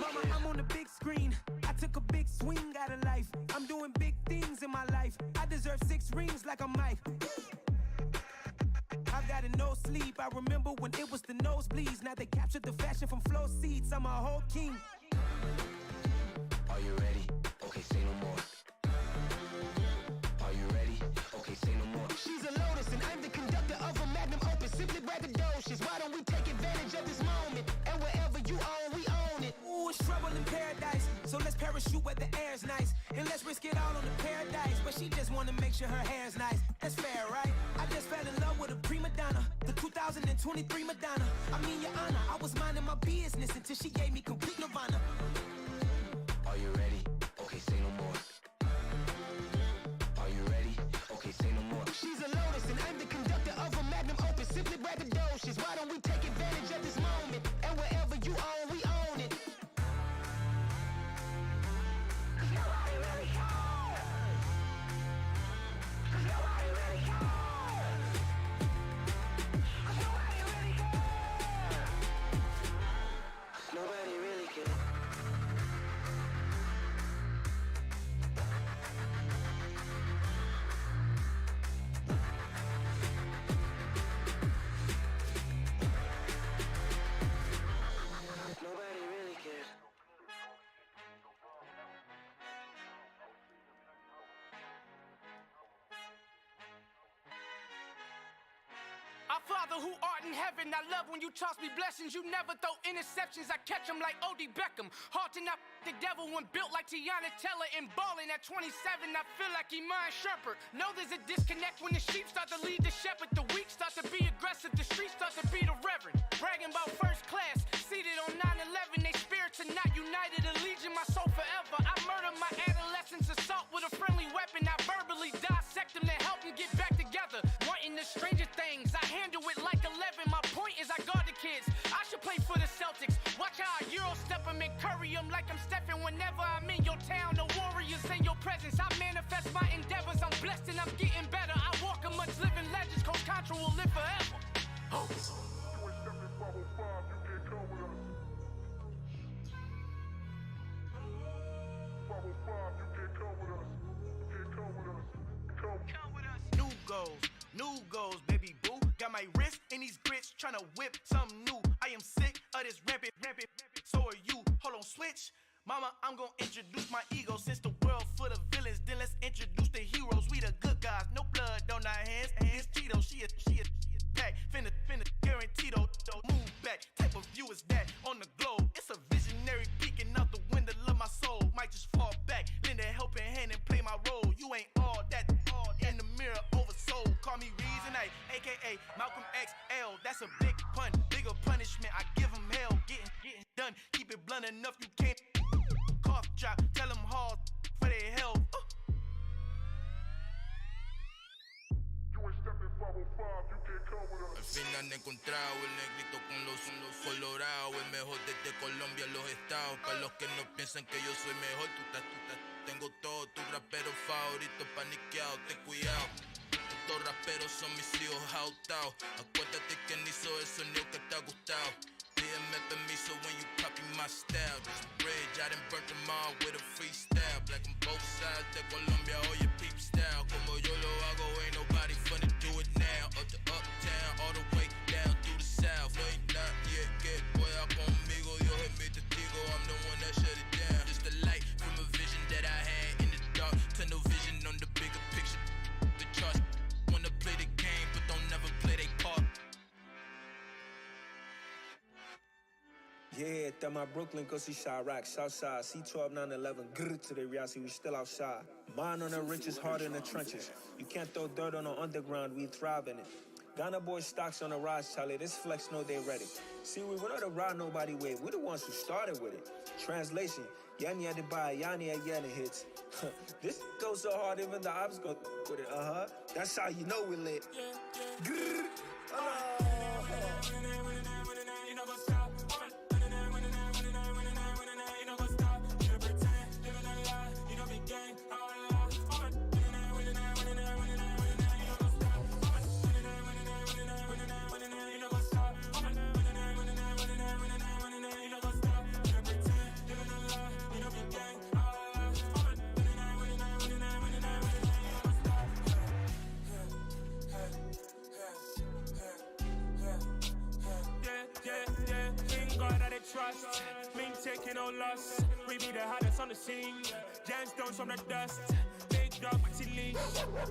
Mama, I'm on the big screen. I took a big swing out of life. I'm doing big things in my life. I deserve 6 rings like I'm Mike. I've got no sleep. I remember when it was the nosebleeds. Now they captured the fashion from flow seats. I'm a whole king. Are you ready? Okay, say no more. Are you ready? Okay, say no more. She's a Lotus and I'm the conductor of a Magnum Opus. Simply braggadocious. Why don't we take advantage of this moment? And wherever you own, we own it. Ooh, it's trouble in paradise. So let's parachute where the air's nice. And let's risk it all on the paradise. But she just wanna make sure her hair's nice. That's fair, right? I just fell in love with a prima donna. The 2023 Madonna. I mean, your honor, I was minding my business until she gave me complete nirvana. Are you ready? Okay, say no more. Are you ready? Okay, say no more. She's a Lotus and I'm the conductor of a Magnum Opus. Simply braggadocious. Why don't we take advantage of this moment? And wherever you own, we own it. Nobody really cares. Nobody really cares. Our Father who art in heaven, I love when you toss me blessings. You never throw interceptions, I catch them like O.D. Beckham. Hard to not the devil when built like Tiana Teller. And balling at 27, I feel like Iman Shepherd. Know there's a disconnect when the sheep start to lead the shepherd. The weak start to be aggressive, the streets start to be the reverend. Bragging about first class, seated on 9/11. They spirits are not united, a legion, my soul forever. I murder my adolescence, assault with a friendly weapon. I verbally dissect them to help them get back together. Wanting the stranger things, I handle it like 11. My point is I guard the kids. I should play for the Celtics. Watch how I Euro step them and curry them like I'm Stephen. Whenever I'm in your town, the Warriors in your presence. I manifest my endeavors. I'm blessed and I'm getting better. I walk amongst living legends. Coach Contra will live forever. Oh. New goals, baby boo. Got my wrist in these grits, tryna whip something new. I am sick of this rampant. So are you. Hold on, switch. Mama, I'm gonna introduce my ego. Since the world full of villains, then let's introduce the heroes. We the good guys, no blood on our hands. Hands Cheeto, she a pack. Finna guaranteed move back. Type of view is that on the globe? It's a visionary peeking out the window of my soul. Might just fall back, lend a helping hand and play my role. You ain't all that in the mirror oversold. Call me Reason A, aka Malcolm XL. That's a big pun, bigger punishment. I give him hell, getting done. Keep it blunt enough, you can't cough drop. Tell them hard for their health. Al final he encontrado el negrito con los colorados. El mejor desde Colombia, los estados. Para los que no piensan que yo soy mejor, tú estás. Tengo todo, tu rapero favorito paniqueado, ten cuidado. Estos raperos son mis hijos adoptados. Acuérdate quién hizo el sonido que te ha gustado. Pídeme permiso when you copy my style. Just a bridge, I done burnt them all with a freestyle. Black on both sides de Colombia, oye peep style. Como yo lo hago, ain't nobody finna do it now. Up to uptown, all the way down through the south. No hay nadie que pueda conmigo, Dios es mi testigo. I'm the one that shut it down. Just the light from a vision that I had in the dark. Tunnel vision on the bigger picture. The charts wanna play the game, but don't never play their part. Yeah, that my Brooklyn, go see Chirac, Southside, C12, 911, grrr to the reality, we still outside. Mine on the richest, heart in the trenches. You can't throw dirt on the underground, we thrive in it. Ghana boys stocks on the rise, Charlie, this flex know they ready. See, we not to ride nobody with, we the ones who started with it. Translation, Yani had to buy, Yani had Yanni hits. This goes so hard, even the ops go with it, That's how you know we lit. Grrr, Trust, mean taking no loss. We be the hottest on the scene. Gemstones from the dust. Big dog, but leash.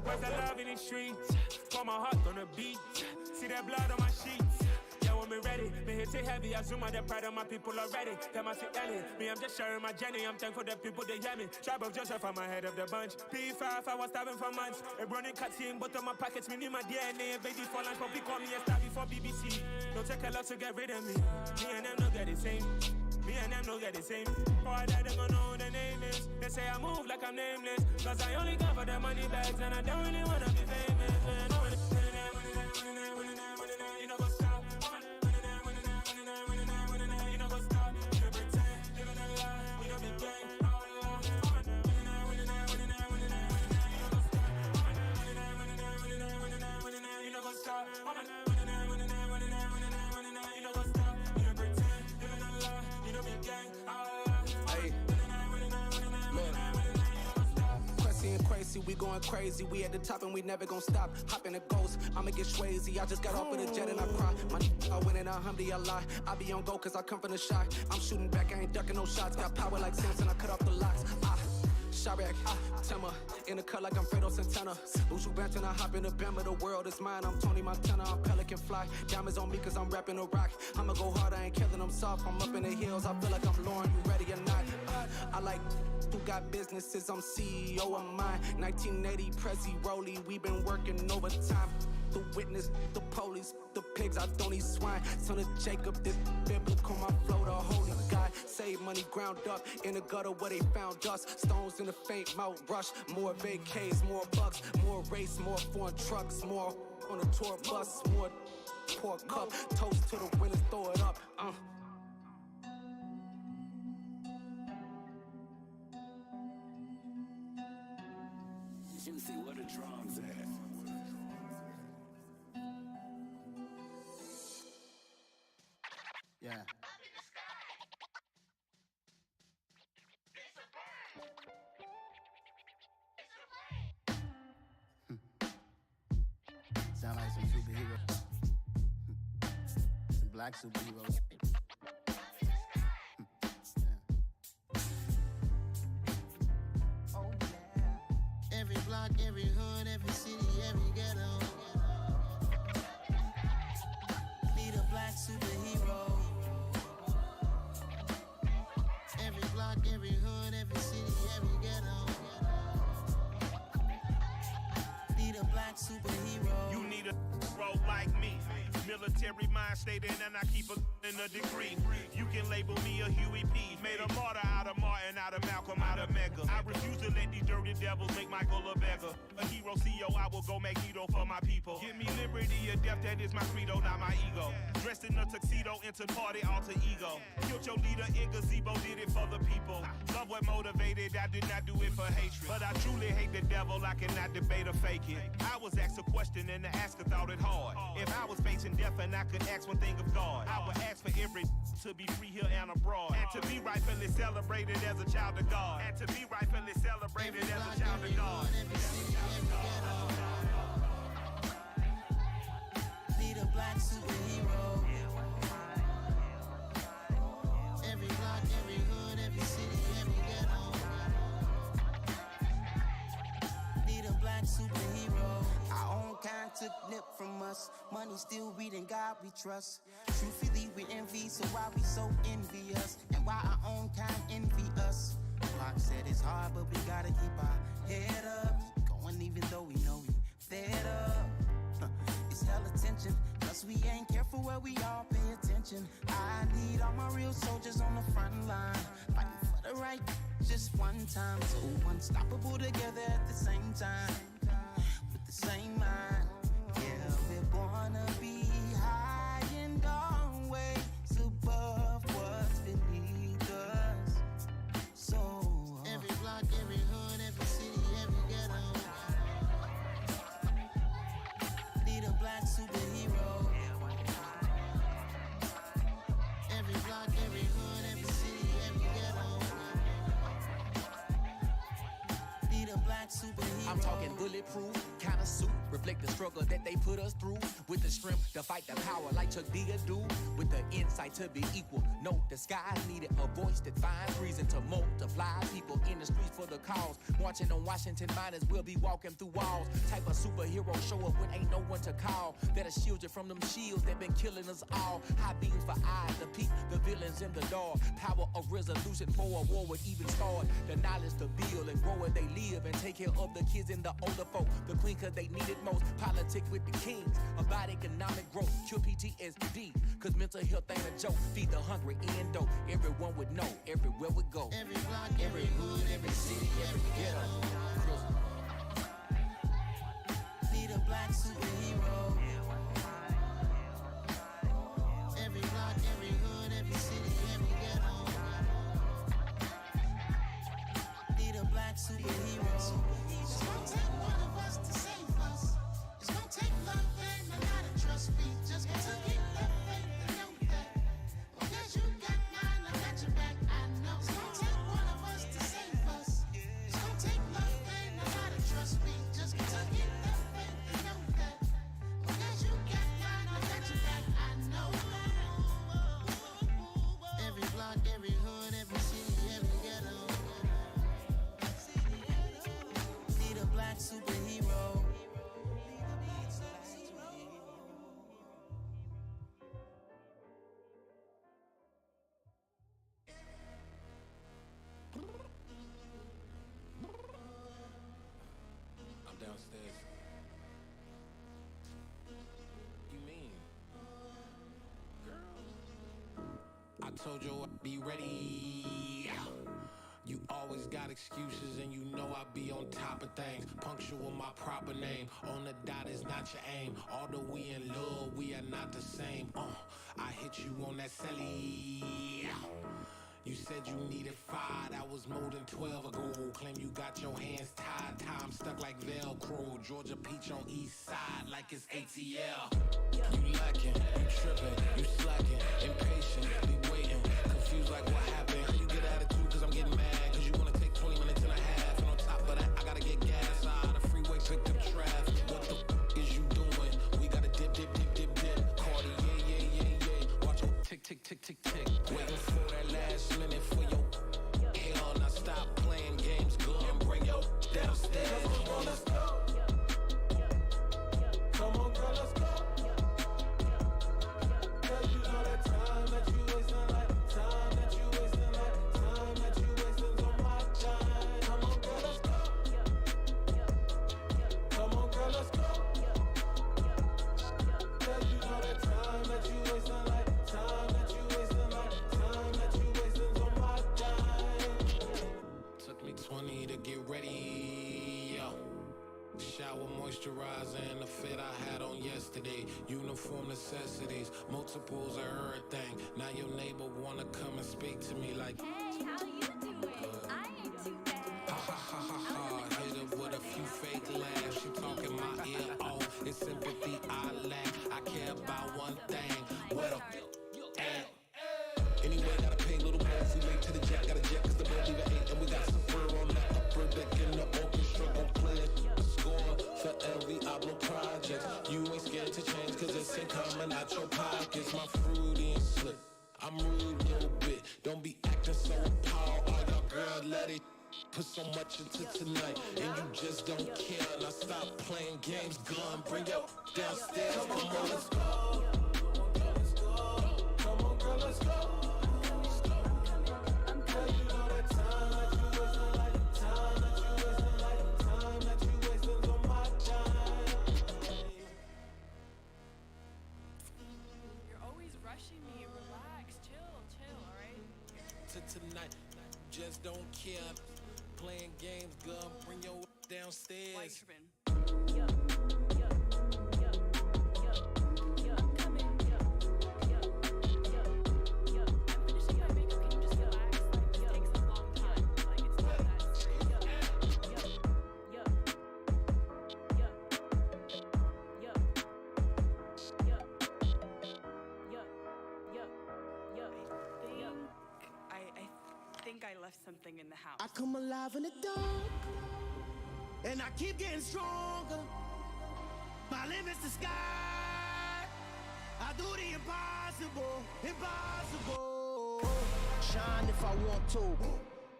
Where's the love in the streets? Pour my heart on the beat. See that blood on my sheets. Yeah, when me ready, me hit it heavy. I zoom out the pride of my people already. Them I see Ellie. Me, I'm just sharing my journey. I'm thankful the people they hear me. Tribe of Joseph, I'm ahead of the bunch. P5, I was starving for months. A running cutscene, but on my pockets, me need my DNA. Baby for lunch, but call me a star before BBC. Don't take a lot to get rid of me. Me and them don't get the same. Me and them don't get the same. Boy, that they gonna know the name is. They say I move like I'm nameless. Cause I only come for the money bags. And I don't really wanna be famous. You know what's up? You know what's up? You pretend, living a lie. We don't be gang. You know what's up? Crazy, we going crazy. We at the top and we never gon' stop. Hop in the ghost, I'ma get swayzy. I just got off of the jet and I cry. I win and alhamdulillah. I be on go cause I come from the shot. I'm shooting back, I ain't ducking no shots. Got power like Samson, I cut off the locks. Chirac, Tema, in the cut like I'm Fredo Santana. Buju Banton, I hop in the Bama, the world is mine. I'm Tony Montana, I'm Pelican Fly. Diamonds on me cause I'm rapping a rock. I'ma go hard, I ain't killing them soft. I'm up in the hills, I feel like I'm Lauren, you ready or not? I like who got businesses, I'm CEO of mine. 1980 Prezi Rolly, we been working overtime. The witness, the police, the pigs, I don't eat swine. Son of Jacob, this biblical, my flow, the holy God. Save money ground up in the gutter where they found us. Stones in the faint mouth rush. More vacays, more bucks, more race, more foreign trucks, more on a tour bus, more pork cup. Toast to the winners, throw it up. You see what the drums at. Yeah. Sound like some superheroes. Some black superheroes. Oh yeah. Every block, every hood, every city, every ghetto. Need a black superhero. Every block, every hood, every city, every ghetto. Need a black superhero. You need a bro like me. Military mind stated and I keep in a degree. You can label me a Huey P. Made a martyr out of Martin, out of Malcolm, out of Mega. I refuse to let these dirty devils make Michael a beggar. A hero CEO, I will go Magneto for my people. Give me liberty or death, that is my credo, not my ego. Dressed in a tuxedo, into party, alter ego. Killed your leader in gazebo, did it for the people. Love what motivated, I did not do it for hatred. But I truly hate the devil, I cannot debate or fake it. I was asked a question and the asker thought it hard. If I was facing death and I could ask one thing of God, I would ask for every to be free here and abroad. And to be rightfully celebrated as a child of God. And to be rightfully celebrated as a child of God. Need a black superhero. Every block, every hood, every city, every ghetto. Need a black superhero. Our own kind took nip from us. Money still reading God we trust. Truthfully, with envy, so why we so envious? And why our own kind envy us? Pac said it's hard, but we gotta keep our head up. Going even though we know we fed up. It's hella tension, cause we ain't careful where we all pay attention. I need all my real soldiers on the front line, fighting for the right just one time. So unstoppable together at the same time, with the same mind. Yeah, we're born to be high and always above what's beneath us. So every block, every hood, every city, every ghetto need a black superhero. Every block, every hood, every city, every ghetto need a black superhero. I'm talking bulletproof kind of suit, reflect the struggle that they put us through, with the strength to fight the power like Chuck D do, with the insight to be equal. No disguise needed, a voice that finds reason to multiply people in the streets for the cause. Marching on Washington, might as well be walking through walls. Type of superhero show up when ain't no one to call. That'll shield you from them shields that been killing us all. High beams for eyes to peep the villains in the dark. Power of resolution for a war would even start. The knowledge to build and grow where they live and take care of the kids and the older folk. The queen cause they need it most. Politic with the kings about economic growth. Cure PTSD cause mental health ain't a joke. Feed the hungry and dope. Everyone would know everywhere we go. Every block, every hood, every city, every ghetto need a black superhero. Every block, every hood, every city, every ghetto need a black superhero. It's gonna take one of us to save us. It's gonna take love and a lot of trust. We just got to get that faith and know that. Because you got mine, I got your back, I know. It's gonna take one of us to save us. It's gonna take love and a lot of trust. We just got to get that faith and know that. Because you got mine, I got your back, I know. Every block, every hood, every city, every ghetto need a black superhero. I'm downstairs. You mean? Girl, I told you I'd be ready. You always got excuses and you know I be on top of things. Punctual my proper name. On the dot is not your aim. Although we in love, we are not the same. I hit you on that celly. You said you needed 5, that was more than 12 ago. Claim you got your hands tied, time stuck like Velcro. Georgia Peach on east side like it's ATL. You lacking, you tripping, you slacking, impatient, be waiting, confused like what happened. You get attitude cause I'm getting mad, cause you wanna take 20 minutes and a half. And on top of that, I gotta get gas out of the freeway, picked up traffic. What the is you doing? We gotta dip, dip, dip, dip, dip. Cardi, yeah. Watch your tick, tick, tick, tick, tick. Waiting for that last minute for your hell. Now stop playing games, go and bring your downstairs. Come on, let's go. Come on, girl, let's go. Cause you know that time that you wasting, like time that you wasting, like time that you wasting on my time. Come on, girl, let's go. Come on, girl, let's go. Cause you know that time that you wasting, like time that you wasting, like time that you wasting on my time. Took me 20 to get ready, yo. Shower moisturizer and the fit I had on yesterday. Uniform necessities, multiples of everything. Now your neighbor wanna come and speak to me like, hey, how you doing? I ain't too bad. Ha ha ha ha ha. Hit her with a few fake laughs. She talking my ear off. It's sympathy I lack. I care about one thing. What up? Anyway, gotta pay a little more if we late to the jet. Got a jet cause the boat leave at 8. And we got some fur on the upper deck in the orchestra. Gon' play it. Score for every Ablo project. You ain't scared to change cause it's ain't coming out your pockets. My fruity and slick. I'm rude a little bit. Don't be acting so appalled. All y'all girl let it put so much into tonight. And you just don't care. Now stop playing games. Gun, bring your downstairs. Come on, let's go. Come on, girl, let's go. pushing me. Relax, chill, alright? To tonight, just don't care. Playing games, girl, bring your downstairs. Why you tripping? I left something in the house. I come alive in the dark, and I keep getting stronger. My limit's the sky. I do the impossible, impossible. Shine if I want to.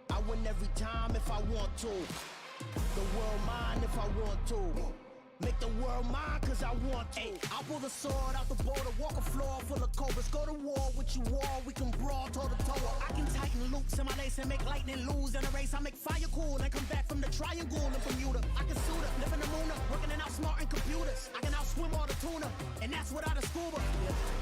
I win every time if I want to. The world mine if I want to. Make the world mine cause I want to. I'll pull the sword out the border, walk a floor full of cobras. Go to war with you all, we can brawl toe to toe. I can tighten loops in my lace and make lightning lose in a race. I make fire cool and come back from the triangle in Bermuda. I can suit up, live in the moon up, working and outsmarting computers. I can outswim all the tuna, and that's without a scuba.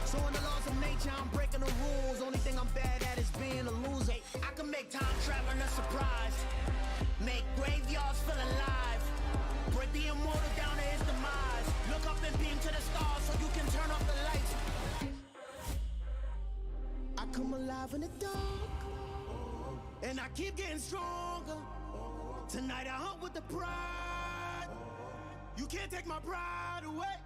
So in the laws of nature, I'm breaking the rules. Only thing I'm bad at is being a loser. I can make time traveling a surprise, make graveyards feel alive. Break the immortal down to his demise. Look up and beam to the stars so you can turn off the lights. I come alive in the dark, and I keep getting stronger. Tonight I hunt with the pride. You can't take my pride away.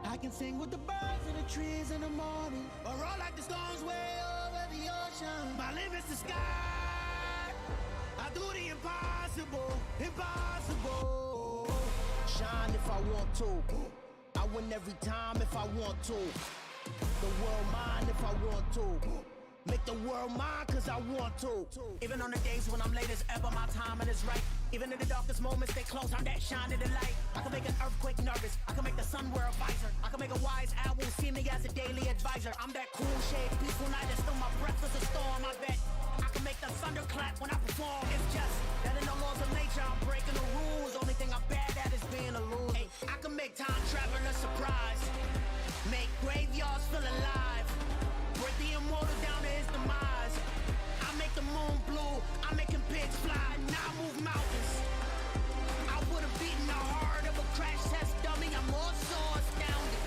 I can sing with the birds and the trees in the morning, or roll like the storms way over the ocean. My limit's the sky. I do the impossible, impossible. Shine if I want to. I win every time if I want to. The world mine if I want to. Make the world mine cause I want to. Even on the days when I'm late as ever, my timing is right. Even in the darkest moments, stay close, I'm that shine in the light. I can make an earthquake nervous, I can make the sun wear a visor. I can make a wise owl see me as a daily advisor. I'm that cool shade, peaceful night, and still my breath is a storm, I bet. I can make the thunder clap when I perform. It's just that in the laws of nature, I'm breaking the rules. Only thing I'm bad at is being a loser. Hey, I can make time traveling a surprise, make graveyards feel alive. Break the immortal down to his demise. I make the moon blue, I'm making pigs fly, now I move mountains. I would've beaten the heart of a crash test dummy. I'm more so astounded.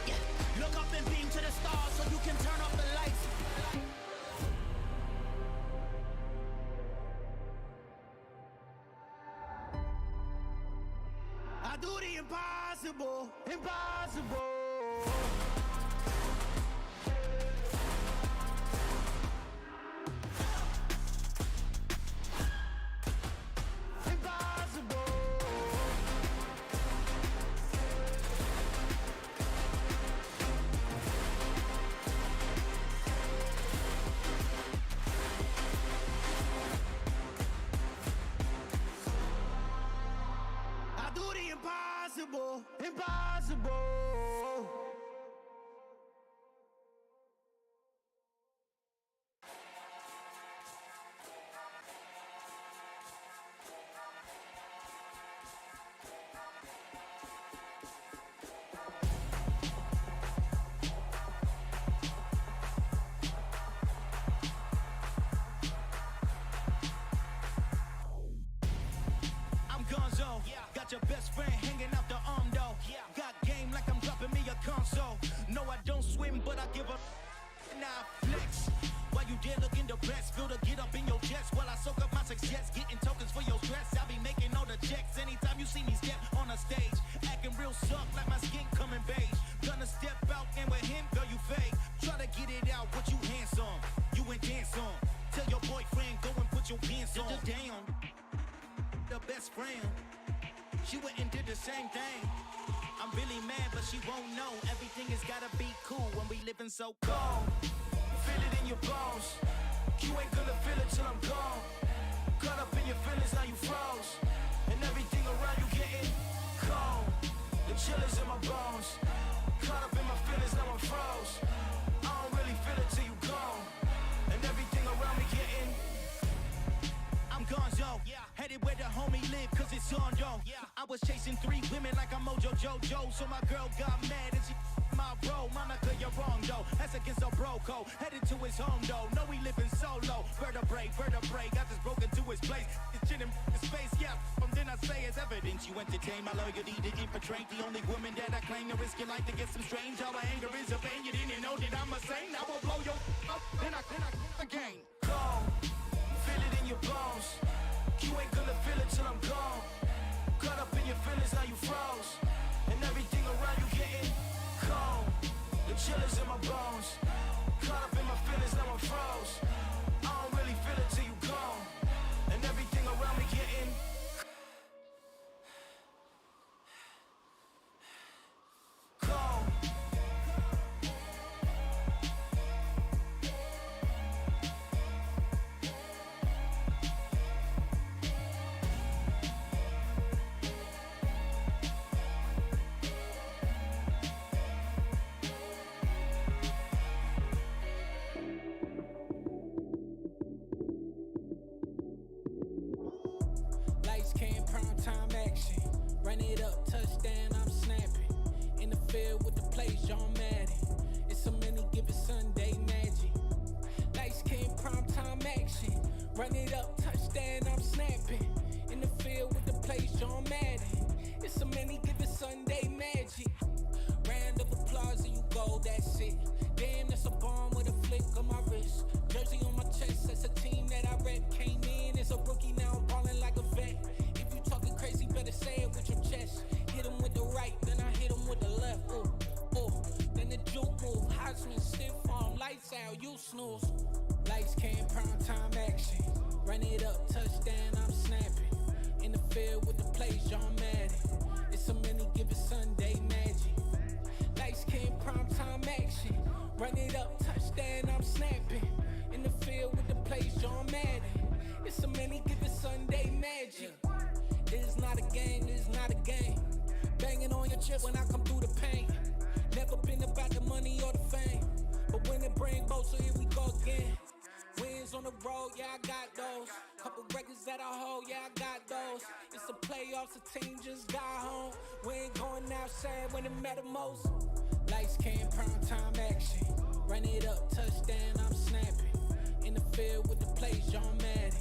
Yeah. Look up and beam to the stars so you can turn off the lights. I do the impossible, impossible. Impossible, impossible. I'm Gonzo, got your best friend hanging out the arm though. Got game like I'm dropping me a console. No, I don't swim, but I give a now flex. While you there looking the best, feel the get up in your chest while I soak up my success, getting tokens for your stress. I be making all the checks anytime you see me step on a stage, acting real suck like my skin coming beige. Gonna step out and with him, girl, you fake. Try to get it out, what you handsome, you ain't dance on. Tell your boyfriend go and put your pants on. Damn, the best friend, she went and did the same thing. I'm really mad, but she won't know. Everything has gotta be cool when we living so cold. Feel it in your bones. You ain't gonna feel it till I'm gone. Caught up in your feelings, now you froze. And everything around you getting cold. The chill is in my bones. Caught up in my feelings, now I'm froze. I don't really feel it till you gone. And everything around me getting I'm Gonzo, headed where the homie live cause it's on yo. I was chasing 3 women like I'm Mojo Jojo. So my girl got mad and she my bro. Monica, you're wrong though, that's against our bro cold. Headed to his home though, know he living solo. Vertebrae, got this broken to his place. It's chin in his face, yeah. Then I say it's evidence you entertain my loyalty to infiltrate the only woman that I claim to risk your life to get some strange. All my anger is a pain. You didn't know that I'm a saint. I will blow your up, then I again. Gone, feel it in your bones. You ain't gonna feel it till I'm gone. Caught up in your feelings, now you froze. And everything around you getting cold. The chill is in my bones. Caught up in my feelings, now I'm froze. I don't really feel it till you gone. And everything around me getting cold. Lights came, prime time action. Run it up, touchdown, I'm snapping. In the field with the plays, John Madden. It's so many, give it Sunday magic. Lights came, prime time action. Run it up, touchdown, I'm snapping. In the field with the plays, John Madden. It's so many, give it Sunday magic. Round of applause and you go, that's it. Damn, that's a bomb with a flick on my wrist. Jersey on my chest, that's a team that I rep. Came in as a rookie, now I'm ballin' like a vet. If you talking crazy, better say it with your chest. Hit him with the right, then I hit him with the left. Ooh, ooh, then the juke move. Heisman stiff arm, lights out, you snooze. Lights came, prime time action. Run it up, touchdown, I'm snapping. In the field with the plays, John Madden. It's so many, give it Sunday magic. Lights came, prime time action. Run it up, touchdown, I'm snapping. In the field with the plays, John Madden. It's so many, give it Sunday magic. This is not a game, this is not a game. Banging on your chest when I come through the pain. Never been about the money or the fame. But when it bring both, so here we go again. Wins on the road, yeah, I got those. Couple records that I hold, yeah, I got those. It's the playoffs, the team just got home. We ain't going outside when it matter most. Lights came, prime time action. Run it up, touchdown, I'm snapping. In the field with the plays, John Madden.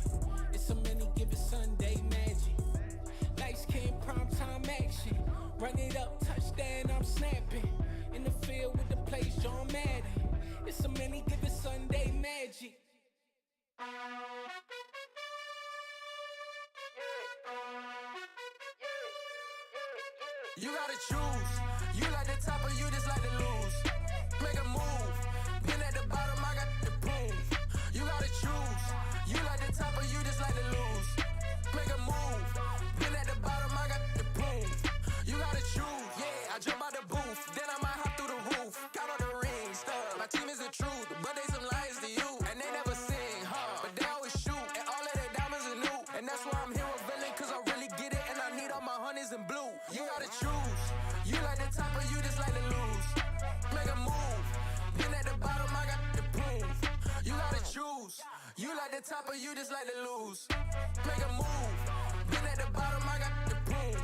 It's so many, give it Sunday magic. Lights came, prime time action. Run it up, touchdown, I'm snapping. In the field with the plays, John Madden. It's so many, give it Sunday magic. You gotta choose. You like the top or you just like to lose. Make a move. Been at the bottom, I got the proof. You gotta choose. You like the top or you just like to lose. Make a move. Been at the bottom, I got the proof. You gotta choose. Yeah, I jump out the booth, then I might hop through the roof. Count all the rings, stuff. My team is the truth, but they some liars to you. And they never sing, but they always shoot. And all of their diamonds are new. And that's why I'm here with villain, cause I really get it. And I need all my honeys in blue. You gotta choose. You like the top or you just like to lose. Make a move. Been at the bottom, I got the proof. You gotta choose. You like the top or you just like to lose. Make a move. Been at the bottom, I got the proof.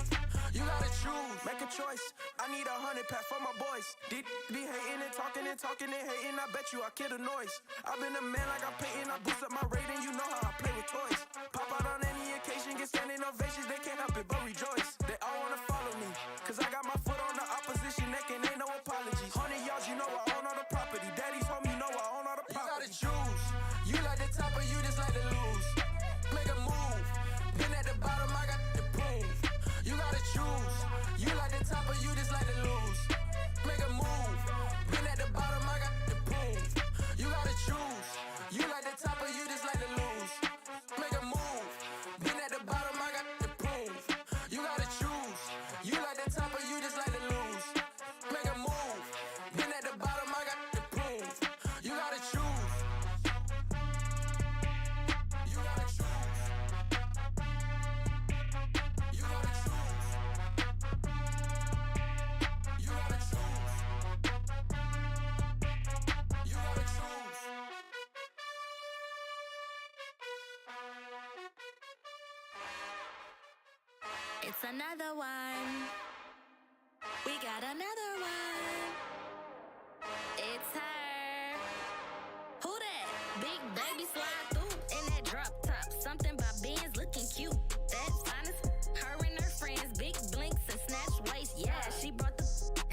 You gotta choose. Make a choice. I need 100 pack for my boys. These be hating and talking and hating. I bet you I kill the noise. I've been a man like I'm painting. I boost up my rating. You know how I play with toys. Pop out on any occasion, get standing ovations. They can't help it but rejoice. They all wanna follow me, cause I got my foot on the opposition neck and ain't no apologies. 100 yards, you know I own all the property. Daddy's home, you know I own all the property. You gotta choose. You like the top or you just like to lose. Make a move. Been at the bottom, I got the proof. You gotta choose. You like the top or you just like to lose. Make a move. Been at the bottom, I got the proof. You gotta choose. You like the top or you just like to lose. Make a move. Been at the bottom, I got the proof. You gotta choose. You like the top or you just like to lose. Make a move. Been at the bottom, I got the proof. You gotta choose. You gotta choose. You gotta choose. You gotta choose. You gotta choose. It's another one. We got another one. It's her. Big baby slide through in that drop top. Something by Benz looking cute. That's honest. Her and her friends, big blinks and snatch waist. Yeah, she brought the.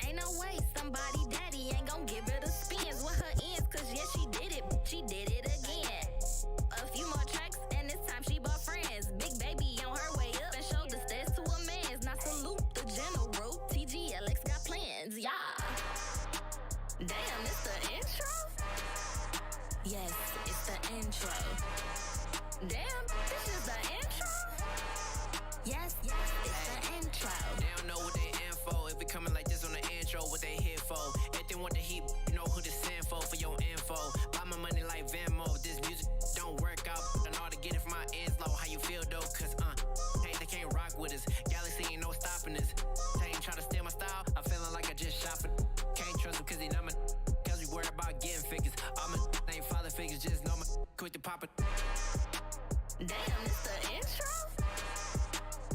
Ain't no way somebody daddy ain't gon' give her the spins with her ends. Cause yeah, she did it. She did it again. A few more tracks and this time she bought friends. Big baby on her way up and showed the stairs to a man's. Now salute the general. TGLX got plans. Yeah. Damn, it's the intro? Yes, it's the intro. Damn, this is the intro? Yes, it's the intro. They don't know what they in for. If we coming like this on the intro, what they here for? If they want the heat, you know who to send for your info. Buy my money like Venmo. If this music don't work out, I know how to get it from my ends low. How you feel though? Cause hey, they can't rock with us. Galaxy ain't no stopping us. They ain't trying to steal my style. I'm feeling like I just shopping. Can't trust them cause they not my. Cause we worried about getting figures. All my ain't father figures, just know my quick to pop it. Damn, it's the intro?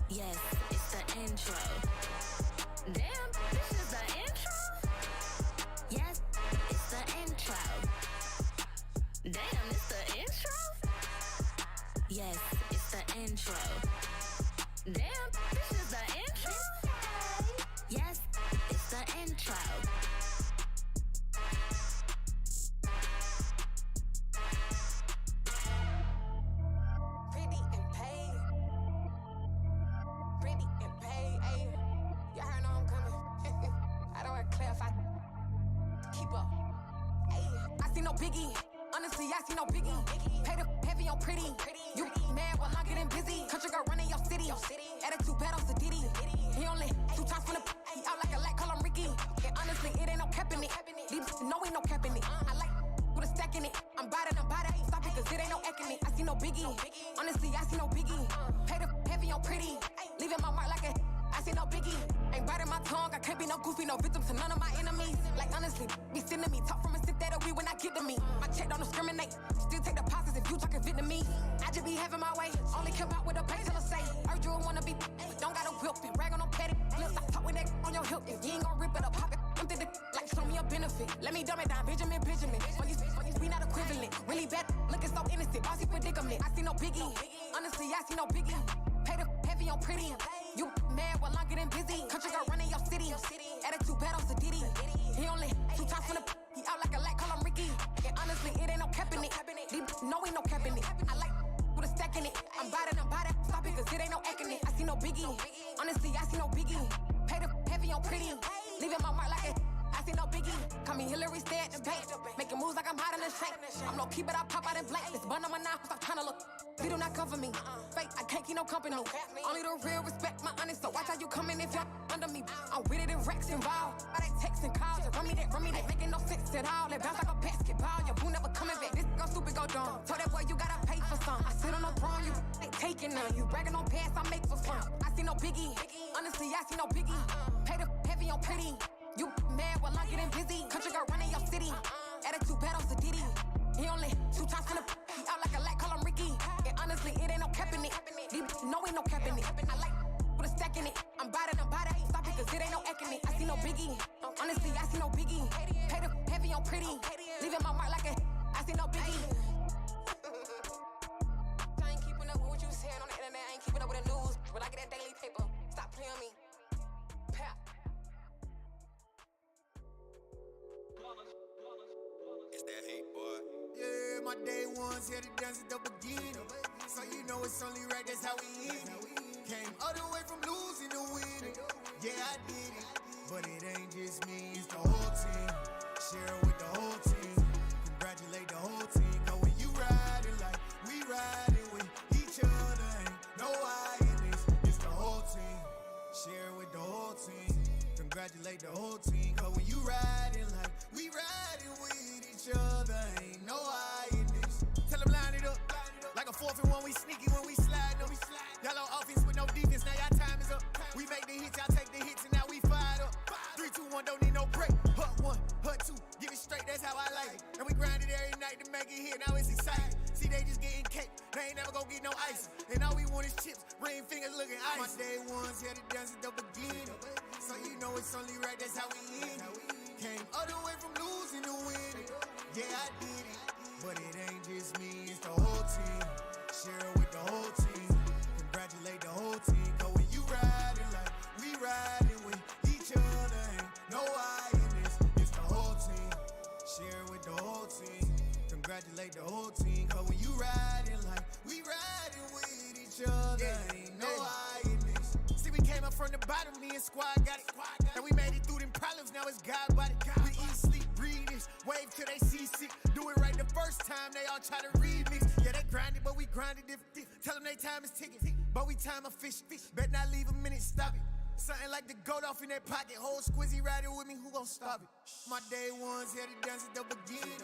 Yes, it's the intro. Damn, this is the intro? Yes, it's the intro. Damn, it's the intro? Yes, it's the intro. Damn, this is the intro? Yes, it's the intro. Pretty and paid. Pretty and paid, ayy. Y'all heard know I'm coming. I don't want to clarify. Keep up. Ayy. I see no biggie. Honestly, I see no biggie. Pay the heavy on pretty. You mad while I'm getting busy. Country girl running your city. Attitude bad on Diddy. He only 2 times from the. He out like a light, call him Ricky. And honestly, it ain't no cap in it. These no ain't no cap in it. I like with a stack in it. I'm bad. Stop it, cause it ain't no eck in it. I see no biggie. Honestly, I see no biggie. Pay the heavy on pretty. Leaving my mark like a. I see no biggie. Ain't biting my tongue. I can't be no goofy, no victim to none of my enemies. Like honestly, be sending me talk from a sit that we when I get to me. My check don't discriminate. Still take deposits if you talking Vietnamese. I just be having my way. Only come out with a pay till I say. Urge you wanna be, but don't gotta whip it. Rag on them petty lips. I talk with that on your hip. If you ain't gon' rip it up, pop it. Empty the like show me a benefit. Let me dumb it down, Benjamin. For you, we not equivalent. Really bad, looking so innocent. Bossy predicament. I see no biggie. Honestly, I see no biggie. Pay the heavy on pretty. You mad while I'm getting busy. Country girl running your city. Attitude bad on Diddy. He only 2 times from the. He out like a light, call him Ricky. And honestly, it ain't no cap in it. No ain't no cap in it. I like with a stack in it. I'm bad. Stop it, cause it ain't no eck in it. I see no biggie. Honestly, I see no biggie. Pay the heavy on pretty. Leaving my mark like it. I see no biggie. Call me Hillary, stay at the bank. Making moves like I'm hot in the shank. I'm no keep it, I pop out in blank. This bun on my knife, stop trying to look. They do not come for me. Fake, I can't keep no company. Only the real respect my honest. So watch how you coming if y'all under me. I'm with it and Rex involved. By that text and calls. Run me that. Making no sense at all. They bounce like a basketball. Your boo never coming back. This go stupid, go dumb. Told that boy you gotta pay for some. I sit on the throne, you ain't taking none. You bragging on past, I make for fun. I see no biggie. Honestly, I see no biggie. Pay the heavy on pretty. You mad while I'm getting busy. Country girl running your city. Attitude bad on Diddy. He only 2 times from the. He out like a light, call him Ricky. And honestly, it ain't no cap in it. No ain't no cap in it. I like with a stack in it. I'm bad. Stop it, cause it ain't no eck in it. I see no biggie. Honestly, I see no biggie. Pay the heavy on pretty. Leaving my mark like a. I see no biggie. I ain't keeping up with what you saying on the internet. I ain't keeping up with the news. But I get that daily paper. Stop playing me. Pap. It's that hate, boy. Yeah, my day ones here to dance at the beginning. So you know it's only right, that's how we end it. Came all the way from losing to winning. Yeah, I did it. But it ain't just me, it's the whole team. Share it with the whole team. Congratulate the whole team. Cause when you riding like we riding with each other, ain't no I in this. It's the whole team. Share it with the whole team. Congratulate the whole team. Cause when you riding like we riding with each other, ain't no I in this. Tell them line it up. Like a 4th and 1, we sneaky when we slide them. Y'all on offense with no defense, now y'all time is up. We make the hits, y'all take the hits, and now we fired up. 3, 2, 1, don't need no break. Hut 1, hut 2, give it straight, that's how I like it. And we grind it every night to make it hit, now it's exciting. See, they just getting cake, they ain't never gonna get no ice. And all we want is chips, ring fingers looking ice. My day ones here to dance at the beginning. So you know it's only right, that's how we end it. Came all the way from losing to winning. Yeah, I did it. But it ain't just me, it's the whole team. Share it with the whole team. Congratulate the whole team. Cause when you riding like we riding with each other, ain't no I in this. It's the whole team. Share it with the whole team. Congratulate the whole team. Cause when you riding like we riding with each other, ain't no I in this. See, we came up from the bottom, me and squad got it. And we made it through them problems, now it's God body. We eat, sleep, breathe this. Wave till they see sick. Do it right the first time, they all try to remix. Yeah, they grinded, but we grinded different. Tell them they time is ticking, but we time a fish. Bet not leave a minute, stop it. Something like the goat off in that pocket. Whole squizzy riding with me, who gon' stop it? My day ones here to dance at the beginning.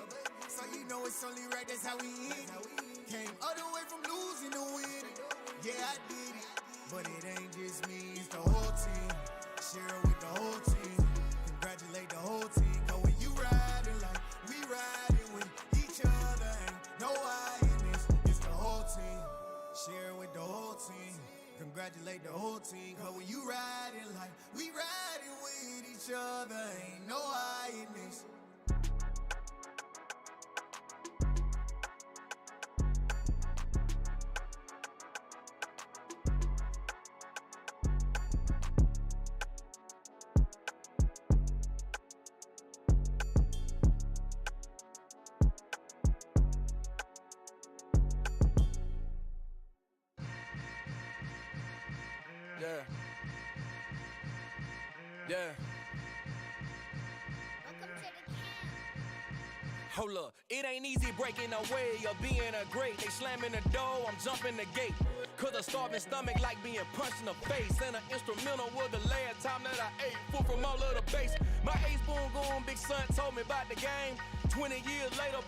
So you know it's only right, that's how we end it. Came all the way from losing to winning. Yeah, I did it. But it ain't just me, it's the whole team. Share it with the whole team. Congratulate the whole team. Cause when you riding like we riding with each other, ain't no I in this. It's the whole team. Share it with the whole team. Congratulate the whole team. Cause when you riding like we riding with each other, ain't no I in this. Yeah. Hold up, it ain't easy breaking away or being a great. They slamming the door, I'm jumping the gate. Cause a starving stomach like being punched in the face. And an instrumental was the last time that I ate. Full from all of the bass. My ace boom goon, big son told me about the game. 20 years later,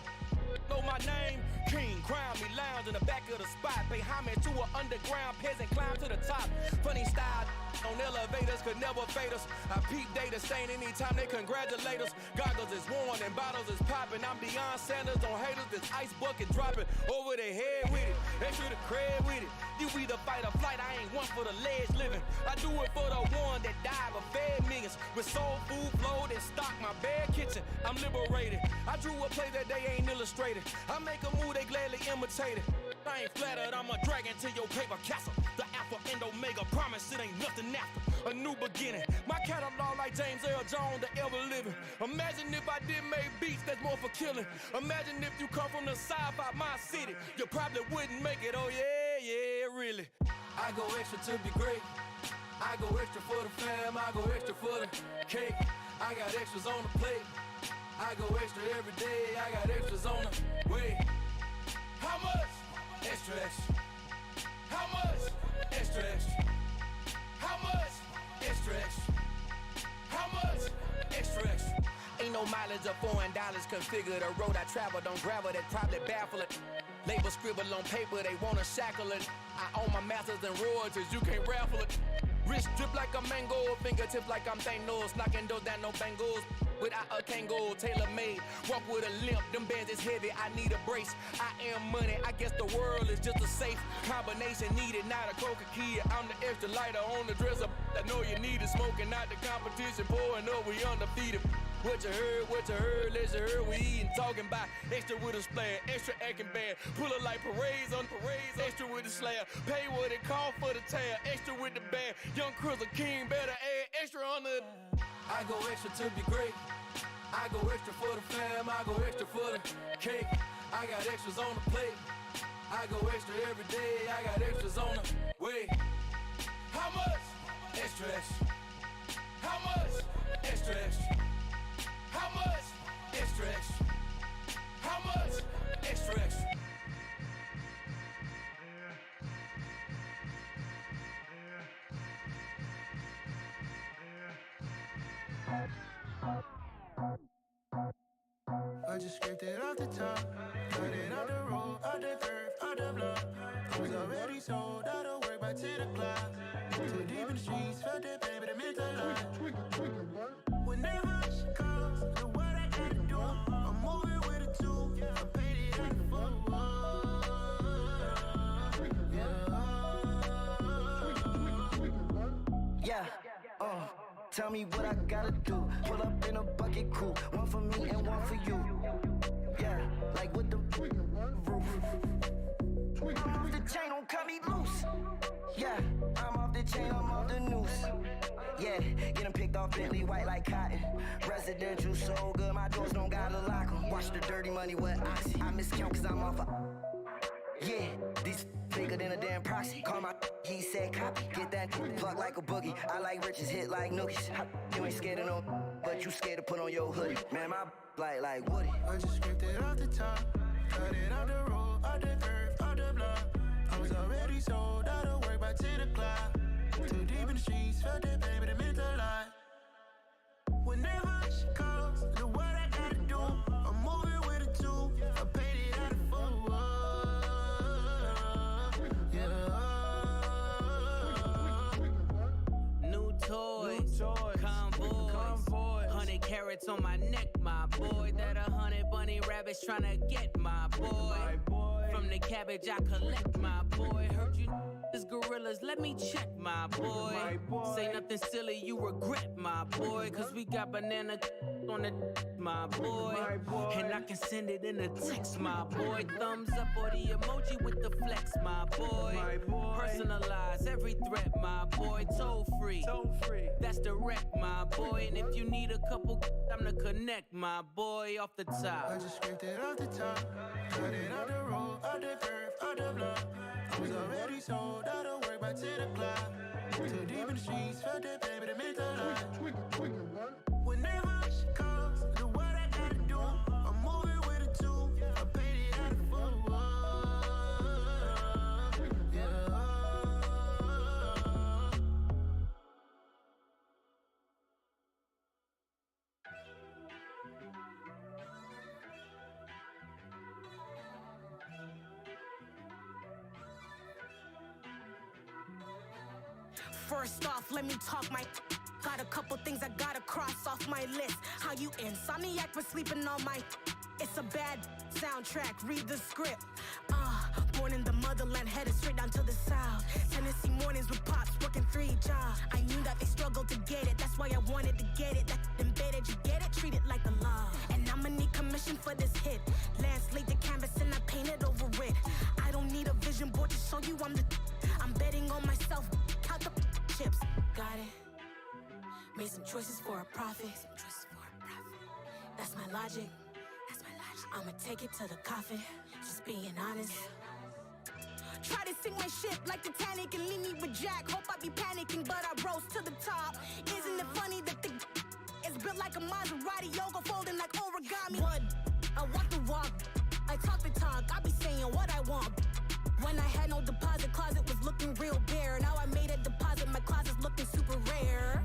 know my name. King, crown me, lounge in the back of the spot. Pay homage to an underground peasant, climb to the top. Funny style on elevators could never fade us. I peep data stain anytime they congratulate us. Goggles is worn and bottles is popping. I'm Deion Sanders on haters, this ice bucket dropping over their head with it. Extra the cred with it. You either fight or flight, I ain't one for the ledge living. I do it for the one that died but fed millions. With soul food flowed and stocked my bare kitchen. I'm liberated. I drew a play that they ain't illustrated. I make a move, they gladly imitate it. I ain't flattered, I'm a dragon to your paper castle. The alpha and omega, promise it ain't nothing after. A new beginning. My catalog like James Earl Jones, the ever living. Imagine if I did make beats that's more for killing. Imagine if you come from the sci-fi, my city. You probably wouldn't make it, oh yeah, really. I go extra to be great. I go extra for the fam, I go extra for the cake. I got extras on the plate. I go extra every day, I got extras on the way. How much? Extra, extra. How much? Extra, extra. How much? Extra, extra. How much? Extra, extra. Ain't no mileage of $4 configure the road I travel. Don't gravel, that probably baffle it. Label scribble on paper, they wanna shackle it. I own my masters and royalties, you can't raffle it. Wrist drip like a mango, fingertips like I'm Thanos. Knocking doors down, no bangles. Without a Kango, tailor-made. Walk with a limp, them bands is heavy, I need a brace. I am money, I guess the world is just a safe combination needed, not a coca key. I'm the extra lighter on the dresser. I know you need it, smoking out the competition, pouring up, we undefeated. What you heard, let you heard, we eatin', talking about extra with a splash, extra acting bad. Pull it like parades on parades, extra with the slab. Pay what it cost for the tab, extra with the bag. Young Crizzle King, better add extra on the. I go extra to be great. I go extra for the fam, I go extra for the cake. I got extras on the plate. I go extra every day, I got extras on the way. How much? Extra, extra. How much? Extra, extra. How much? Extra, extra. How much? Extra, extra. I just scraped it off the top, cut it out the road, out the curve, out the block. I was already sold, out of work by 10 o'clock. Too deep in the streets, felt that pain, but it meant a lot. Whenever she calls, do what I gotta do. I'm moving with a two, I paid it in full. Yeah, tell me what I gotta do. Pull up in a bucket crew, one for me and one for you. Yeah, like what the I'm off the chain, don't cut me loose. Yeah, I'm off the chain, I'm off the noose. Yeah, getting picked off Bentley white like cotton. Residential so good, my doors don't gotta lock 'em. Watch the dirty money with oxy. I miscount cause I'm off a. Yeah, these bigger than a damn proxy. Call my he said copy. Get that plug like a boogie. I like riches, hit like nookies. You ain't scared of no, but you scared to put on your hoodie. Man, my like Woody. I just scraped it off the top, cut it off the road, off the curve, off the block. I was already sold out of work by 10 o'clock. Too deep in the streets, felt that baby, that meant a lot. Whenever she calls, do what I gotta do. I'm moving with a two, I paid it out of full. Yeah. New toys, convoys, 100 carats on my neck, my boy. That 100 bunny rabbits tryna get my boy. From the cabbage I collect, my boy. Heard you is gorillas, let me check, my boy. Say nothing silly, you regret, my boy. Cause we got banana on the my boy. And I can send it in a text, my boy. Thumbs up or the emoji with the flex, my boy. Personalize every threat, my boy. Toll free, that's direct, my boy. And if you need a couple, I'm the connect, my boy. Off the top, I just scraped it off the top, cut it off the road, off the curve, off the block. I was already sold out of work by 10 o'clock. Too deep in the streets, felt that baby, that meant a lot. Whenever she calls, do what I gotta do. I'm moving with a two, I paid it out of full. Yeah. First off, let me talk my. Got a couple things I gotta cross off my list. How you insomniac for sleeping on my. It's a bad soundtrack, read the script. Born in the motherland, headed straight down to the south. Tennessee mornings with pops, working 3 jobs. I knew that they struggled to get it, that's why I wanted to get it. That embedded, you get it, treat it like a law. And I'ma need commission for this hit. Lance laid the canvas and I painted over it. I don't need a vision board to show you I'm the. I'm betting on myself, count the chips. Got it. Made some choices for a profit. That's my logic. I'ma take it to the coffin. Just being honest. Try to sink my ship like Titanic and leave me with Jack. Hope I be panicking, but I rose to the top. Isn't it funny that the is built like a Maserati, yoga folding like origami? What? I walk the walk, I talk the talk. I be saying what I want. When I had no deposit, closet was looking real bare. Now I made a deposit, my closet's looking super rare.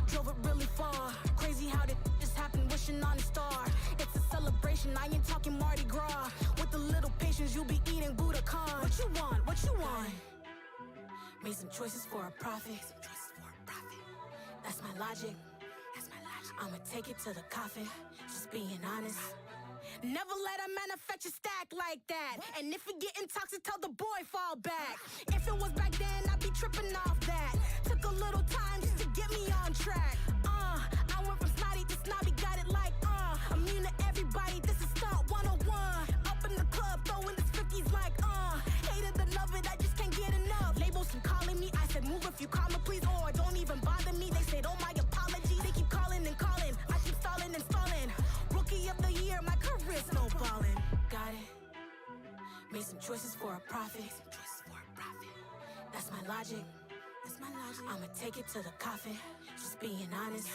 Drove it really far. Crazy how did just happen, wishing on a star. It's a celebration, I ain't talking Mardi Gras. With a little patience, you'll be eating Budokan. What you want? What you want? Made some choices for a profit. That's my logic. I'ma take it to the coffin. Just being honest. Never let a manufacture stack like that. And if it getting toxic, tell the boy fall back. If it was back then, I'd be tripping off that. Took a little time just to get me on track. I went from snotty to snobby, got it like immune to everybody, this is stunt 101. Up in the club, throwing this 50s like hate it and love it, I just can't get enough. Labels keep calling me, I said move if you call me please, or don't even bother me. They said oh my apologies, they keep calling and calling. I keep stalling and stalling. Rookie of the year, my career snowballing. Got it. Made some choices for a profit. That's my logic. I'ma take it to the coffin. Just being honest.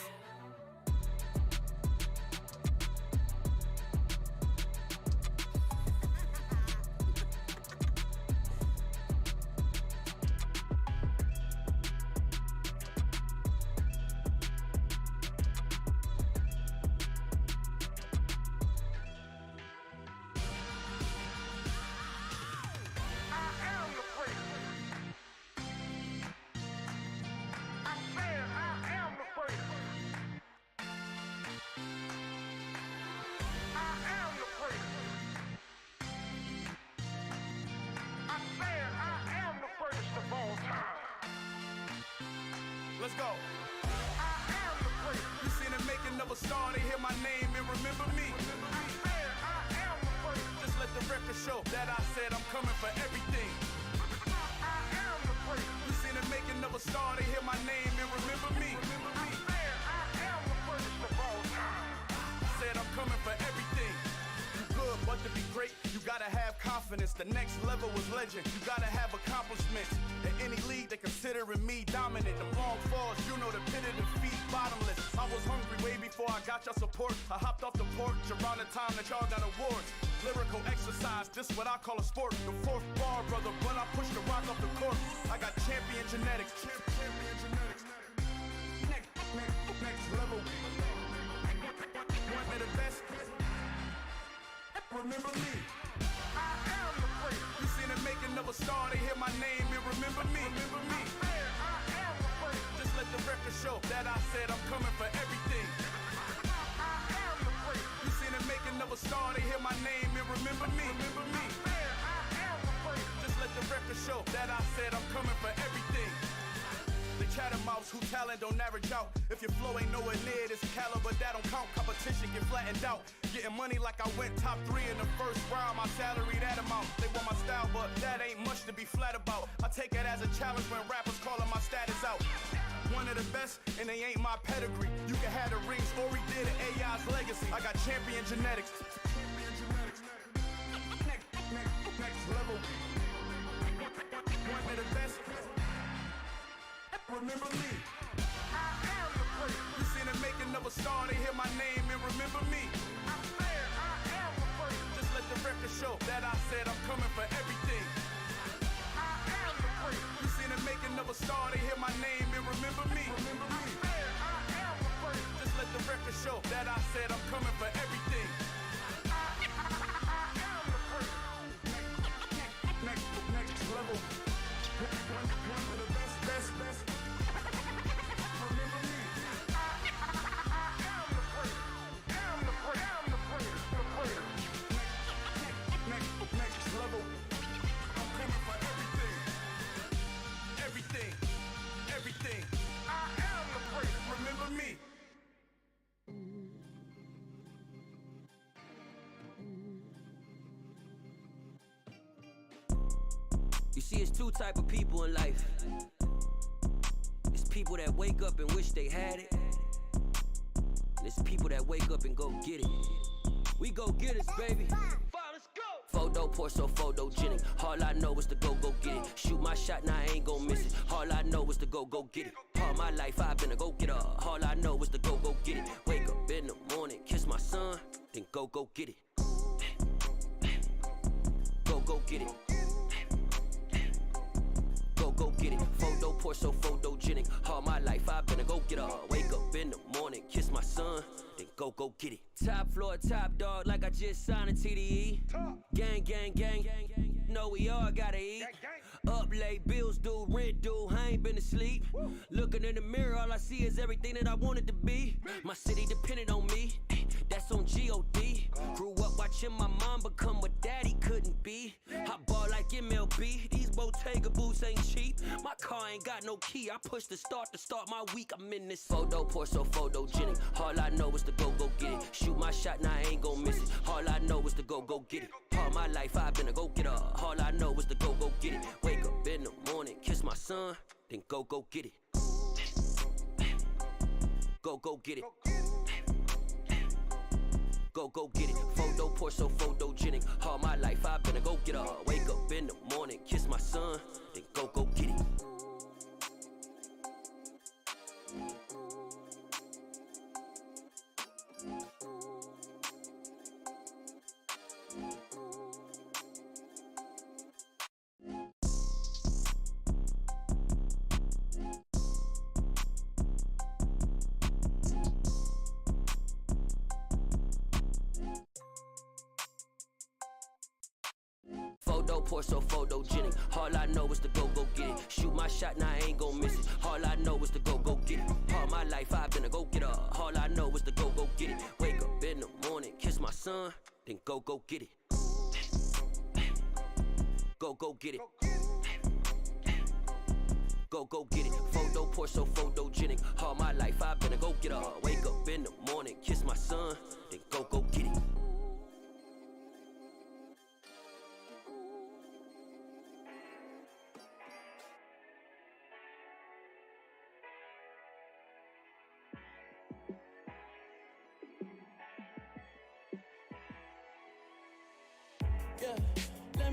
Let's go. I am the prince. You seen the making of a star, they hear my name and remember me. I am the prince. Just let the record show that I said I'm coming for everything. star, they hear my name and remember me. I am the first of all time. Said I'm coming for everything. You good, but to be great, you gotta have confidence. The next level was legend. You gotta have accomplishments. In any league, they considering me dominant. The long falls, you know the pit of defeat, bottomless. I was hungry way before I got your support. I hopped off the porch around the time that y'all got awards. Lyrical exercise, this what I call a sport. The fourth bar, brother, when I push the rock off the court. I got champion genetics. Champion genetics. Next level. One of the best. Remember me. I am the first. You seen the making of a star, they hear my name and remember me. Remember me. I am the first. Just let the record show that I said I'm coming for everything. I am the first. You seen the making of a star, they hear my name and remember me. Remember me. I am the first. Just let the record show that I said I'm coming for everything. The catamounts who talent don't average out. If your flow ain't nowhere near this caliber, that don't count. Competition get flattened out. Getting money like I went top 3 in the first round. My salary that amount. They want my style, but that ain't much to be flat about. I take it as a challenge when rappers calling my status out. One of the best, and they ain't my pedigree. You can have the rings, or we did it, AI's legacy. I got champion genetics. Next level. One of the best. Remember me. I am the first. You seen the making of a star, they hear my name and remember me. I am the first. Just let the record show that I said I'm coming for everything. I am the first. You seen the making of a star, they hear my name and remember me. Remember me. I am the first. Just let the record show that I said I'm coming for everything. I am the first. Next level. One of the best. Remember me. I am the first. Am the first. Next level. I'm coming for everything. I am the first. Remember me. You see, it's two type of people in life. It's people that wake up and wish they had it. And it's people that wake up and go get it. We go get it, baby. Photo poor, so photogenic. All I know is to go get it. Shoot my shot, now I ain't gon' miss it. All I know is to go get it. All my life I've been a go-getter. All I know is to go get it. Wake up in the morning, kiss my son, then go get it. Go get it. Go get it. Photo poor, so photogenic. All my life I've been a go-getter. Wake up in the morning, kiss my son, then go get it. Top floor, top dog, like I just signed a TDE. Gang. Know we all gotta eat. Up late, bills due, rent due, I ain't been asleep. Looking in the mirror, all I see is everything that I wanted to be. My city depended on me, that's on G.O.D. Grew up watching my mom become what daddy couldn't be. I ball like MLB, these Bottega boots ain't cheap. My car ain't got no key, I push the start to start my week. I'm in this photo poor, so photogenic. All I know is to go get it. Shoot my shot, now I ain't gon' miss it. All I know is to go get it. All my life I've been a go-getter. All I know is to go get it. Wake up in the morning, kiss my son, then go get it. Go get it. Go get it. Photo poor, so photogenic. All my life I've been a go-getter. Wake up in the morning, kiss my son, then go get it. Photo poor, so photogenic. All I know is to go get it. Shoot my shot, now I ain't gon' miss it. All I know is to go get it. All my life I've been a go-getter. All I know is to go get it. Wake up in the morning, kiss my son, then go get it. Go get it. Go get it. Photo poor, so photogenic. All my life I've been a go-getter. Wake up in the morning, kiss my son, then go get it.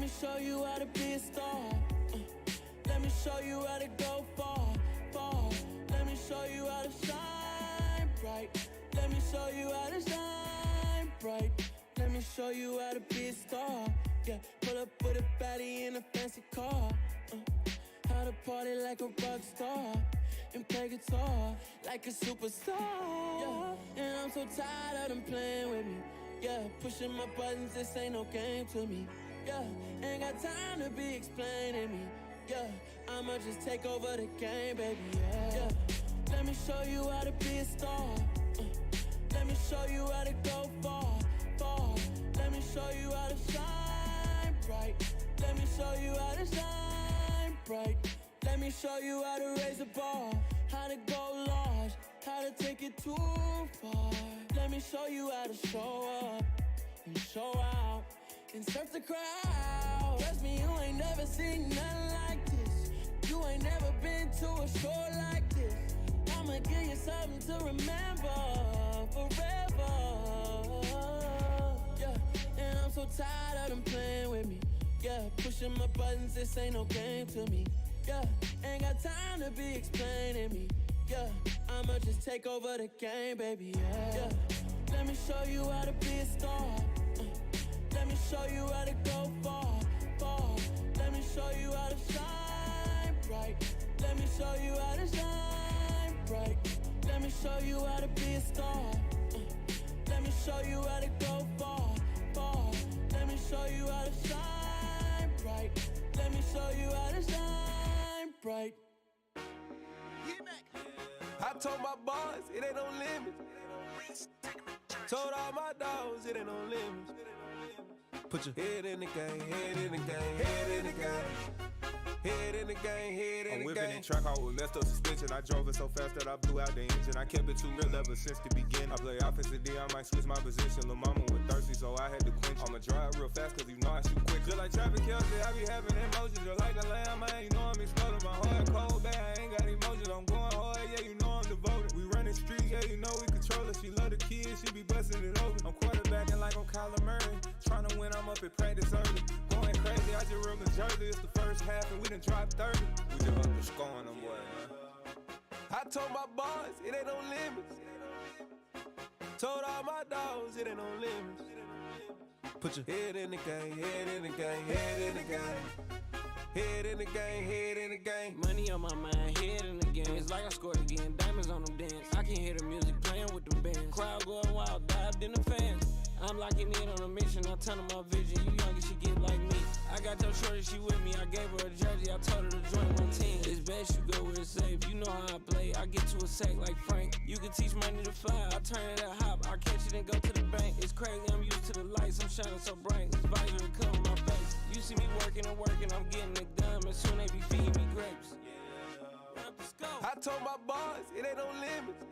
me show you how to be a star. Let me show you how to go far, far. Let me show you how to shine bright. Let me show you how to shine bright. Let me show you how to be a star. Yeah, pull up with a baddie in a fancy car. How to party like a rock star and play guitar like a superstar. Yeah, and I'm so tired of them playing with me. Yeah, pushing my buttons, this ain't no game to me. Yeah, ain't got time to be explaining me. Yeah, I'ma just take over the game, baby. Yeah, let me show you how to be a star. Let me show you how to go far, far. Let me show you how to shine bright. Let me show you how to shine bright. Let me show you how to raise a bar, how to go large, how to take it too far. Let me show you how to show up and show out and surf the crowd. Trust me, you ain't never seen nothing like this. You ain't never been to a show like this. I'ma give you something to remember forever. Yeah, and I'm so tired of them playing with me. Yeah, pushing my buttons, this ain't no game to me. Yeah, ain't got time to be explaining me. Yeah, I'ma just take over the game, baby. Yeah, let me show you how to be a star. Let me show you how to go far, far. Let me show you how to shine bright. Let me show you how to shine bright. Let me show you how to be a star. Let me show you how to go far, far. Let me show you how to shine bright. Let me show you how to shine bright. I told my boys it ain't no limits. Told all my dogs it ain't no limits. Put your head in the game, head in the game, head in the game. Head in the game, head in the game. I'm whipping in track out with messed up suspension. I drove it so fast that I blew out the engine. I kept it too real ever since the beginning. I play offensive D, I might switch my position. Lil' mama was thirsty, so I had to quench. I'ma drive real fast, cause you know I shoot quick. Just like traffic Kelsey, I be having emotions. Just like a lamb, man, you know I'm exploding. My heart cold, bad, I ain't got emotions. I'm going hard, yeah, you know I'm devoted. We running streets, yeah, you know we control it. She love the kids, she be busting it over. I'm quarterbacking like I'm Kyler Murray. Trying to win, I'm up at practice early. Going crazy, I just rode the jersey. It's the first half and we done dropped 30. We just up to scoring them, boy, man. I told my boys it ain't no limits. Told all my dogs it ain't no limits. Put your head in the game, head in the game, head in the game. Head in the game, head in the game. Money on my mind, head in the game. It's like I scored again, diamonds on them dance. I can hear the music playing with them bands. Crowd going wild, dived in the fans. I'm locking in on a mission, I tell her my vision. You young and she get like me. I got your shorty, she with me. I gave her a jersey, I told her to join my team. It's best you go where it's safe. You know how I play. I get to a sack like Frank. You can teach money to fly. I turn it at hop. I catch it and go to the bank. It's crazy, I'm used to the lights. I'm shining so bright. This visor to cover my face. You see me working and working. I'm getting it done. And soon they be feeding me grapes. I told my boys it ain't no limits.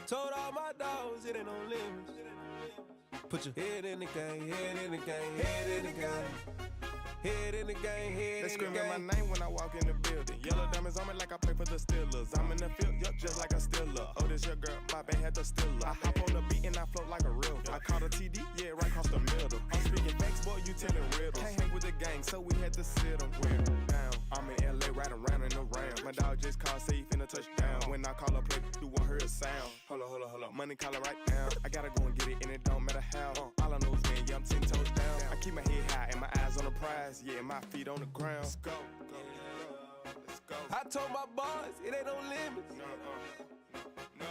Told all my dogs it ain't no limits. Put your head in the game, head in the game, head in the game. Head in the game, head in the game. They screaming my name when I walk in the building. Yellow diamonds on me like I play for the Steelers. I'm in the field, yup, just like a Steeler. Oh, this your girl, my band had the Steeler. I hop on the beat and I float like a river. I caught a TD, yeah, right across the middle. I'm speaking facts, boy, you telling riddles. Can't hang with the gang, so we had to sit them down. I'm in LA, riding around in the round. My dog just called, say he finna touchdown. When I call a play, you won't hear a sound. Hold up, money calling right now. I gotta go and get it, and it don't matter how. All I know is win, yeah, I'm 10 toes down. I keep my head high and my eyes on the prize. Yeah, my feet on the ground. Let's go. Let's go. I told my boys it ain't no limits.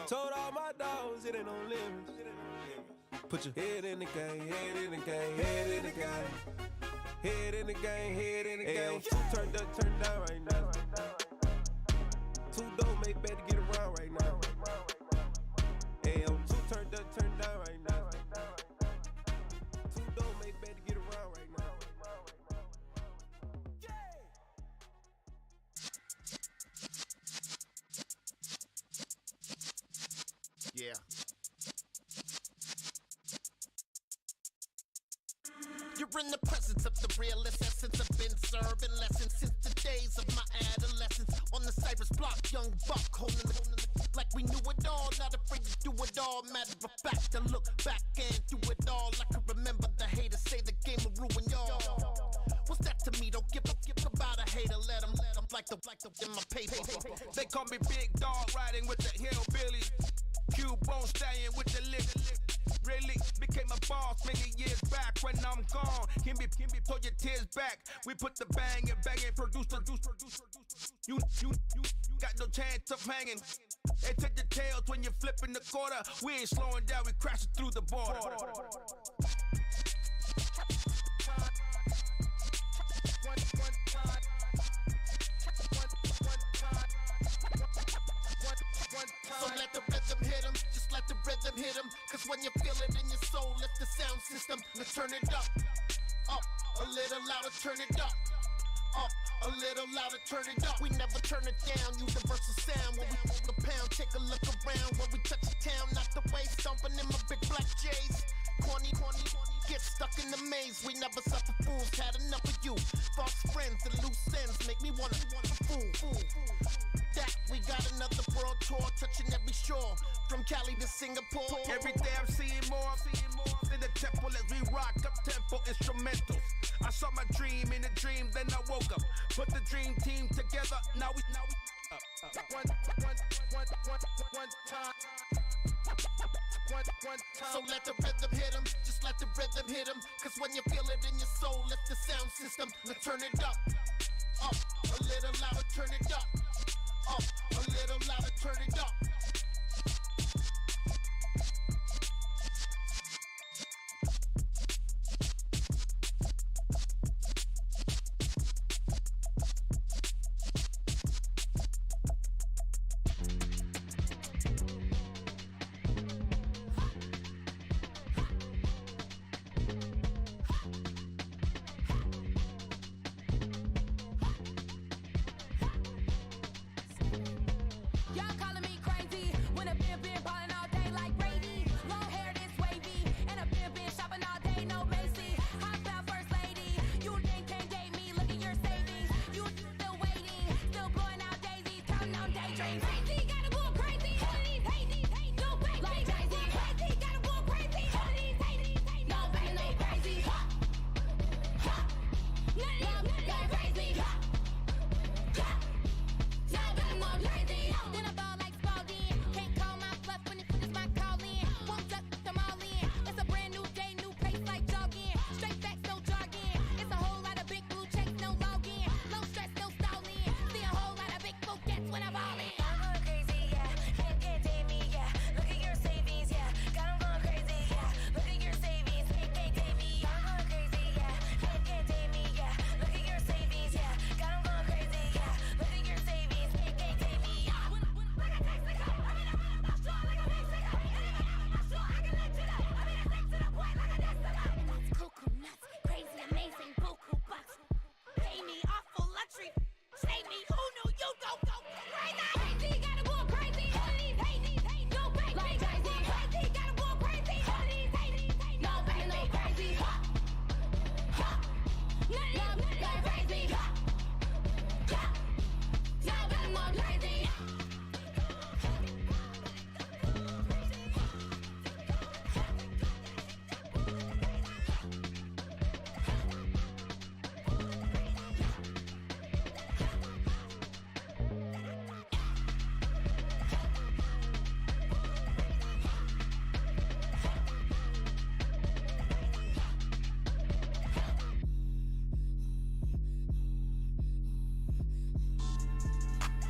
Told all my dogs it ain't no limits. Put your head in the game, head in the game, head in the game. Head in the game, head in the game. Two turned up, turned down right now. Two dope make better get around right now. Hey, I'm two turned up, turned down right now. Two dope make better get around right now. Yeah. You're in the presence of the realest essence. I've been serving lessons since the days of my adolescence. On the Cypress block, young buck holding it like we knew it all. Not afraid to do it all. Matter of fact, to look back and do it all. I can remember the haters say the game will ruin y'all. in my paper. They call me Big Dog, riding with the hillbillies. Q-Bone stallion with the lick. Really became a boss many years back. When I'm gone, can be pull your tears back. We put the bang and produce. You got no chance of hanging. They take the tails when you're flipping the quarter. We ain't slowing down, we crashing through the border. So let the rhythm hit him, just let the rhythm hit him. Cause when you feel it in your soul, lift the sound system. Let's turn it up, a little louder, turn it up, a little louder, turn it up. We never turn it down, universal sound. When we move the pound, take a look around. When we touch the town, not the way, stomping in my big black J's. Corny, get stuck in the maze. We never suffer fools, had enough of you. False friends and loose ends make me wanna fool. That we got another world tour, touching every shore, from Cali to Singapore. Every day I'm seeing more in the temple as we rock up tempo instrumentals. I saw my dream in a dream, then I woke up. Put the dream team together, now we one time. So let the rhythm hit him, just let the rhythm hit him. Cause when you feel it in your soul, lift the sound system. Let's turn it up, a little louder, turn it up, a little louder, turn it up.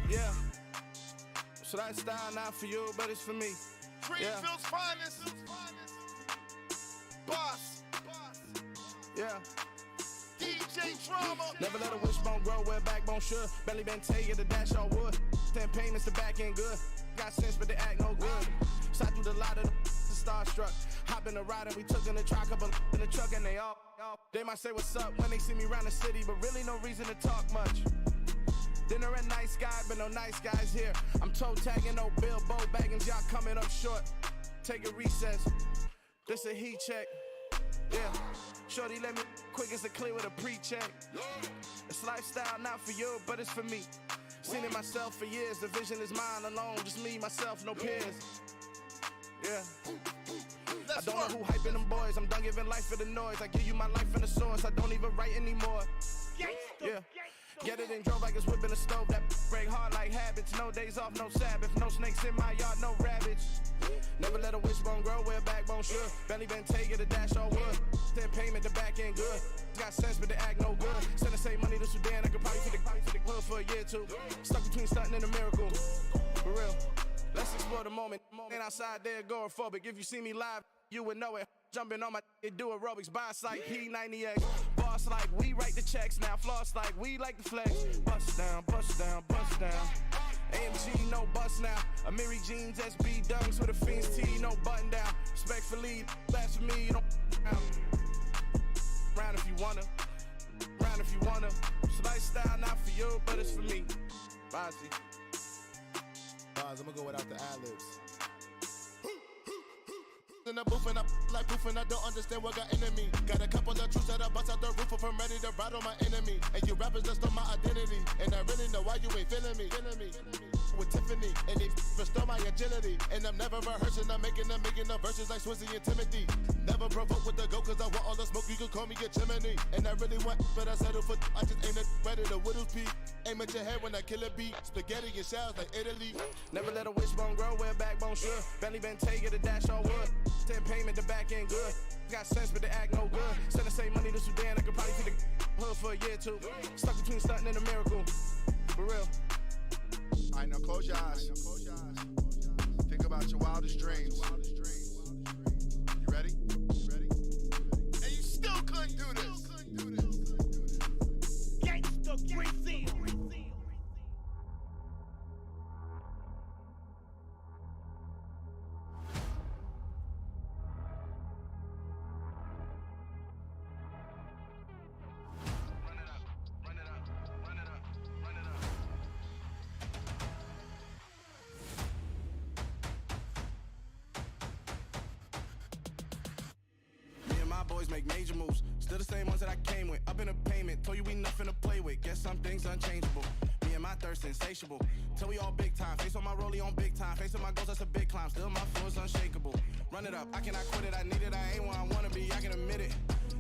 Yeah. So that style not for you, but it's for me. Greenfield's finest. Boss. Yeah. DJ Drama. Never let a wishbone grow where a backbone should. Belly been tell you the dash on wood. 10 payments to back end good. Got sense, but they act no good. Side through the lot of the starstruck. Hop in the ride and we took in the truck, couple in the truck and they all. They might say what's up when they see me round the city, but really no reason to talk much. Dinner and nice guy, but no nice guys here. I'm toe tagging, no Bilbo baggins, y'all coming up short. Take a recess. This a heat check. Yeah. Shorty let me quick as a clear with a pre-check. It's lifestyle not for you, but it's for me. Seen it myself for years. The vision is mine alone, just me, myself, no peers. Yeah. I don't know who hyping them boys. I'm done giving life for the noise. I give you my life in the source. I don't even write anymore. Yeah. Get it and drove like it's whipping a stove. That break hard like habits. No days off, no Sabbath. No snakes in my yard, no rabbits. Never let a wishbone grow where a backbone should. Belly been take it, a dash all wood. Then payment, the back end good. Got sense, but they act no good. Send the same money to Sudan. I could probably fit the hood for a year or two. Stuck between stunting and a miracle. For real. Let's explore the moment. Ain't outside there agoraphobic. If you see me live, you would know it. Jumping on my do aerobics, boss like P90X. Boss like we write the checks now. Floss like we like the flex. Bust down, bust down, bust down. AMG, no bust now. Amiri jeans, SB dunks with a Fiends T, no button down. Respectfully, last for me, you don't round if you wanna. Round if you wanna. It's lifestyle, not for you, but it's for me. Bossy. I'm gonna go without the ad-libs. In the booth and I like proof and I don't understand what got into me. Got a couple of truths that I bust out the roof if I'm ready to battle my enemy. And you rappers just stole my identity. And I really know why you ain't feeling me. With Tiffany, and they restore my agility. And I'm never rehearsing, I'm making the verses like Swizzy and Timothy. Never provoke with the go, cause I want all the smoke, you can call me a chimney. And I really want, but I settle for, I just aim it ready to Whittles Peak. Aim at your head when I kill a beat. Spaghetti and shells like Italy. Never let a wishbone grow where a backbone should. Belly been take it, a dash all wood. Then payment, the back end good. Got sense, but they act no good. Send the same money to Sudan, I could probably fit the hood for a year or two. Stuck between stunting and a miracle. For real. All right, now close your eyes. Think about your wildest dreams. You ready? And you still couldn't do this. Gangsta Brazil. Boys make major moves, still the same ones that I came with. Up in a payment, told you we nothing to play with. Guess some things unchangeable. Me and my thirst insatiable. Till we all big time. Face on my rollie on big time. Face on my goals, that's a big climb. Still my flow is unshakable. Run it up, I cannot quit it. I need it, I ain't where I wanna be. I can admit it.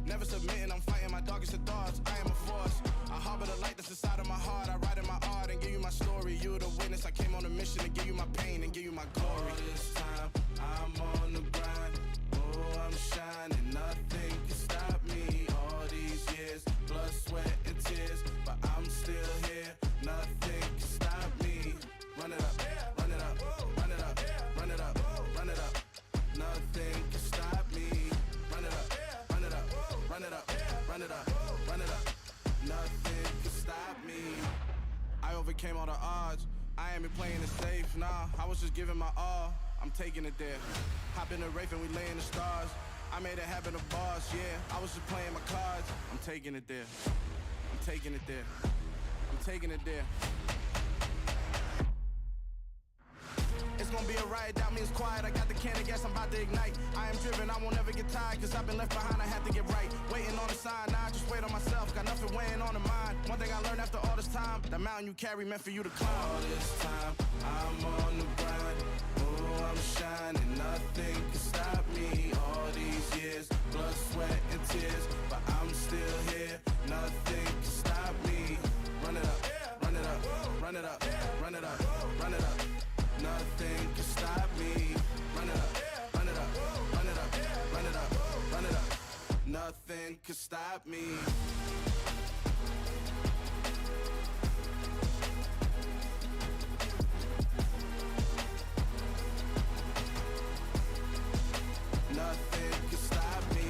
Never submitting, I'm fighting my darkest of thoughts. I am a force. I harbor the light that's inside of my heart. I write in my art and give you my story. You the witness. I came on a mission to give you my pain and give you my glory. All this time, I'm on the grind. Oh, I'm shining. Nothing can stop me. All these years, blood, sweat, and tears. But I'm still here. Nothing can stop me. Run it up, run it up, run it up, run it up, run it up. Nothing can stop me. Run it up, run it up, run it up, run it up, run it up. Nothing can stop me. I overcame all the odds. I ain't been playing it safe, nah. I was just giving my all. I'm taking it there. Hop in the Wraith and we lay in the stars. I made it happen to boss, yeah. I was just playing my cards. I'm taking it there. I'm taking it there. I'm taking it there. It's gonna be a riot, that means quiet. I got the can of gas, I'm about to ignite. I am driven, I won't ever get tired, cause I've been left behind, I have to get right. Waiting on the sign, now I just wait on myself. Got nothing weighing on the mind. One thing I learned after all this time, the mountain you carry meant for you to climb. All this time, I'm on the grind. Oh, I'm shining, nothing can stop me. All these years, blood, sweat, and tears. But I'm still here, nothing can stop me. Run it up, run it up, run it up, run it up, run it up. Nothing can stop me. Run it up, run it up, run it up, run it up, run it up. Nothing can stop me. Nothing can stop me.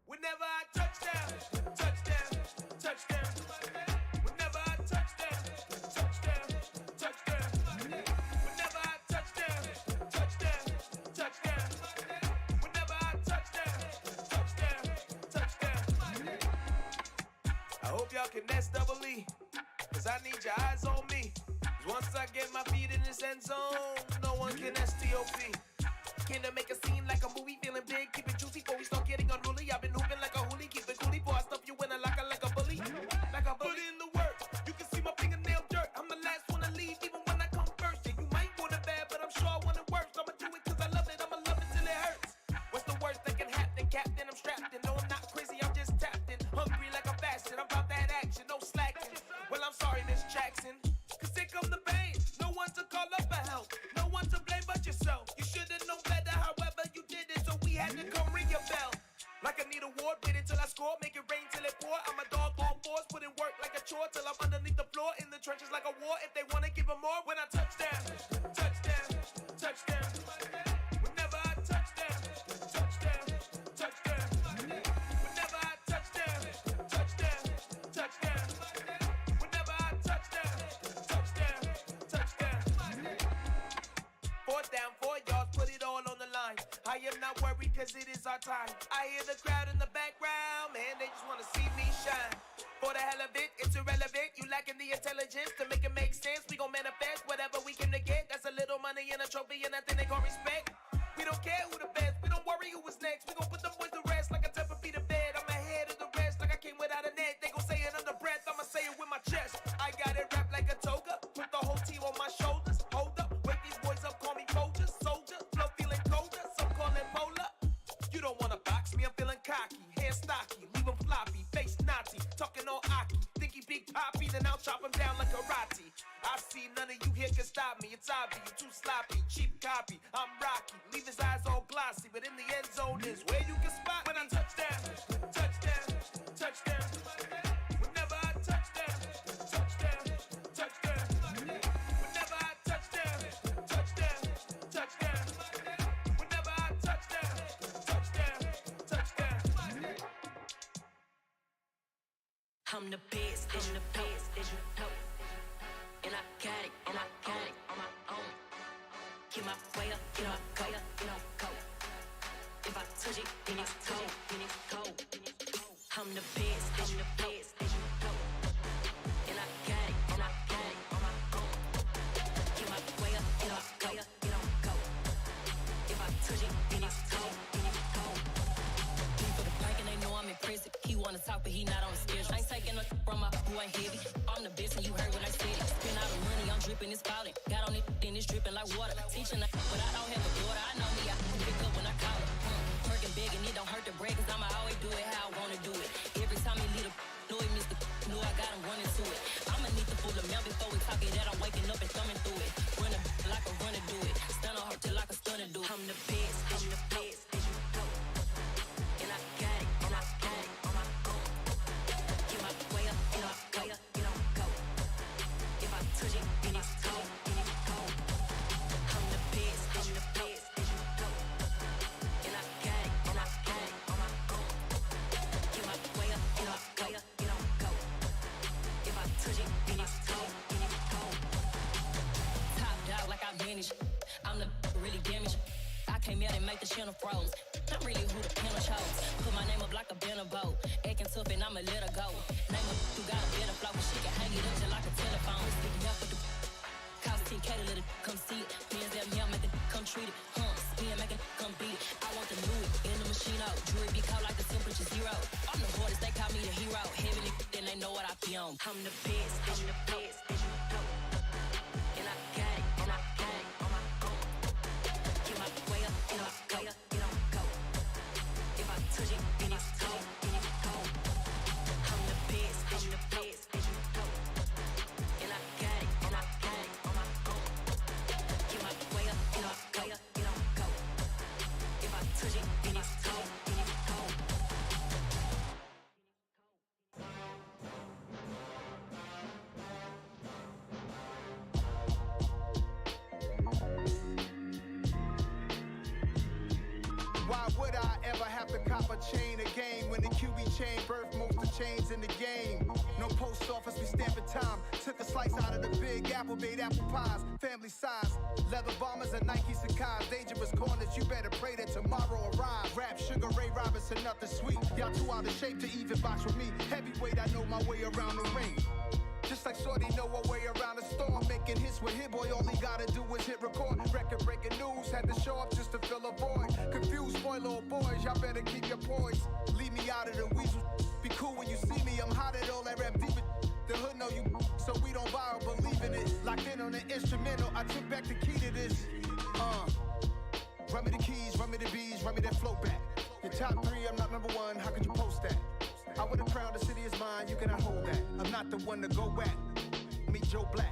Whenever I touch down, touchdown, touchdown. Whenever I touch down, touchdown, touchdown. Whenever I touch down, touchdown, touchdown. Whenever I touch down, touchdown, touchdown. I hope y'all can S-double-E, cause I need your eyes on me. 'Cause once I get my feet in this end zone, no one can S-T-O-P. Can to make a scene like a movie, feeling big, keep it juicy before we start getting board, wait until I score, make it rain till it pour. I'm a dog on fours, put in work like a chore till I'm underneath the floor, in the trenches like a war. If they wanna give them more, when I touch down, touchdown, touchdown. Whenever I touch down, touchdown, touchdown. Whenever I touch down, touchdown, touchdown. Whenever I touch down, touchdown, touchdown. 4th down, 4 yards, put it all on the line. I am not worried cause it is our time. I hear the crowd in the background, man, they just wanna see me shine. For the hell of it, it's irrelevant. You lacking the intelligence to make it make sense. We gon' manifest whatever we came to get. That's a little money and a trophy and nothing they call respect. We don't care who the best, we don't worry who was next. We gon' put them boys to rest like a temper feet of bed. I'm ahead of the rest like I came without a net. They gon' say it under breath, I'ma say it with my chest. I got it wrapped like a toga, put the whole team on my shoulders. Hold up, wake these boys up, call me Folger, soldier. Flow feeling colder, some call it polar. You don't wanna box me, I'm feeling cocky. Hair stocky, leave him floppy, face naughty. Talking all aki, think he big poppy, then I'll chop him down like karate. I see none of you here can stop me. It's obvious, you too sloppy, cheap copy. I'm Rocky, leave his eyes all glossy, but in the end zone is where you can spot when I touch down, touchdown, touchdown. Whenever I touch down, touchdown, touchdown. Whenever I touch down, touchdown, touchdown. Whenever I touch down, touchdown, touchdown. I'm the best, I'm the best, as you know. And I got it, and I got it on my own. Get my way up, get my go, go. If I touch it, then it's cold, then it's cold. I'm the best, as you know. And I got it, and I got it on my own. Get my way up, get my go. If I touch it, then it's cold, then it's cold. For the break and they know I'm impressive. He wanna talk, but he not on the schedule. I ain't taking no from my who ain't heavy. I'm the best and you heard what I said. Spend all the money, I'm dripping, it's falling. Got on it, then it's dripping like water. Teaching her, but I don't have a daughter. I know me, I can pick up when I call her. Working big and it don't hurt the break, cause I'ma always do it how I wanna do it. Every time he lead a know he missed the know I got him running to it. I'ma need the full amount before we talk it that I'm waking up and thumbing through it. Run a like a runner do it. Stun on her till like a stunner do it. I'm the best, as you know. And I got it, and I got it on my own. Get my way up, get my go. If I touch it, then it's cold, then it's cold. I'm the best, as you know. And I got it, and I got it on my own. Get my way up, get my go. If I touch it, then it's cold, then it's cold. Top dog like I vanished. I'm the really damaged. I came out and make the channel froze. I'm really who the panel chose. Put my name up like a banner boat. Acting tough and I'ma let her go. Name her who got a better flow, but she can hang it up just like a telephone. Sticking up with the cost 10K to let it come see it. Bands that me, I make it come treat it. Spin, make it come beat it. I want the new it in the machine out. Jewelry be cold like the temperature 0. I'm the hardest, they call me the hero. Heaven then they know what I be on. I'm the best, as you know. And I got it, and I got it on my own. Get my way up, get my go. If I touch it, then it's cold, then it's cold. I'm the best, as you know. And I got it, and I got it on my own. Get my way up, get my go. If I touch it, then it's cold, then it's cold. Why would I ever have to cop a chain again when the QB chain birthed most of the chains in the game? No post office, we stamping time. Took a slice out of the big apple, made apple pies, family size. Leather bombers and Nike Sacai's. Dangerous corners, you better pray that tomorrow arrives. Rap, Sugar Ray Robinson, nothing sweet. Y'all too out of shape to even box with me. Heavyweight, I know my way around the ring. Just like Shorty know her way around the storm. Making hits with Hit Boy, all he gotta do is hit record. Record breaking news, had to show up just to fill a void. Confused boy, little boys, y'all better keep your poise. Leave me out of the weasel. Be cool when you see me, I'm hot at all that rap deep. The hood know you, so we don't borrow, believe in it. Locked in on the instrumental, I took back the key to this. Run me the keys, run me the bees, run me that flow back. Your top 3, I'm not number 1, how could you post that? I would have crowned the city is mine, you cannot hold that. I'm not the one to go at. Meet Joe Black.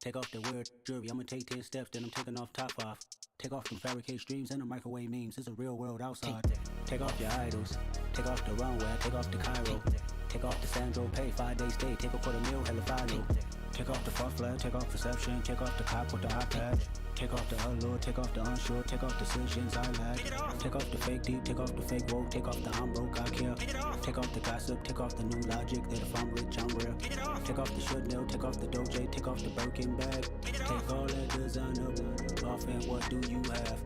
Take off the weird jewelry, I'ma take 10 steps, then I'm taking off top off. Take off them fabricate streams and the microwave memes, it's a real world outside. Take off your idols, take off the runway, take off the Cairo. Take off the Sandro pay, 5-day stay, take a $250,000, hella follow. Take off the false flag, take off perception, take off the cop with the iPad. Take off the allure, take off the unsure, take off decisions I lack. Take off the fake deep, take off the fake woke, take off the I'm broke, I care. Take off the gossip, take off the new logic that if I'm rich, I'm real. Take off the should know, take off the doge, take off the Birkin bag. Take all that designer off and what do you have?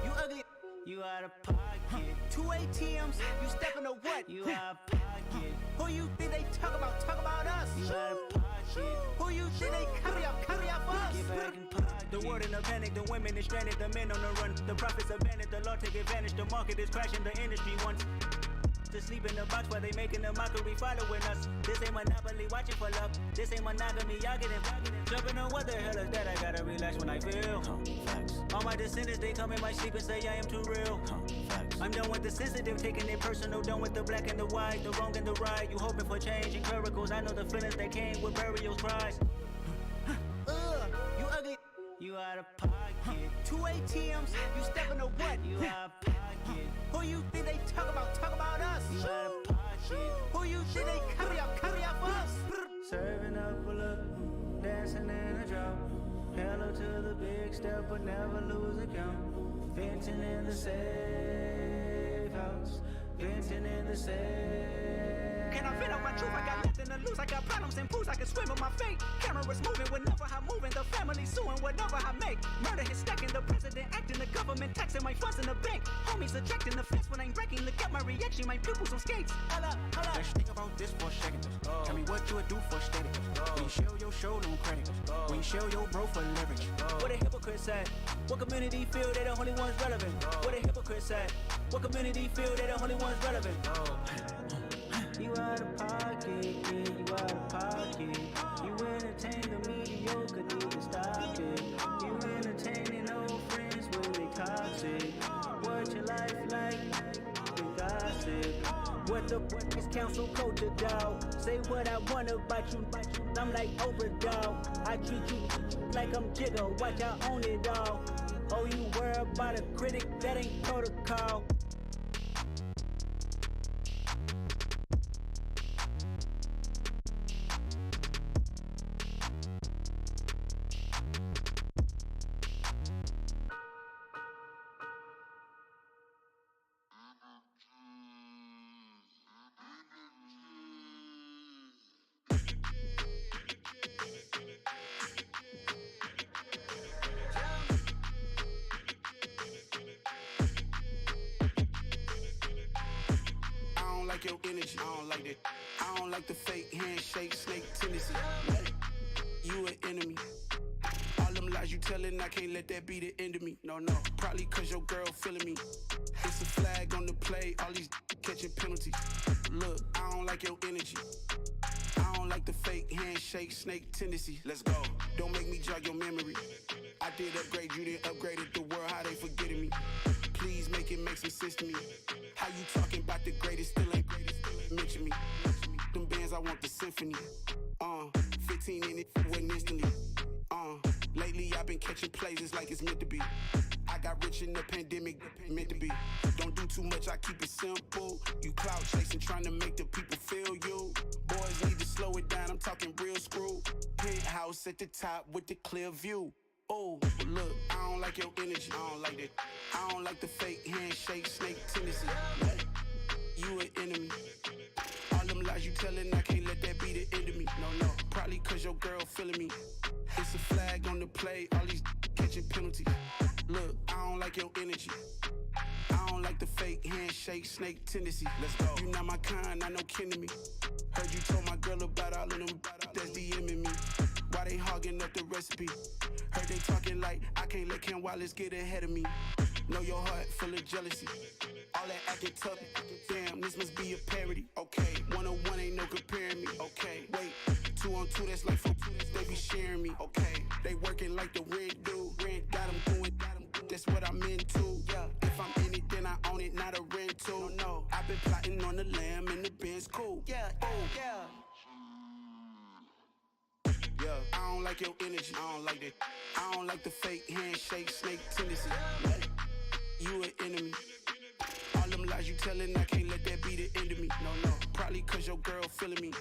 You ugly. You out of pocket. 2 ATMs, you stepping to what? You out of pocket. Who you think they talk about? Talk about us. You out of pocket. Who you think they carry up for us? Get back in pocket. The world in a panic, the women is stranded, the men on the run. The profits abandoned, the law take advantage. The market is crashing, the industry wants to sleep in the box while they making a mockery following us. This ain't monopoly, watching for love. This ain't monogamy, y'all getting jumping on what the hell is that? I gotta relax when I feel. All my descendants, they come in my sleep and say I am too real. I'm done with the sensitive, taking it personal. Done with the black and the white, the wrong and the right. You hoping for change and miracles. I know the feelings that came with burial cries. You ugly. You out of pocket. 2 ATMs, you stepping to what? You out of pocket. Who you think they talk about? Talk about us. You out of pocket. Who you think they carry up for us? Serving up a look, dancing in a drop. Hello to the big step, but never lose a count. Venting in the safe house. Venting in the safe. Can I fit out my truth? I got nothing to lose. I got problems and pools. I can swim with my fate. Cameras moving whenever I'm moving. The family suing whatever I make. Murder is stacking. The president acting. The government taxing my funds in the bank. Homies ejecting the fence when I'm breaking. Look at my reaction. My pupils on skates. Holla. Let's think about this for a second. Tell me what you would do for steady. When you show your show, no credit. When you show your bro for leverage. What a hypocrite said. What community feel they the only ones relevant? What a hypocrite said. What community feel they the only ones relevant? You out of pocket, yeah, you out of pocket. You entertain the mediocre, need to stop it. You entertaining old friends when they toxic. What your life like? The gossip. What the fuck is council culture, dog? Say what I want about you, I'm like overdog. I treat you like I'm Jigga, watch I own it all. Oh, you worry about a critic, that ain't protocol. Your energy, I don't like that. I don't like the fake handshake, snake tendency. You an enemy. All them lies you telling, I can't let that be the end of me. No, probably cause your girl feeling me. It's a flag on the play, all these catching penalties. Look, I don't like your energy. I don't like the fake handshake, snake tendency. Let's go. Don't make me jog your memory. I did upgrade, you didn't upgrade it. The world, how they forgetting me. Please make it make some sense to me. How you talking about the greatest, still ain't mention me. Them bands, I want the symphony. 15 in it, went instantly. Lately I've been catching plays, it's like it's meant to be. I got rich in the pandemic, meant to be. Don't do too much, I keep it simple. You clout chasing, trying to make the people feel you. Boys need to slow it down, I'm talking real screw. Penthouse at the top with the clear view. Oh, look, I don't like your energy, I don't like that. I don't like the fake handshake, snake tendency. You an enemy. All them lies you telling, I can't let that be the end of me. No, probably cause your girl feeling me. It's a flag on the play, all these catching penalties. Look, I don't like your energy. I don't like the fake handshake, snake tendency. Let's go. You not my kind, I know kin to me. Heard you told my girl about all of them that's DMing me. Why they hogging up the recipe? Heard they talking like I can't let Ken Wallace get ahead of me. Know your heart full of jealousy. All that acting tough, damn, this must be a parody. Okay, 1-on-1 ain't no comparing me. Okay, wait, 2-on-2, that's like 4, they be sharing me. Okay, they working like the rent do. Rent got them going, that's what I'm into. Yeah, if I'm in it, then I own it, not a rental. No, I've been plotting on the lamb and the Benz cool. Yeah, yeah. I don't like your energy. I don't like that. I don't like the fake handshake, snake tendency. You an enemy. All them lies you telling, I can't let that be the end of me. No, probably cause your girl feeling me.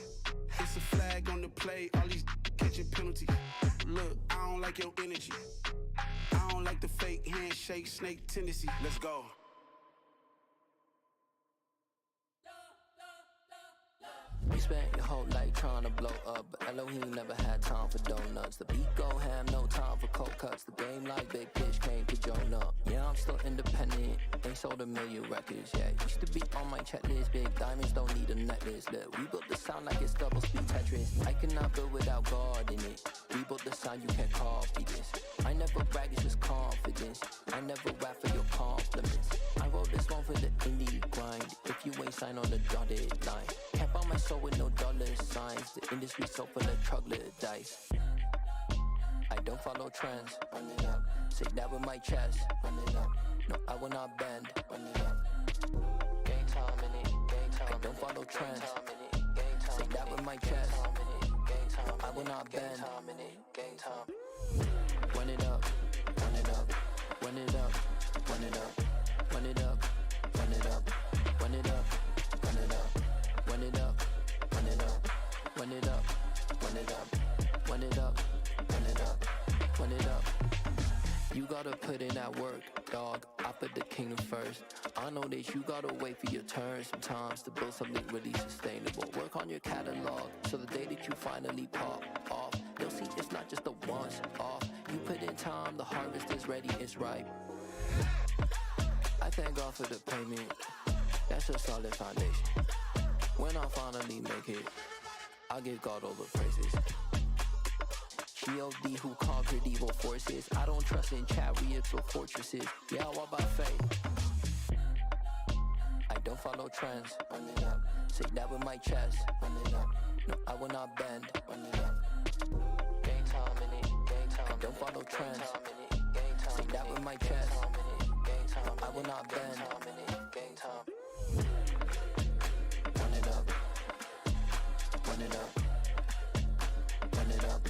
It's a flag on the play, all these catching penalties. Look, I don't like your energy. I don't like the fake handshake, snake tendency. Let's go. You spent your whole life trying to blow up, but Elohim never had time for donuts. The beat go ham, no time for cold cuts. The game like Big Pitch came to join up. Yeah, I'm still independent, ain't sold a million records yet. Used to be on my checklist, big diamonds don't need a necklace. Look, we built the sound like it's double speed Tetris. I cannot build without God in it. We built the sound, you can't copy this. I never brag, it's just confidence. I never rap for your compliments. I wrote this one for the indie grind. If you ain't signed on the dotted line, can't buy my soul with no dollar signs. The industry so full of troglodytes. I don't follow trends. Run it up. Say that with my chest. Run it up. No, I will not bend. Run it up. Gang time in it. Gang time. I don't follow trends. Say that with my chest. No, I will not bend. Gang time. Run it up. Run it up. Run it up. Run it up. Run it up. Run it up. Run it up. Run it up. Run it up. Run it up. Run it up. Run it up. Run it up. Run it up. Run it up. You gotta put in that work, dog. I put the kingdom first. I know that you gotta wait for your turn sometimes to build something really sustainable. Work on your catalog, so the day that you finally pop off, you'll see it's not just a once off. You put in time, the harvest is ready, it's ripe. I thank God for the payment. That's a solid foundation. When I finally make it, I'll give God all the praises. G.O.D. who conquered evil forces. I don't trust in chariots or fortresses. Yeah, I walk by faith. I don't follow trends. Run it up. Say that with my chest. Run it up. No, I will not bend. Run it up. Gang time in it. Gang time. I don't follow trends. Say that with my chest. No, I will not bend. Gang time. Run it up. Run it up. Run it up.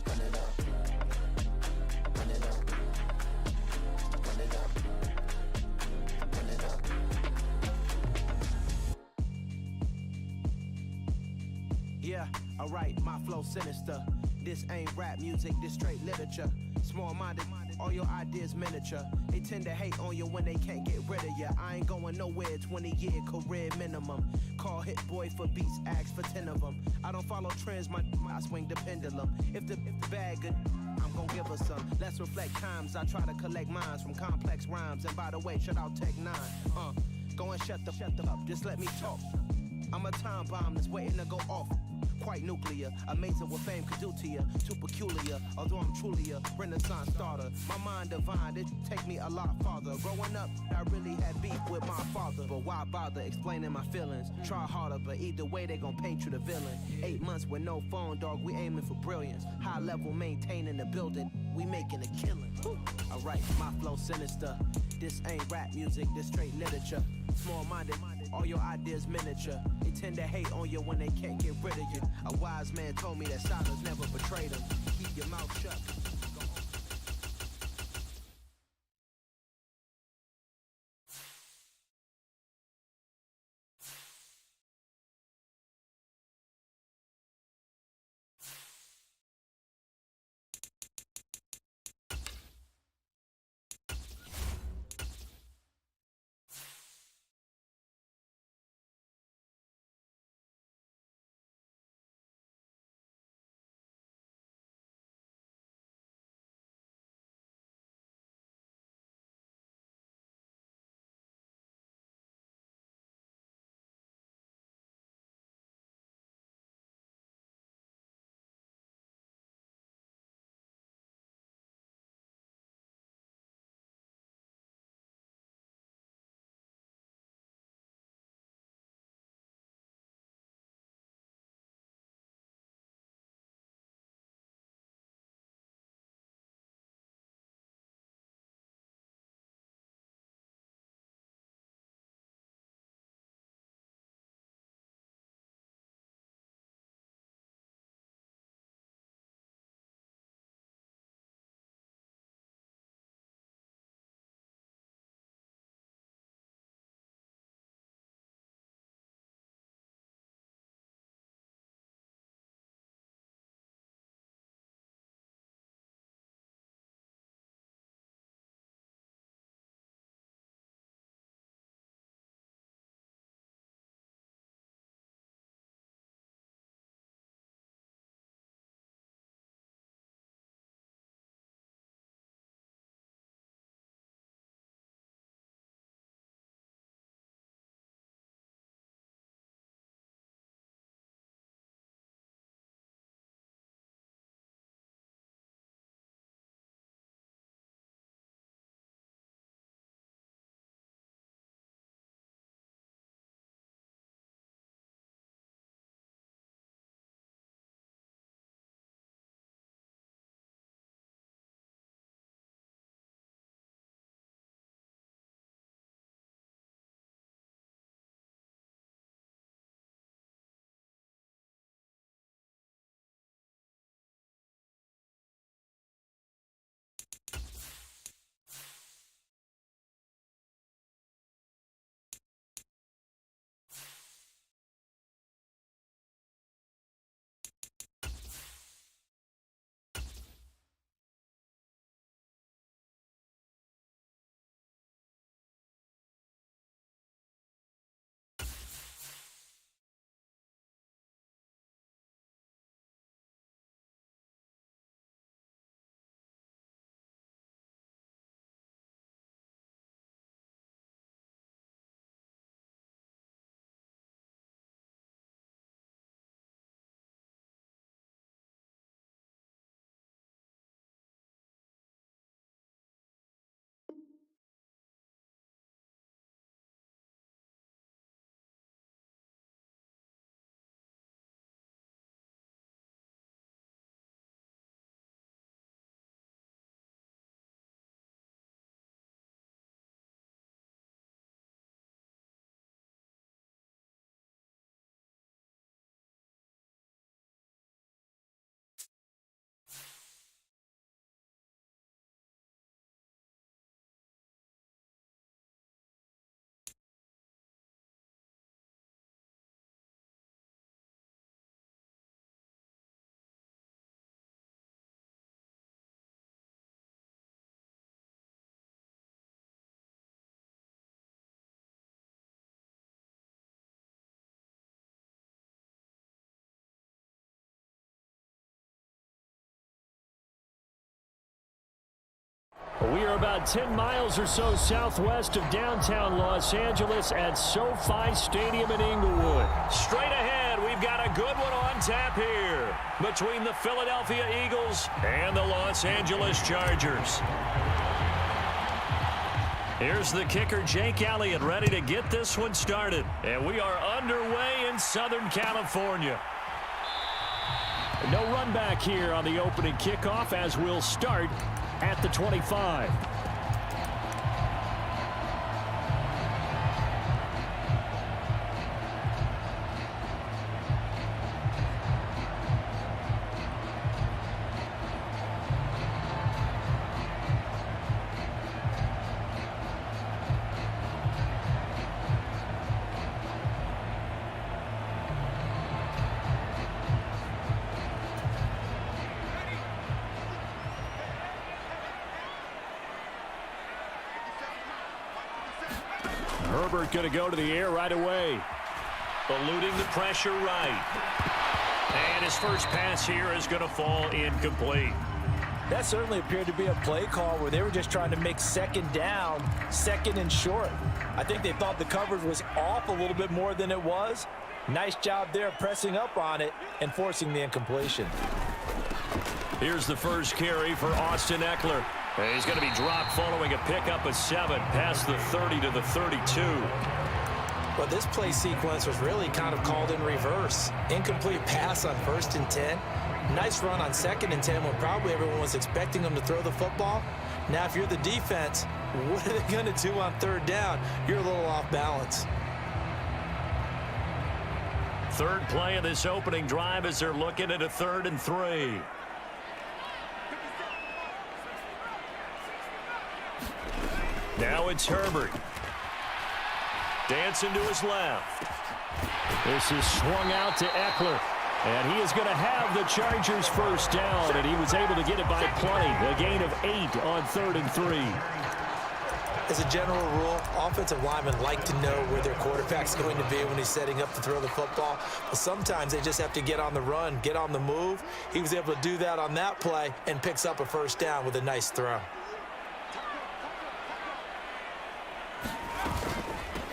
Run it up. Run it up. Run it up. Run it up. Yeah, alright, my flow sinister. This ain't rap music, this straight literature. Small-minded, all your ideas miniature. They tend to hate on you when they can't get rid of you. I ain't going nowhere, 20-year career minimum. Call Hit Boy for beats, ask for 10 of them. I don't follow trends, I swing the pendulum. If the bag good, I'm gon' give her some. Let's reflect times, I try to collect minds from complex rhymes. And by the way, shout out Tech 9. Go and shut the up, just let me talk. I'm a time bomb that's waiting to go off. Quite nuclear, amazing what fame could do to you. Too peculiar, although I'm truly a renaissance starter. My mind divine, it take me a lot farther. Growing up, I really had beef with my father. But why bother explaining my feelings? Try harder, but either way they gon' paint you the villain. 8 months with no phone, dog, we aiming for brilliance. High level maintaining the building, we making a killing. Alright, my flow sinister. This ain't rap music, this straight literature. Small-minded, all your ideas miniature. They tend to hate on you when they can't get rid of you. A wise man told me that silence never betrayed him. Keep your mouth shut. We are about 10 miles or so southwest of downtown Los Angeles at SoFi Stadium in Inglewood. Straight ahead, we've got a good one on tap here between the Philadelphia Eagles and the Los Angeles Chargers. Here's the kicker, Jake Elliott, ready to get this one started. And we are underway in Southern California. No run back here on the opening kickoff as we'll start at the 25. Herbert going to go to the air right away. Eluding the pressure right. And his first pass here is going to fall incomplete. That certainly appeared to be a play call where they were just trying to make second down, second and short. I think they thought the coverage was off a little bit more than it was. Nice job there pressing up on it and forcing the incompletion. Here's the first carry for Austin Eckler. He's going to be dropped following a pickup of 7 past the 30 to the 32. Well, this play sequence was really kind of called in reverse. Incomplete pass on 1st and 10. Nice run on 2nd and 10 when probably everyone was expecting them to throw the football. Now, if you're the defense, what are they going to do on 3rd down? You're a little off balance. Third play of this opening drive as they're looking at a 3rd and 3. Now it's Herbert. Dancing to his left. This is swung out to Eckler. And he is going to have the Chargers first down, and he was able to get it by plenty. A gain of 8 on 3rd and 3. As a general rule, offensive linemen like to know where their quarterback's going to be when he's setting up to throw the football. But sometimes they just have to get on the run, get on the move. He was able to do that on that play and picks up a first down with a nice throw.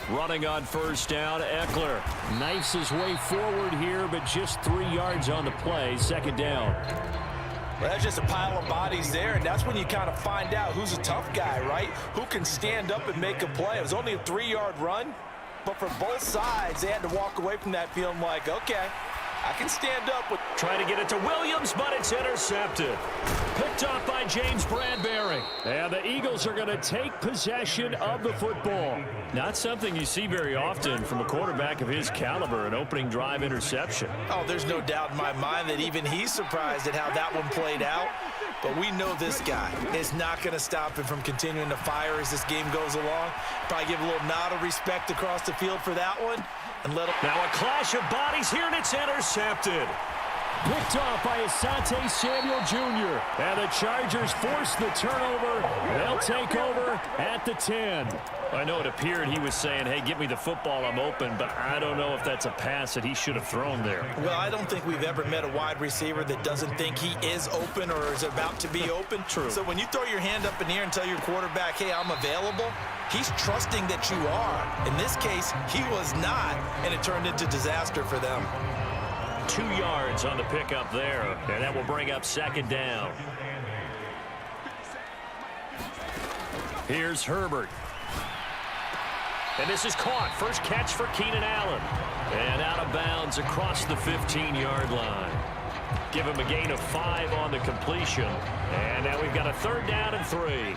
Running on first down, Eckler knifes his way forward here, but just 3 yards on the play, 2nd down. Well, that's just a pile of bodies there, and that's when you kind of find out who's a tough guy, right? Who can stand up and make a play. It was only a 3-yard run, but for both sides, they had to walk away from that feeling like, okay, I can stand up with. Trying to get it to Williams, but it's intercepted. Picked off by James Bradbury. And the Eagles are going to take possession of the football. Not something you see very often from a quarterback of his caliber, an opening drive interception. Oh, there's no doubt in my mind that even he's surprised at how that one played out. but we know this guy is not going to stop him from continuing to fire as this game goes along. Probably give a little nod of respect across the field for that one. And let him. Now a clash of bodies here, and it's intercepted. Picked off by Asante Samuel Jr. And the Chargers force the turnover. They'll take over at the 10. I know it appeared he was saying, hey, give me the football, I'm open, but I don't know if that's a pass that he should have thrown there. Well, I don't think we've ever met a wide receiver that doesn't think he is open or is about to be open. True. So when you throw your hand up in the air and tell your quarterback, hey, I'm available, he's trusting that you are. In this case, he was not, and it turned into disaster for them. 2 yards on the pickup there, and that will bring up second down. Here's Herbert. And this is caught. First catch for Keenan Allen. And out of bounds across the 15-yard line. Give him a gain of 5 on the completion. And now we've got a 3rd down and 3.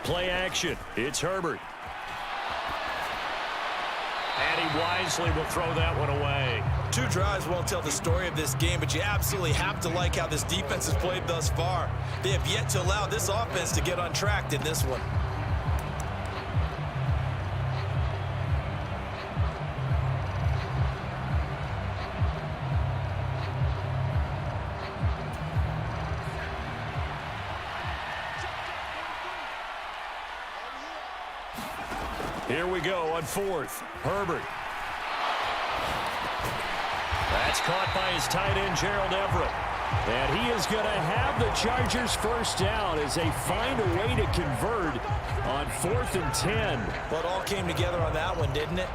Play action. It's Herbert. And he wisely will throw that one away. 2 drives won't tell the story of this game, but you absolutely have to like how this defense has played thus far. They have yet to allow this offense to get untracked in this one. Here we go on 4th. Herbert. That's caught by his tight end, Gerald Everett. And he is going to have the Chargers first down as they find a way to convert on 4th and 10. Well, it all came together on that one, didn't it?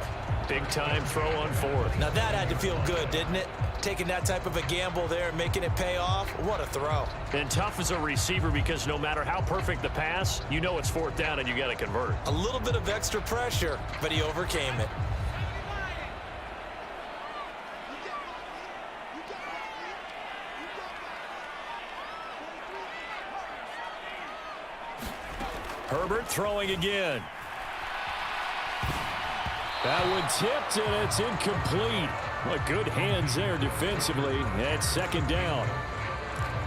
Big time throw on 4th. Now that had to feel good, didn't it? Taking that type of a gamble there and making it pay off. What a throw. And tough as a receiver because no matter how perfect the pass, you know it's 4th down and you got to convert. A little bit of extra pressure, but he overcame it. Herbert throwing again. That one tipped, and it's incomplete. Well, good hands there defensively. And 2nd down.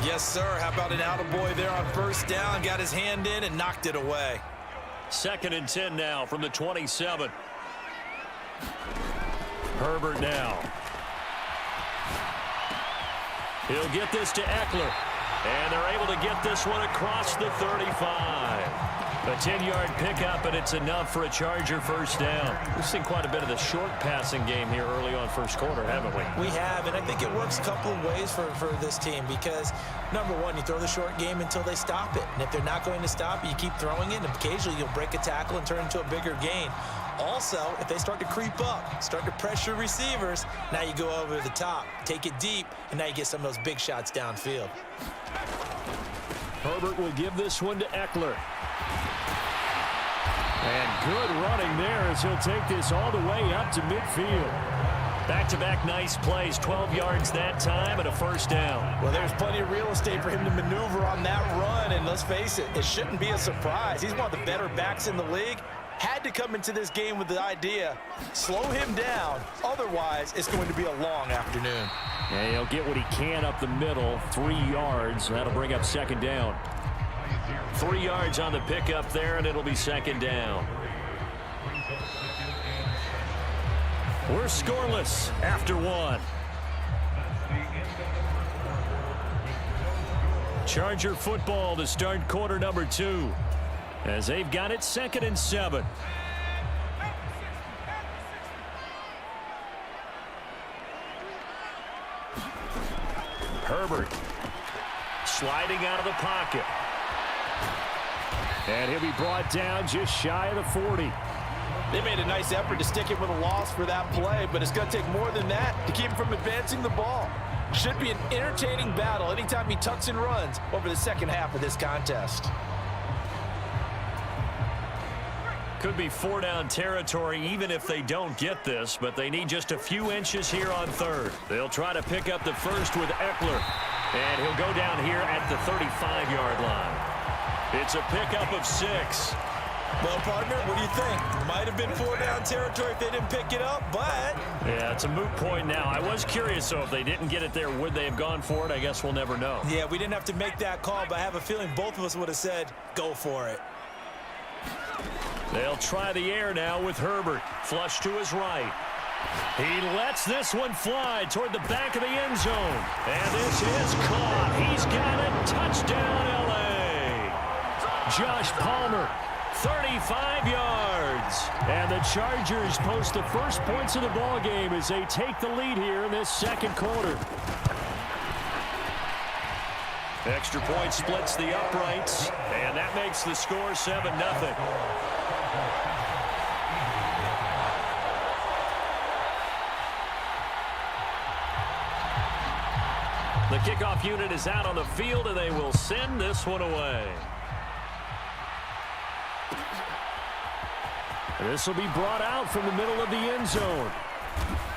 Yes, sir. How about an attaboy there on 1st down? Got his hand in and knocked it away. 2nd and 10 now from the 27. Herbert now. He'll get this to Eckler. And they're able to get this one across the 35. A 10-yard pickup, and it's enough for a Charger first down. We've seen quite a bit of the short passing game here early on first quarter, haven't we? We have, and I think it works a couple of ways for this team because, number one, you throw the short game until they stop it. And if they're not going to stop it, you keep throwing it, and occasionally you'll break a tackle and turn into a bigger gain. Also, if they start to creep up, start to pressure receivers, now you go over the top, take it deep, and now you get some of those big shots downfield. Herbert will give this one to Eckler. And good running there as he'll take this all the way up to midfield. Back-to-back nice plays, 12 yards that time and a first down. Well, there's plenty of real estate for him to maneuver on that run, and let's face it, it shouldn't be a surprise. He's one of the better backs in the league. Had to come into this game with the idea, slow him down, otherwise it's going to be a long afternoon. And he'll get what he can up the middle, 3 yards. That'll bring up 2nd down. 3 yards on the pickup there, and it'll be 2nd down. We're scoreless after 1. Charger football to start quarter number 2. As they've got it 2nd and 7. Herbert sliding out of the pocket. And he'll be brought down just shy of the 40. They made a nice effort to stick him with a loss for that play, but it's going to take more than that to keep him from advancing the ball. Should be an entertaining battle anytime he tucks and runs over the second half of this contest. Could be 4-down territory even if they don't get this, but they need just a few inches here on 3rd. They'll try to pick up the first with Eckler, and he'll go down here at the 35-yard line. It's a pickup of 6. Well, partner, what do you think? Might have been 4-down territory if they didn't pick it up, but... Yeah, it's a moot point now. I was curious, so if they didn't get it there, would they have gone for it? I guess we'll never know. Yeah, we didn't have to make that call, but I have a feeling both of us would have said, go for it. They'll try the air now with Herbert. Flush to his right. He lets this one fly toward the back of the end zone. And this is caught. He's got it. Touchdown, L.A. Josh Palmer, 35 yards. And the Chargers post the first points of the ball game as they take the lead here in this second quarter. Extra point splits the uprights, and that makes the score 7-0. The kickoff unit is out on the field, and they will send this one away. This will be brought out from the middle of the end zone.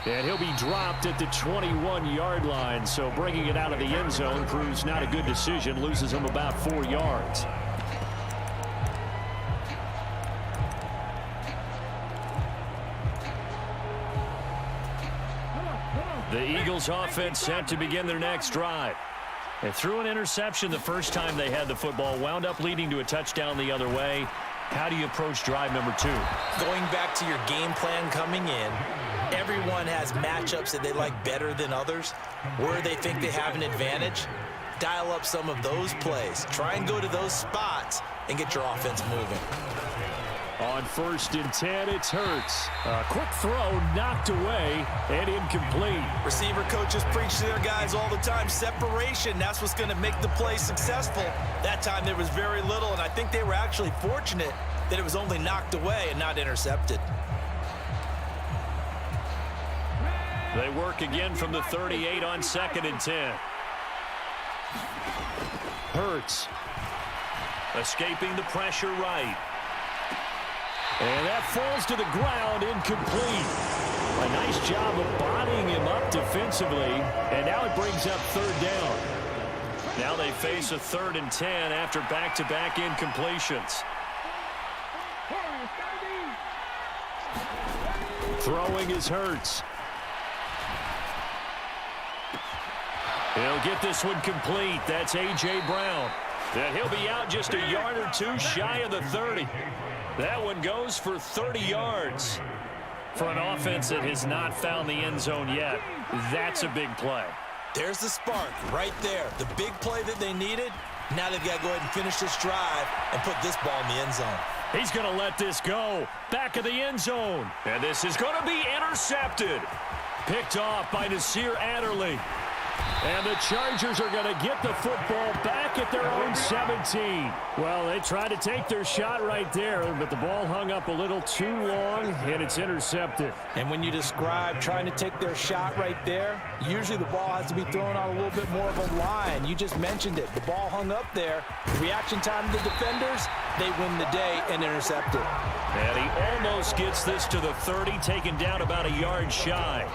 And he'll be dropped at the 21-yard line, so bringing it out of the end zone proves not a good decision, loses him about 4 yards. The Eagles offense set to begin their next drive. They threw an interception the first time they had the football, wound up leading to a touchdown the other way. How do you approach drive number 2? Going back to your game plan coming in, everyone has matchups that they like better than others, where they think they have an advantage. Dial up some of those plays. Try and go to those spots and get your offense moving. On 1st and 10, it's Hurts. A quick throw knocked away and incomplete. Receiver coaches preach to their guys all the time. Separation, that's what's going to make the play successful. That time there was very little, and I think they were actually fortunate that it was only knocked away and not intercepted. They work again from the 38 on 2nd and 10. Hurts escaping the pressure right. And that falls to the ground, incomplete. A nice job of bodying him up defensively, and now it brings up 3rd down. Now they face a 3rd and 10 after back-to-back incompletions. Throwing is Hurts. He'll get this one complete. That's A.J. Brown. And he'll be out just a yard or 2 shy of the 30. That one goes for 30 yards. For an offense that has not found the end zone yet, that's a big play. There's the spark right there. The big play that they needed. Now they've got to go ahead and finish this drive and put this ball in the end zone. He's going to let this go. Back of the end zone. And this is going to be intercepted. Picked off by Nasir Adderley. And the Chargers are going to get the football back at their own 17. Well, they tried to take their shot right there, but the ball hung up a little too long, and it's intercepted. And when you describe trying to take their shot right there, usually the ball has to be thrown on a little bit more of a line. You just mentioned it. The ball hung up there. Reaction time to the defenders, they win the day and intercept it. And he almost gets this to the 30, taken down about a yard shy.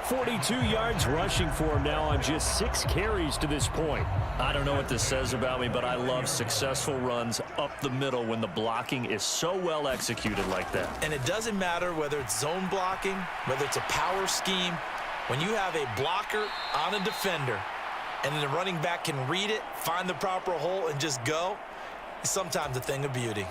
42 yards rushing for him now on just 6 carries to this point. I don't know what this says about me, but I love successful runs up the middle when the blocking is so well executed like that. And it doesn't matter whether it's zone blocking, whether it's a power scheme. When you have a blocker on a defender and then the running back can read it, find the proper hole, and just go, it's sometimes a thing of beauty.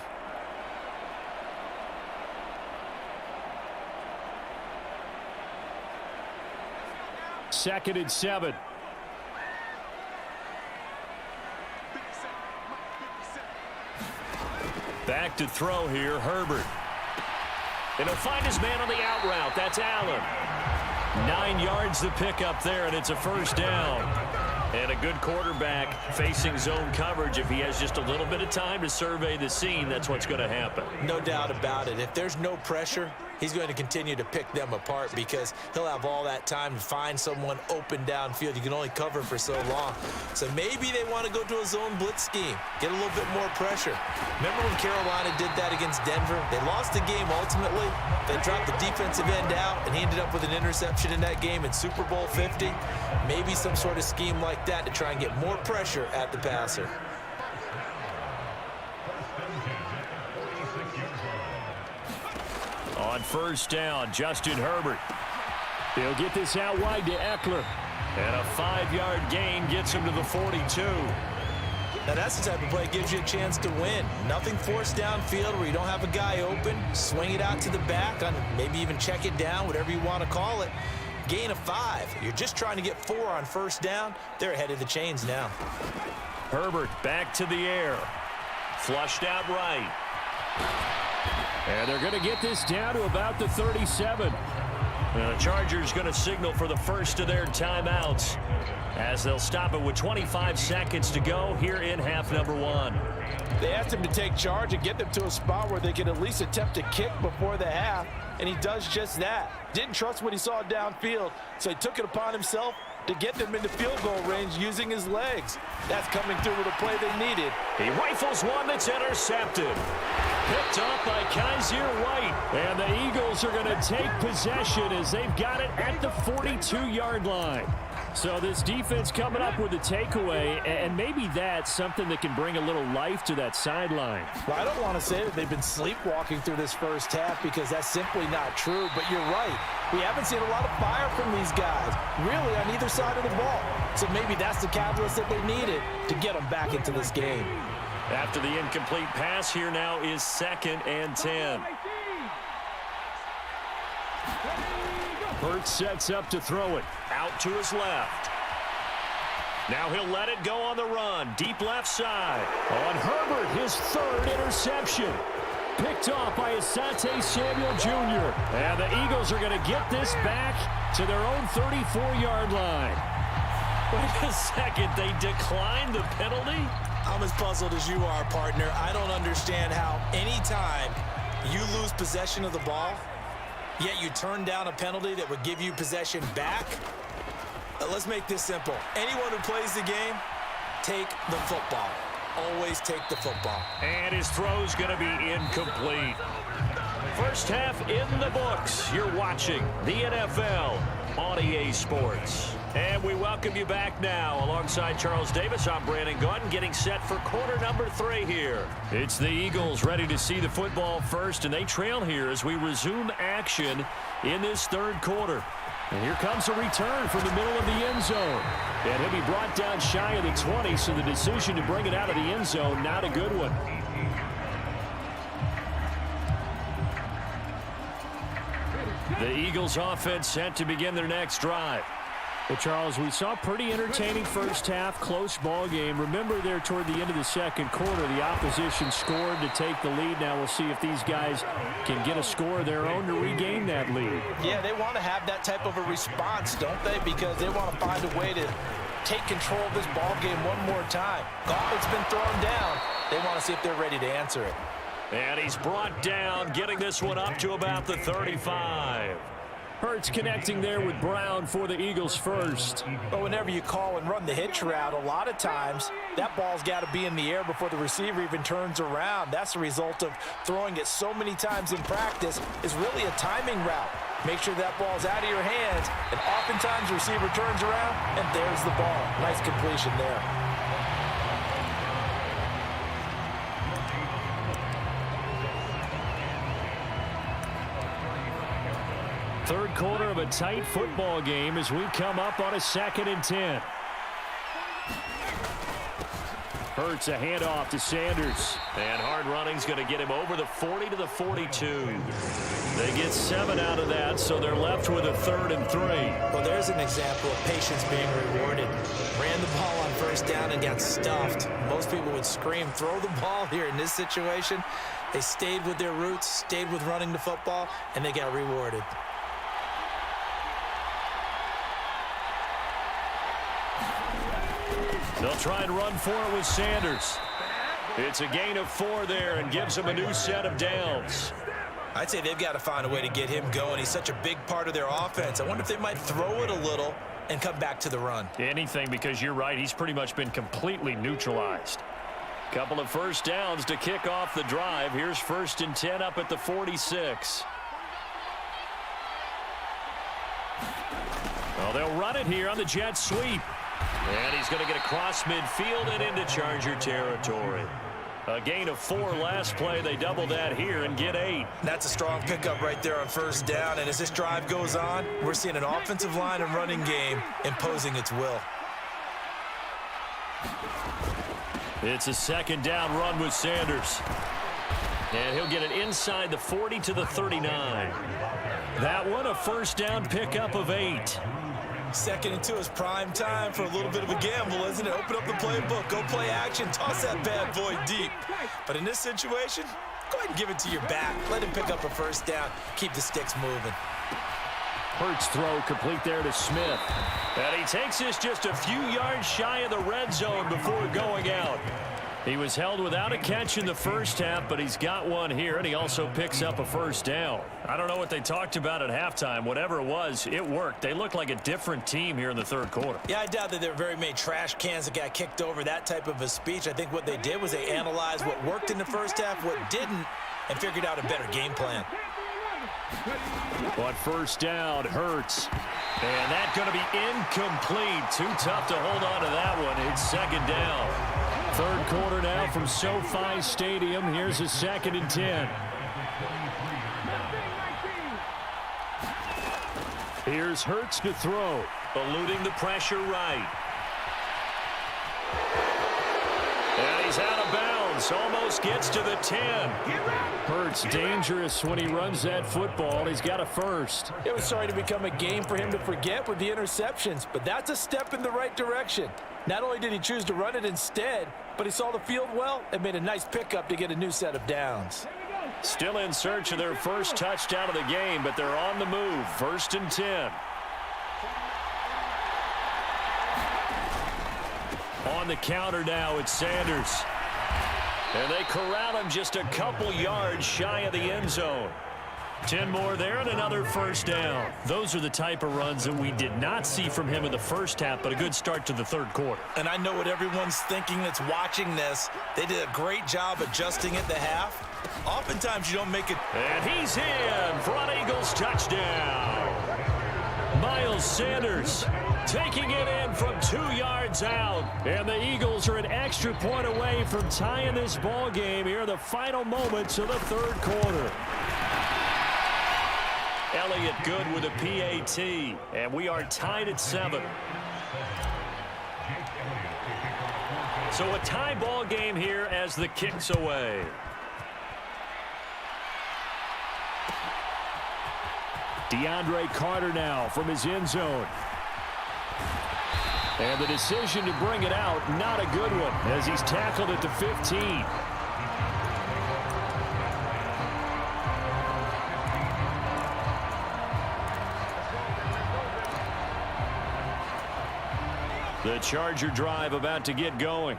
Second and 7. Back to throw here, Herbert. And he'll find his man on the out route. That's Allen. 9 yards to pick up there, and it's a 1st down. And a good quarterback facing zone coverage. If he has just a little bit of time to survey the scene, that's what's going to happen. No doubt about it. If there's no pressure, he's going to continue to pick them apart because he'll have all that time to find someone open downfield. You can only cover for so long. So maybe they want to go to a zone blitz scheme, get a little bit more pressure. Remember when Carolina did that against Denver? They lost the game ultimately. They dropped the defensive end out, and he ended up with an interception in that game in Super Bowl 50. Maybe some sort of scheme like that to try and get more pressure at the passer. On first down, Justin Herbert. He'll get this out wide to Eckler. And a 5-yard gain gets him to the 42. Now that's the type of play that gives you a chance to win. Nothing forced downfield where you don't have a guy open. Swing it out to the back, maybe even check it down, whatever you want to call it. Gain of 5. You're just trying to get 4 on first down. They're ahead of the chains now. Herbert back to the air. Flushed out right. And they're going to get this down to about the 37. And the Chargers going to signal for the first of their timeouts as they'll stop it with 25 seconds to go here in half number 1. They asked him to take charge and get them to a spot where they could at least attempt to kick before the half, and he does just that. Didn't trust what he saw downfield, so he took it upon himself to get them into field goal range using his legs. That's coming through with a play they needed. He rifles one that's intercepted. Picked off by Kaiser White. And the Eagles are going to take possession as they've got it at the 42-yard line. So this defense coming up with a takeaway, and maybe that's something that can bring a little life to that sideline. Well, I don't want to say that they've been sleepwalking through this first half because that's simply not true, but you're right. We haven't seen a lot of fire from these guys, really, on either side of the ball. So maybe that's the catalyst that they needed to get them back into this game. After the incomplete pass, here now is 2nd and 10. Hurts sets up to throw it. Out to his left. Now he'll let it go on the run. Deep left side. On Herbert, his 3rd interception. Picked off by Asante Samuel Jr. And the Eagles are going to get this back to their own 34-yard line. Wait a second, they declined the penalty? I'm as puzzled as you are, partner. I don't understand how anytime you lose possession of the ball, yet you turn down a penalty that would give you possession back. Let's make this simple. Anyone who plays the game, take the football. Always take the football. And his throw's going to be incomplete. First half in the books. You're watching the NFL on EA Sports. And we welcome you back now. Alongside Charles Davis, I'm Brandon Gunn, getting set for quarter number 3 here. It's the Eagles ready to see the football first, and they trail here as we resume action in this 3rd quarter. And here comes a return from the middle of the end zone. And he'll be brought down shy of the 20, so the decision to bring it out of the end zone, not a good one. The Eagles offense set to begin their next drive. Well, Charles, we saw a pretty entertaining first half, close ball game. Remember there toward the end of the 2nd quarter, the opposition scored to take the lead. Now we'll see if these guys can get a score of their own to regain that lead. Yeah, they want to have that type of a response, don't they? Because they want to find a way to take control of this ball game one more time. Gauntlet's been thrown down. They want to see if they're ready to answer it. And he's brought down, getting this one up to about the 35. Hurts connecting there with Brown for the Eagles first. But whenever you call and run the hitch route, a lot of times that ball's got to be in the air before the receiver even turns around. That's the result of throwing it so many times in practice is really a timing route. Make sure that ball's out of your hands, and oftentimes the receiver turns around, and there's the ball. Nice completion there. Third quarter of a tight football game as we come up on a 2nd and 10. Hurts a handoff to Sanders. And hard running's going to get him over the 40 to the 42. They get 7 out of that, so they're left with a 3rd and 3. Well, there's an example of patience being rewarded. Ran the ball on first down and got stuffed. Most people would scream, throw the ball here. In this situation, they stayed with their roots, stayed with running the football, and they got rewarded. They'll try and run for it with Sanders. It's a gain of 4 there and gives them a new set of downs. I'd say they've got to find a way to get him going. He's such a big part of their offense. I wonder if they might throw it a little and come back to the run. Anything, because you're right. He's pretty much been completely neutralized. Couple of first downs to kick off the drive. Here's 1st and 10 up at the 46. Well, they'll run it here on the jet sweep. And he's going to get across midfield and into Charger territory. A gain of 4 last play. They double that here and get 8. That's a strong pickup right there on first down. And as this drive goes on, we're seeing an offensive line and running game imposing its will. It's a second down run with Sanders. And he'll get it inside the 40 to the 39. That one, a first down pickup of 8. 2nd and 2 is prime time for a little bit of a gamble, isn't it? Open up the playbook, go play action, toss that bad boy deep. But in this situation, go ahead and give it to your back. Let him pick up a first down. Keep the sticks moving. Hurts throw complete there to Smith. And he takes this just a few yards shy of the red zone before going out. He was held without a catch in the first half, but he's got one here, and he also picks up a first down. I don't know what they talked about at halftime. Whatever it was, it worked. They look like a different team here in the third quarter. Yeah, I doubt that there were very many trash cans that got kicked over, that type of a speech. I think what they did was they analyzed what worked in the first half, what didn't, and figured out a better game plan. On first down, Hurts. And that's going to be incomplete. Too tough to hold on to that one. It's second down. Third quarter now from SoFi Stadium. Here's a 2nd and 10. Here's Hurts to throw. Eluding the pressure right. And he's out of bounds. Almost gets to the 10. Hurts dangerous when he runs that football. He's got a first. It was starting to become a game for him to forget with the interceptions, but that's a step in the right direction. Not only did he choose to run it instead, but he saw the field well and made a nice pickup to get a new set of downs. Still in search of their first touchdown of the game, but they're on the move. 1st and 10. On the counter now, it's Sanders. And they corral him just a couple yards shy of the end zone. 10 more there and another first down. Those are the type of runs that we did not see from him in the first half, but a good start to the third quarter. And I know what everyone's thinking that's watching this. They did a great job adjusting at the half. Oftentimes you don't make it. And he's in. Front Eagles touchdown. Miles Sanders taking it in from 2 yards out. And the Eagles are an extra point away from tying this ball game here in the final moments of the third quarter. Elliott good with a PAT, and we are tied at 7. So a tie ball game here as the kick's away. DeAndre Carter now from his end zone. And the decision to bring it out, not a good one, as he's tackled at the 15. The Charger drive about to get going.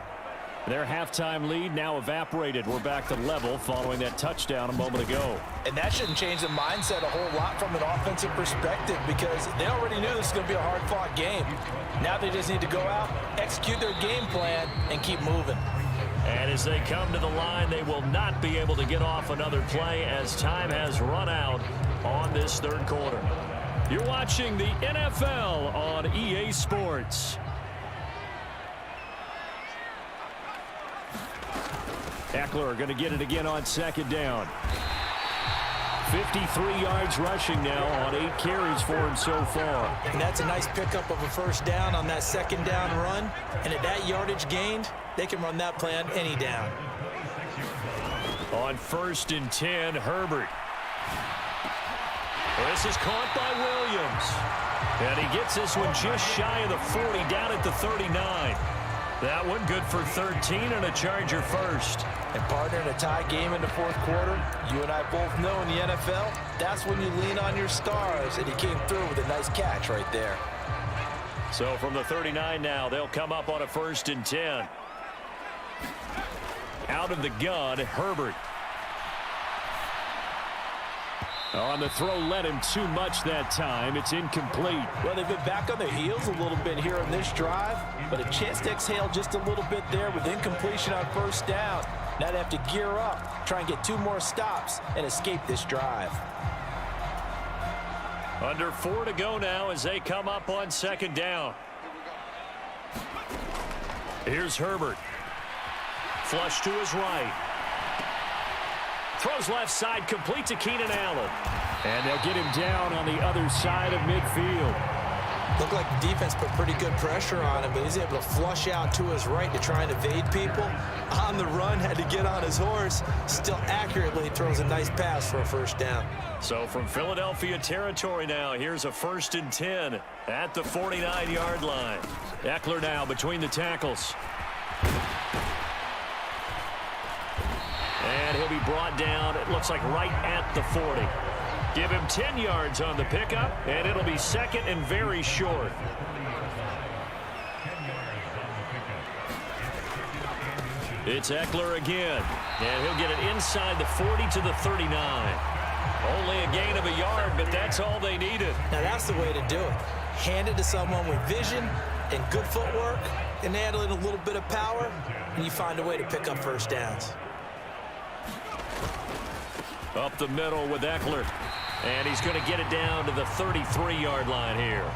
Their halftime lead now evaporated. We're back to level following that touchdown a moment ago. And that shouldn't change the mindset a whole lot from an offensive perspective because they already knew this was going to be a hard-fought game. Now they just need to go out, execute their game plan, and keep moving. And as they come to the line, they will not be able to get off another play as time has run out on this third quarter. You're watching the NFL on EA Sports. Eckler going to get it again on second down. 53 yards rushing now on 8 carries for him so far. And that's a nice pickup of a first down on that second down run. And at that yardage gained, they can run that play on any down. On 1st and 10, Herbert. This is caught by Williams. And he gets this one just shy of the 40, down at the 39. That one good for 13 and a Charger first. And partner, in a tie game in the fourth quarter, you and I both know in the NFL, that's when you lean on your stars, and he came through with a nice catch right there. So from the 39 now, they'll come up on a 1st and 10. Out of the gun, Herbert. On the throw, led him too much that time. It's incomplete. Well, they've been back on their heels a little bit here on this drive, but a chance to exhale just a little bit there with incompletion on first down. Now they have to gear up, try and get 2 more stops, and escape this drive. Under 4 to go now as they come up on second down. Here's Herbert. Flush to his right. Throws left side, complete to Keenan Allen. And they'll get him down on the other side of midfield. Looked like the defense put pretty good pressure on him, but he's able to flush out to his right to try and evade people. On the run, had to get on his horse. Still accurately throws a nice pass for a first down. So from Philadelphia territory now, here's a 1st and 10 at the 49-yard line. Eckler now between the tackles. And he'll be brought down, it looks like right at the 40. Give him 10 yards on the pickup, and it'll be second and very short. It's Eckler again, and he'll get it inside the 40 to the 39. Only a gain of a yard, but that's all they needed. Now that's the way to do it. Hand it to someone with vision and good footwork, and add in a little bit of power, and you find a way to pick up first downs. Up the middle with Eckler. And he's going to get it down to the 33-yard line here.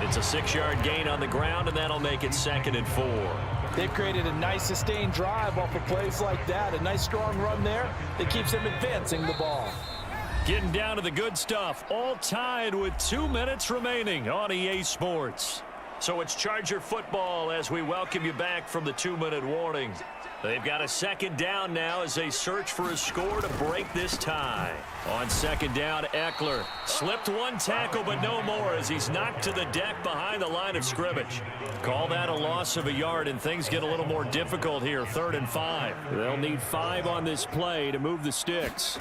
It's a 6-yard gain on the ground, and that'll make it 2nd and 4. They've created a nice sustained drive off of plays like that. A nice strong run there that keeps them advancing the ball. Getting down to the good stuff. All tied with 2 minutes remaining on EA Sports. So it's Charger football as we welcome you back from the 2-minute warning. They've got a 2nd down now as they search for a score to break this tie. On 2nd down, Eckler slipped one tackle, but no more as he's knocked to the deck behind the line of scrimmage. Call that a loss of a yard, and things get a little more difficult here. 3rd and 5. They'll need 5 on this play to move the sticks.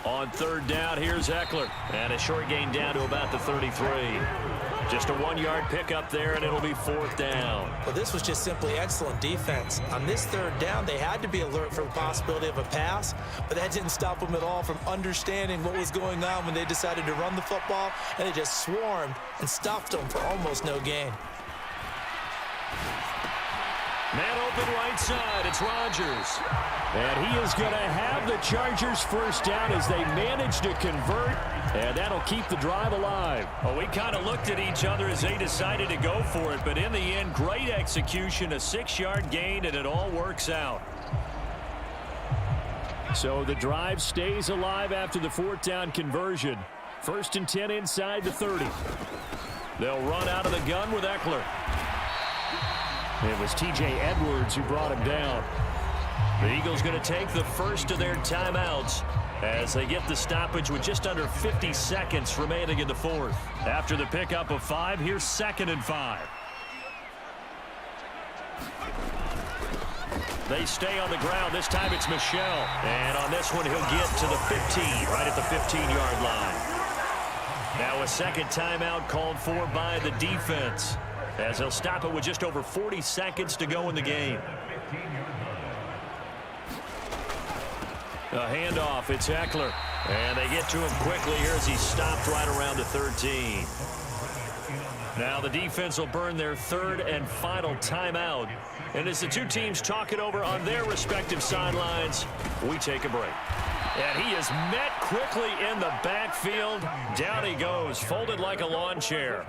On 3rd down, here's Eckler. And a short gain down to about the 33. Just a 1-yard pickup there, and it'll be 4th down. Well, this was just simply excellent defense. On this 3rd down, they had to be alert for the possibility of a pass, but that didn't stop them at all from understanding what was going on when they decided to run the football, and they just swarmed and stuffed them for almost no gain. Man open right side, it's Rodgers. And he is going to have the Chargers first down as they manage to convert, and that'll keep the drive alive. Well, we kind of looked at each other as they decided to go for it, but in the end, great execution, a 6-yard gain, and it all works out. So the drive stays alive after the 4th down conversion. 1st and 10 inside the 30. They'll run out of the gun with Eckler. It was T.J. Edwards who brought him down. The Eagles going to take the first of their timeouts as they get the stoppage with just under 50 seconds remaining in the 4th. After the pickup of 5, here's 2nd and 5. They stay on the ground. This time it's Michel. And on this one, he'll get to the 15, right at the 15-yard line. Now a second timeout called for by the defense, as he'll stop it with just over 40 seconds to go in the game. A handoff, it's Eckler. And they get to him quickly here as he stopped right around the 13. Now the defense will burn their 3rd and final timeout. And as the two teams talk it over on their respective sidelines, we take a break. And he is met quickly in the backfield. Down he goes, folded like a lawn chair.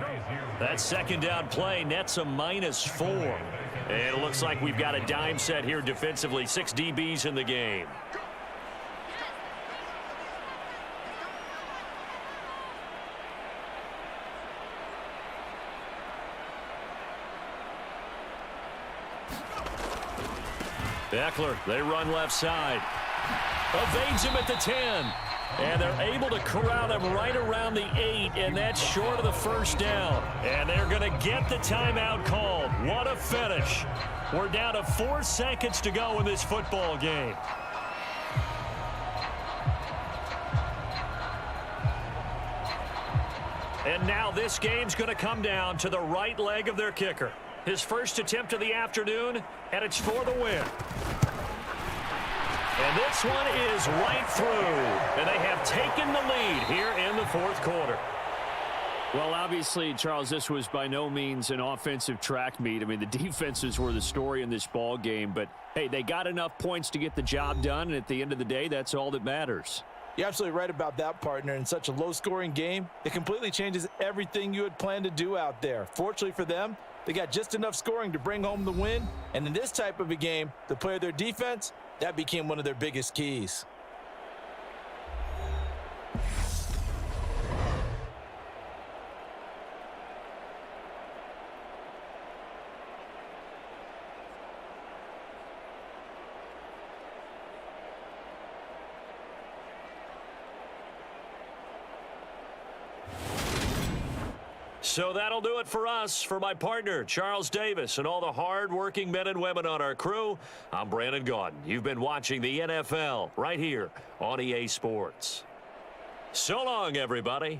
That 2nd down play nets a -4. And it looks like we've got a dime set here defensively. 6 DBs in the game. Eckler, they run left side. Evades him at the 10. And they're able to corral him right around the 8, and that's short of the first down. And they're going to get the timeout called. What a finish. We're down to 4 seconds to go in this football game. And now this game's going to come down to the right leg of their kicker. His first attempt of the afternoon, and it's for the win. And this one is right through. And they have taken the lead here in the 4th quarter. Well, obviously, Charles, this was by no means an offensive track meet. I mean, the defenses were the story in this ball game. But, hey, they got enough points to get the job done. And at the end of the day, that's all that matters. You're absolutely right about that, partner. In such a low-scoring game, it completely changes everything you had planned to do out there. Fortunately for them, They got just enough scoring to bring home the win, and in this type of a game, to play their defense, that became one of their biggest keys. So that'll do it for us. For my partner, Charles Davis, and all the hard-working men and women on our crew, I'm Brandon Gaudin. You've been watching the NFL right here on EA Sports. So long, everybody.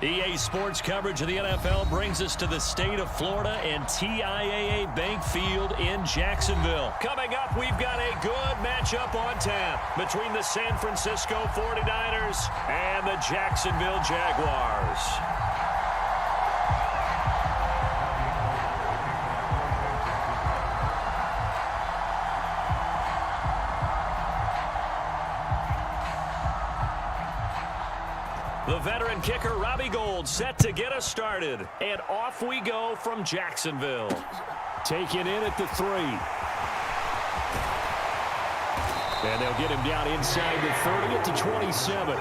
EA Sports coverage of the NFL brings us to the state of Florida and TIAA Bank Field in Jacksonville. Coming up, we've got a good matchup on tap between the San Francisco 49ers and the Jacksonville Jaguars. The veteran kicker, Robbie Gould, set to get us started. And off we go from Jacksonville. Taken in at the 3. And they'll get him down inside the 30 at the 27.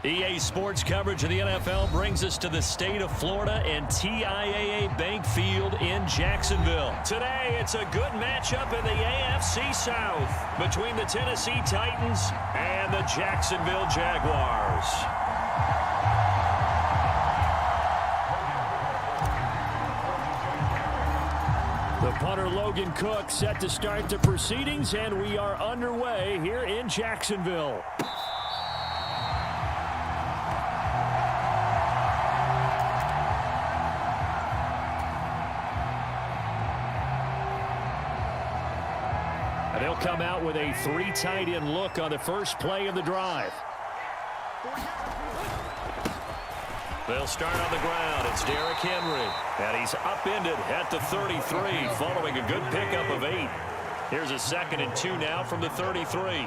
EA Sports coverage of the NFL brings us to the state of Florida and TIAA Bank Field in Jacksonville. Today, it's a good matchup in the AFC South between the Tennessee Titans and the Jacksonville Jaguars. The punter Logan Cook set to start the proceedings, and we are underway here in Jacksonville. They'll come out with a 3 tight end look on the first play of the drive. They'll start on the ground. It's Derrick Henry. And he's upended at the 33 following a good pickup of 8. Here's a 2nd and 2 now from the 33.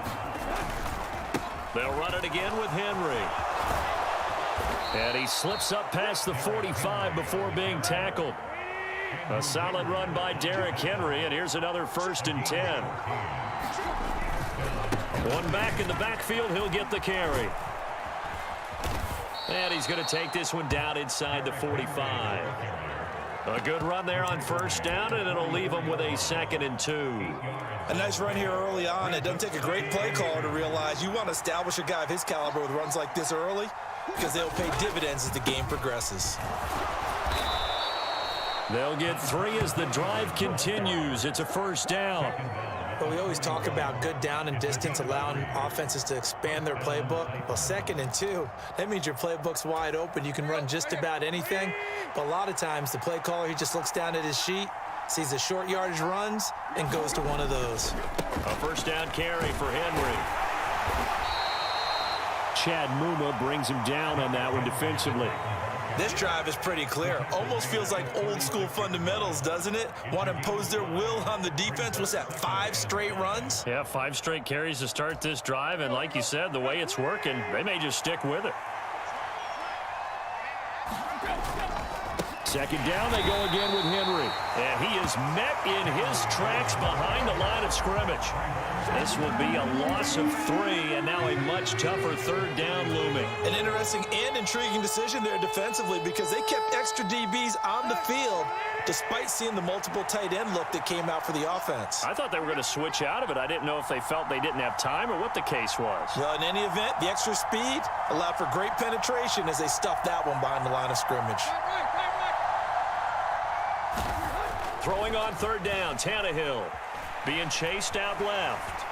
They'll run it again with Henry. And he slips up past the 45 before being tackled. A solid run by Derrick Henry, and here's another 1st and 10. One back in the backfield, he'll get the carry. And he's going to take this one down inside the 45. A good run there on 1st down, and it'll leave him with a 2nd and 2. A nice run here early on. It doesn't take a great play caller to realize you want to establish a guy of his caliber with runs like this early because they'll pay dividends as the game progresses. They'll get 3 as the drive continues. It's a 1st down. Well, we always talk about good down and distance, allowing offenses to expand their playbook. Well, 2nd and 2, that means your playbook's wide open. You can run just about anything. But a lot of times, the play caller, he just looks down at his sheet, sees the short yardage runs, and goes to one of those. A 1st down carry for Henry. Chad Muma brings him down on that one defensively. This drive is pretty clear. Almost feels like old school fundamentals, doesn't it? Want to impose their will on the defense. What's that, 5 straight runs? Yeah, 5 straight carries to start this drive. And like you said, the way it's working, they may just stick with it. 2nd down, they go again with Henry. And he is met in his tracks behind the line of scrimmage. This will be a loss of 3, and now a much tougher 3rd down looming. An interesting and intriguing decision there defensively because they kept extra DBs on the field despite seeing the multiple tight end look that came out for the offense. I thought they were going to switch out of it. I didn't know if they felt they didn't have time or what the case was. Well, in any event, the extra speed allowed for great penetration as they stuffed that one behind the line of scrimmage. Throwing on 3rd down, Tannehill being chased out left.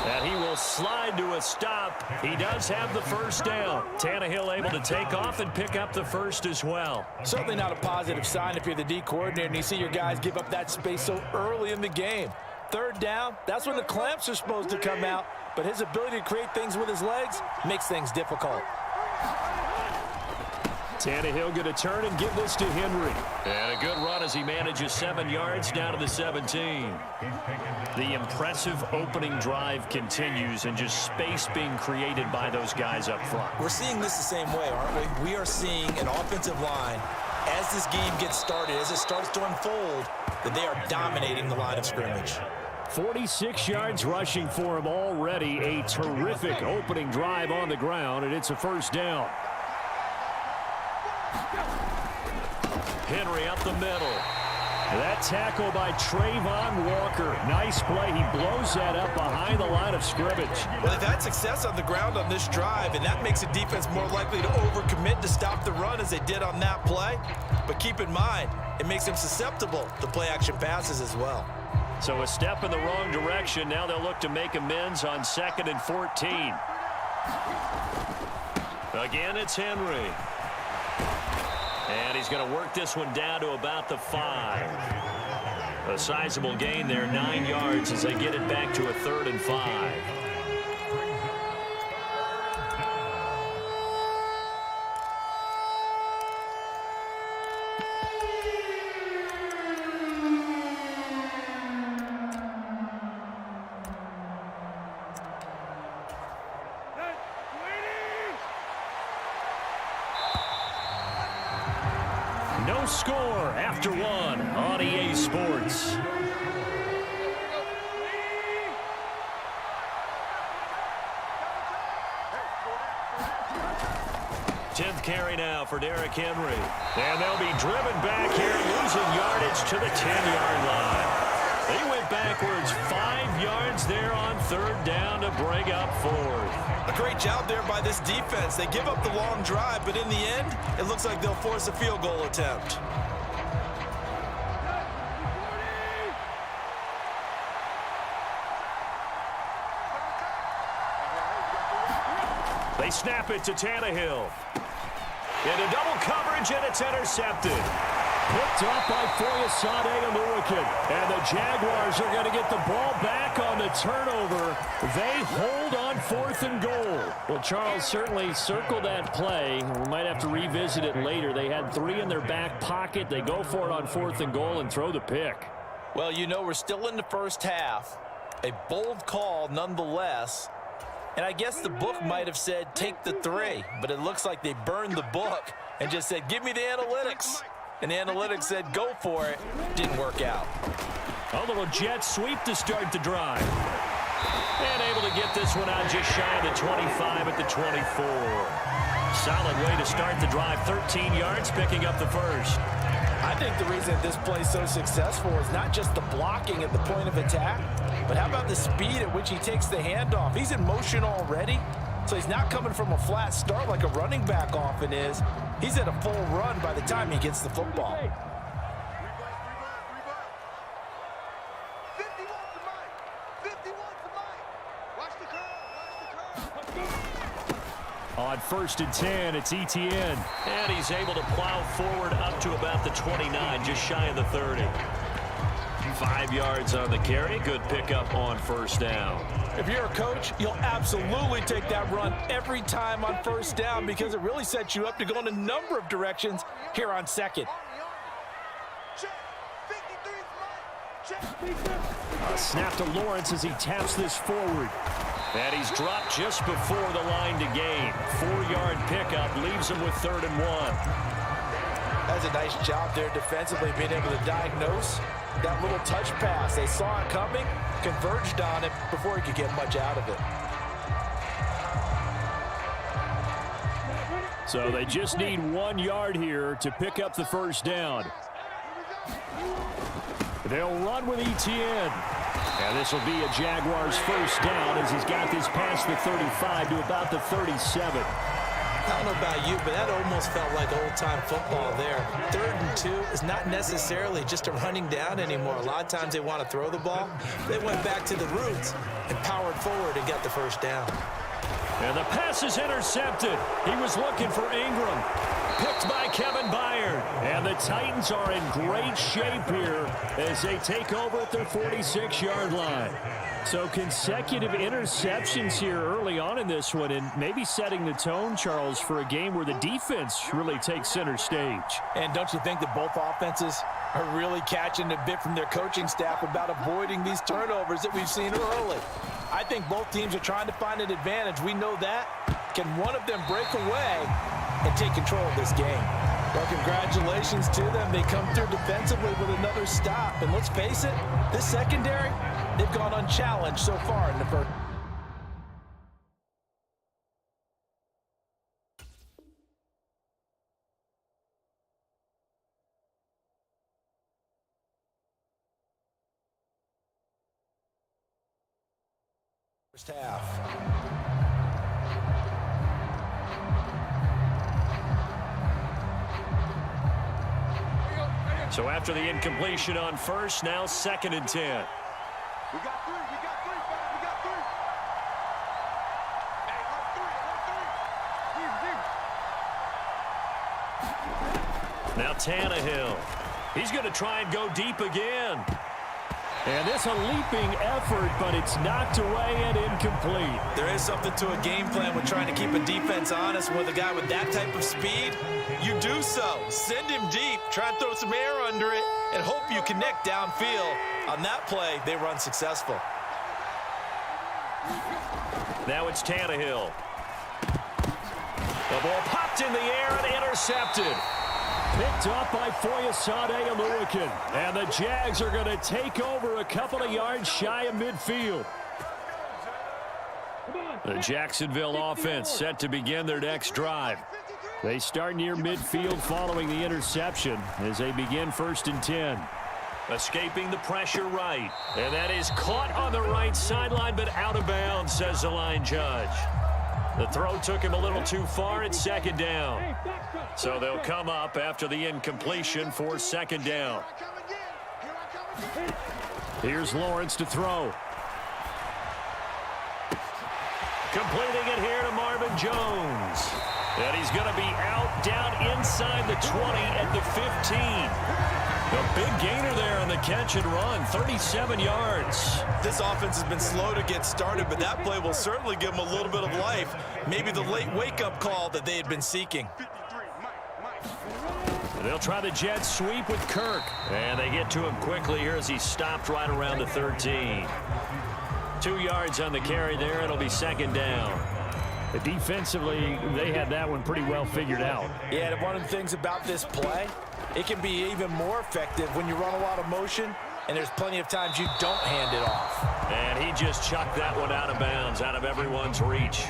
And he will slide to a stop. He does have the 1st down. Tannehill able to take off and pick up the 1st as well. Certainly not a positive sign if you're the D coordinator and you see your guys give up that space so early in the game. 3rd down, that's when the clamps are supposed to come out. But his ability to create things with his legs makes things difficult. Tannehill going to turn and give this to Henry. And a good run as he manages 7 yards down to the 17. The impressive opening drive continues and just space being created by those guys up front. We're seeing this the same way, aren't we? We are seeing an offensive line, as this game gets started, as it starts to unfold, that they are dominating the line of scrimmage. 46 yards rushing for him already. A terrific opening drive on the ground, and it's a 1st down. Henry up the middle. That tackle by Trayvon Walker. Nice play. He blows that up behind the line of scrimmage. Well, they've had success on the ground on this drive, and that makes a defense more likely to overcommit to stop the run as they did on that play. But keep in mind, it makes them susceptible to play-action passes as well. So a step in the wrong direction. Now they'll look to make amends on 2nd and 14. Again, it's Henry. And he's going to work this one down to about the 5. A sizable gain there, 9 yards as they get it back to a 3rd and 5. No score after 1 on EA Sports. 10th carry now for Derrick Henry. And they'll be driven back here, losing yardage to the 10-yard line. They went backwards 5 yards there on 3rd down to bring up 4th. A great job there by this defense. They give up the long drive, but in the end, it looks like they'll force a field goal attempt. They snap it to Tannehill. Into double coverage, and it's intercepted. Picked up by Foyesade Oluokun. And the Jaguars are going to get the ball back on the turnover. They hold on 4th and goal. Well, Charles, certainly circle that play. We might have to revisit it later. They had 3 in their back pocket. They go for it on 4th and goal and throw the pick. Well, you know, we're still in the first half. A bold call nonetheless. And I guess the book might have said take the 3, but it looks like they burned the book and just said give me the analytics. And the analytics said go for it. Didn't work out. A little jet sweep to start the drive. And able to get this one out just shy of the 25 at the 24. Solid way to start the drive. 13 yards, picking up the first. I think the reason this play's so successful is not just the blocking at the point of attack, but how about the speed at which he takes the handoff? He's in motion already, so he's not coming from a flat start like a running back often is. He's at a full run by the time he gets the football. On 1st and 10, it's Etienne. And he's able to plow forward up to about the 29, just shy of the 30. 5 yards on the carry. Good pickup on 1st down. If you're a coach, you'll absolutely take that run every time on 1st down because it really sets you up to go in a number of directions here on 2nd. A snap to Lawrence as he taps this forward. And he's dropped just before the line to gain. 4-yard pickup leaves him with 3rd and 1. That's a nice job there defensively, being able to diagnose that little touch pass. They saw it coming, converged on it before he could get much out of it. So they just need 1 yard here to pick up the 1st down. They'll run with Etienne. And this will be a Jaguars 1st down as he's got this past the 35 to about the 37. I don't know about you, but that almost felt like old-time football there. 3rd and 2 is not necessarily just a running down anymore. A lot of times they want to throw the ball. They went back to the roots and powered forward and got the 1st down. And the pass is intercepted. He was looking for Ingram. Picked by Kevin Byard. And the Titans are in great shape here as they take over at their 46-yard line. So consecutive interceptions here early on in this one, and maybe setting the tone, Charles, for a game where the defense really takes center stage. And don't you think that both offenses are really catching a bit from their coaching staff about avoiding these turnovers that we've seen early? I think both teams are trying to find an advantage. We know that. Can one of them break away and take control of this game? Well, congratulations to them. They come through defensively with another stop. And let's face it, this secondary, they've gone unchallenged so far in the first. First half. So after the incompletion on 1st, now 2nd and 10. We got 3, we got 3, we got 3. Hey, Now Tannehill. He's going to try and go deep again. And this a leaping effort, but it's knocked away and incomplete. There is something to a game plan with trying to keep a defense honest with a guy with that type of speed. You do so. Send him deep. Try and throw some air under it and hope you connect downfield. On that play, they run successful. Now it's Tannehill. The ball popped in the air and intercepted. Picked up by Foyesade Oluokun. And the Jags are going to take over a couple of yards shy of midfield. The Jacksonville offense set to begin their next drive. They start near midfield following the interception as they begin 1st and 10. Escaping the pressure right. And that is caught on the right sideline, but out of bounds, says the line judge. The throw took him a little too far. It's 2nd down. So they'll come up after the incompletion for 2nd down. Here's Lawrence to throw. Completing it here to Marvin Jones. And he's going to be out down inside the 20 at the 15. A big gainer there on the catch and run, 37 yards. This offense has been slow to get started, but that play will certainly give them a little bit of life. Maybe the late wake-up call that they had been seeking. And they'll try the jet sweep with Kirk. And they get to him quickly here as he stopped right around the 13. 2 yards on the carry there. It'll be 2nd down. Defensively, they had that one pretty well figured out. Yeah, and one of the things about this play, it can be even more effective when you run a lot of motion, and there's plenty of times you don't hand it off. And he just chucked that one out of bounds, out of everyone's reach.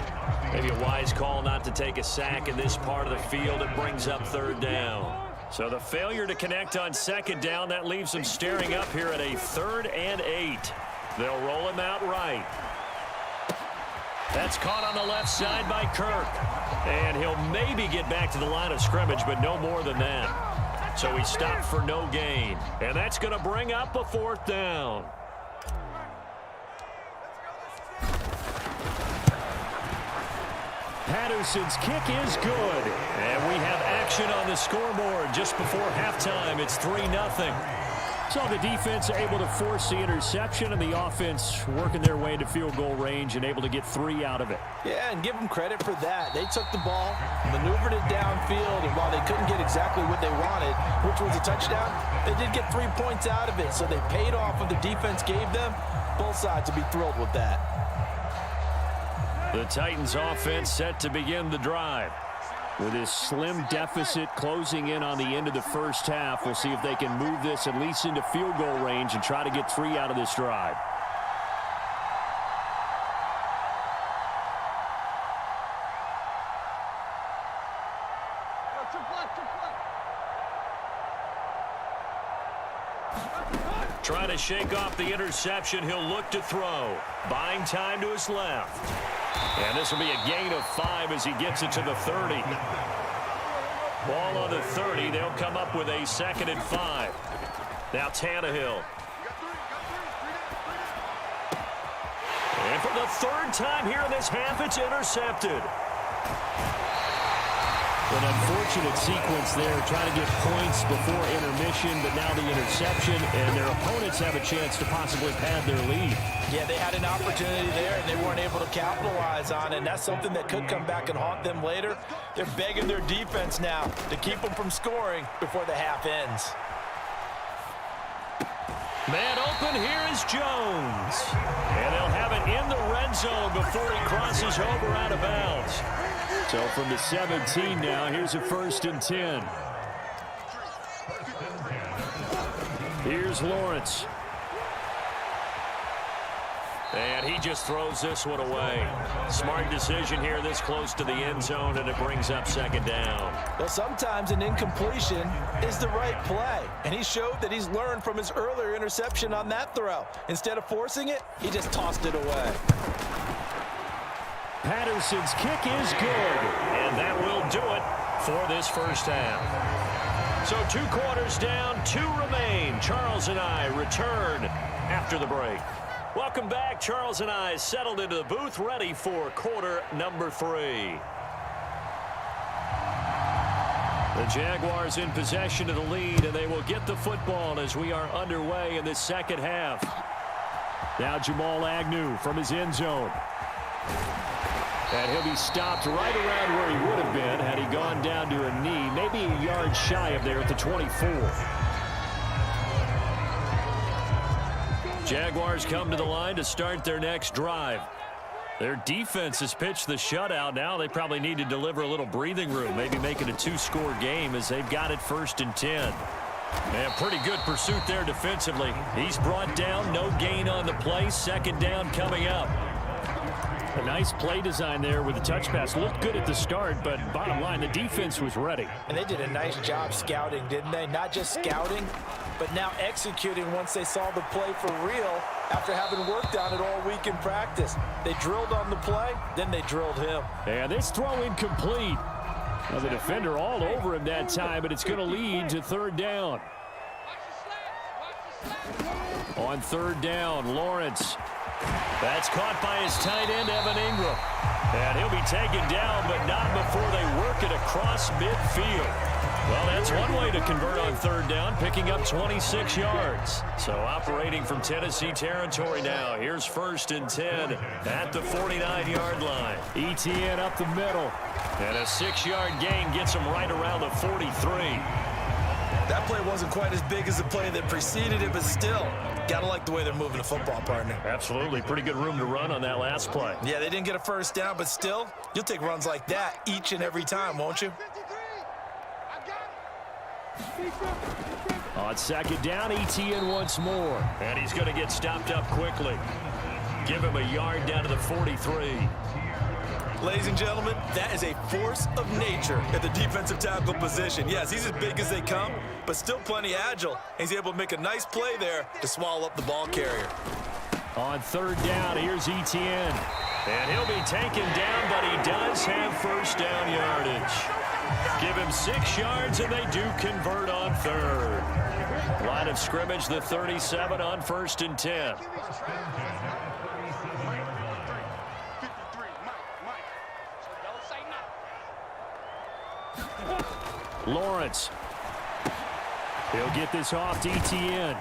Maybe a wise call not to take a sack in this part of the field. It brings up 3rd down. So the failure to connect on 2nd down, that leaves them staring up here at a 3rd and 8. They'll roll him out right. That's caught on the left side by Kirk. And he'll maybe get back to the line of scrimmage, but no more than that. So he stopped for no gain. And that's going to bring up a 4th down. Patterson's kick is good. And we have action on the scoreboard just before halftime. It's 3-0. So the defense able to force the interception, and the offense working their way into field goal range and able to get 3 out of it. Yeah, and give them credit for that. They took the ball, maneuvered it downfield, and while they couldn't get exactly what they wanted, which was a touchdown, they did get 3 points out of it. So they paid off what the defense gave them. Both sides will be thrilled with that. The Titans offense set to begin the drive. With this slim deficit closing in on the end of the first half, we'll see if they can move this at least into field goal range and try to get 3 out of this drive. Trying to shake off the interception, he'll look to throw. Buying time to his left. And this will be a gain of 5 as he gets it to the 30. Ball on the 30. They'll come up with a 2nd and 5. Now Tannehill. And for the 3rd time here in this half, it's intercepted. An unfortunate sequence there, trying to get points before intermission, but now the interception, and their opponents have a chance to possibly pad their lead. Yeah, they had an opportunity there, and they weren't able to capitalize on it, and that's something that could come back and haunt them later. They're begging their defense now to keep them from scoring before the half ends. Man open, here is Jones. And they'll have it in the red zone before he crosses over out of bounds. So from the 17 now, here's a 1st and 10. Here's Lawrence. And he just throws this one away. Smart decision here this close to the end zone, and it brings up 2nd down. Well, sometimes an incompletion is the right play, and he showed that he's learned from his earlier interception on that throw. Instead of forcing it, he just tossed it away. Patterson's kick is good, and that will do it for this first half. So 2 quarters down, 2 remain. Charles and I return after the break. Welcome back. Charles and I settled into the booth, ready for quarter number 3. The Jaguars in possession of the lead, and they will get the football as we are underway in this second half. Now Jamal Agnew from his end zone. And he'll be stopped right around where he would have been had he gone down to a knee, maybe a yard shy of there at the 24. Jaguars come to the line to start their next drive. Their defense has pitched the shutout. Now they probably need to deliver a little breathing room, maybe make it a 2-score game as they've got it 1st and 10. And pretty good pursuit there defensively. He's brought down, no gain on the play. 2nd down coming up. A nice play design there with the touch pass. Looked good at the start, but bottom line, the defense was ready. And they did a nice job scouting, didn't they? Not just scouting, but now executing once they saw the play for real after having worked on it all week in practice. They drilled on the play, then they drilled him. And this throw incomplete. Well, the defender all over him that time, but it's going to lead to third down. On third down, Lawrence. That's caught by his tight end, Evan Ingram. And he'll be taken down, but not before they work it across midfield. Well, that's one way to convert on third down, picking up 26 yards. So operating from Tennessee territory now. Here's 1st and 10 at the 49-yard line. ETN up the middle. And a 6-yard gain gets him right around the 43. That play wasn't quite as big as the play that preceded it, but still, gotta like the way they're moving the football, partner. Absolutely. Pretty good room to run on that last play. Yeah, they didn't get a first down, but still, you'll take runs like that each and every time, won't you? On 2nd down, ETN once more. And he's going to get stopped up quickly. Give him a yard down to the 43. Ladies and gentlemen, that is a force of nature at the defensive tackle position. Yes, he's as big as they come, but still plenty agile. And he's able to make a nice play there to swallow up the ball carrier. On 3rd down, here's ETN. And he'll be taken down, but he does have first down yardage. Give him 6 yards, and they do convert on 3rd. Line of scrimmage, the 37 on 1st and 10. Lawrence. He'll get this off to ETN.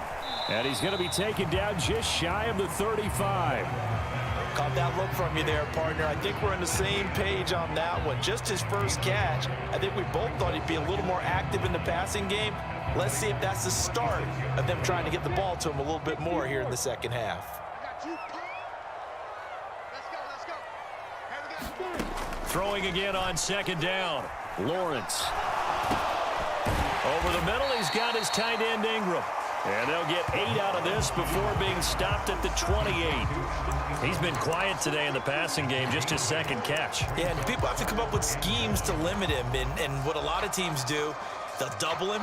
And he's going to be taken down just shy of the 35. Caught that look from you there, partner. I think we're on the same page on that one. Just his first catch. I think we both thought he'd be a little more active in the passing game. Let's see if that's the start of them trying to get the ball to him a little bit more here in the second half. Throwing again on 2nd down. Lawrence. Over the middle, he's got his tight end Ingram. And they'll get 8 out of this before being stopped at the 28. He's been quiet today in the passing game, just his 2nd catch. Yeah, and people have to come up with schemes to limit him. And what a lot of teams do, they'll double him,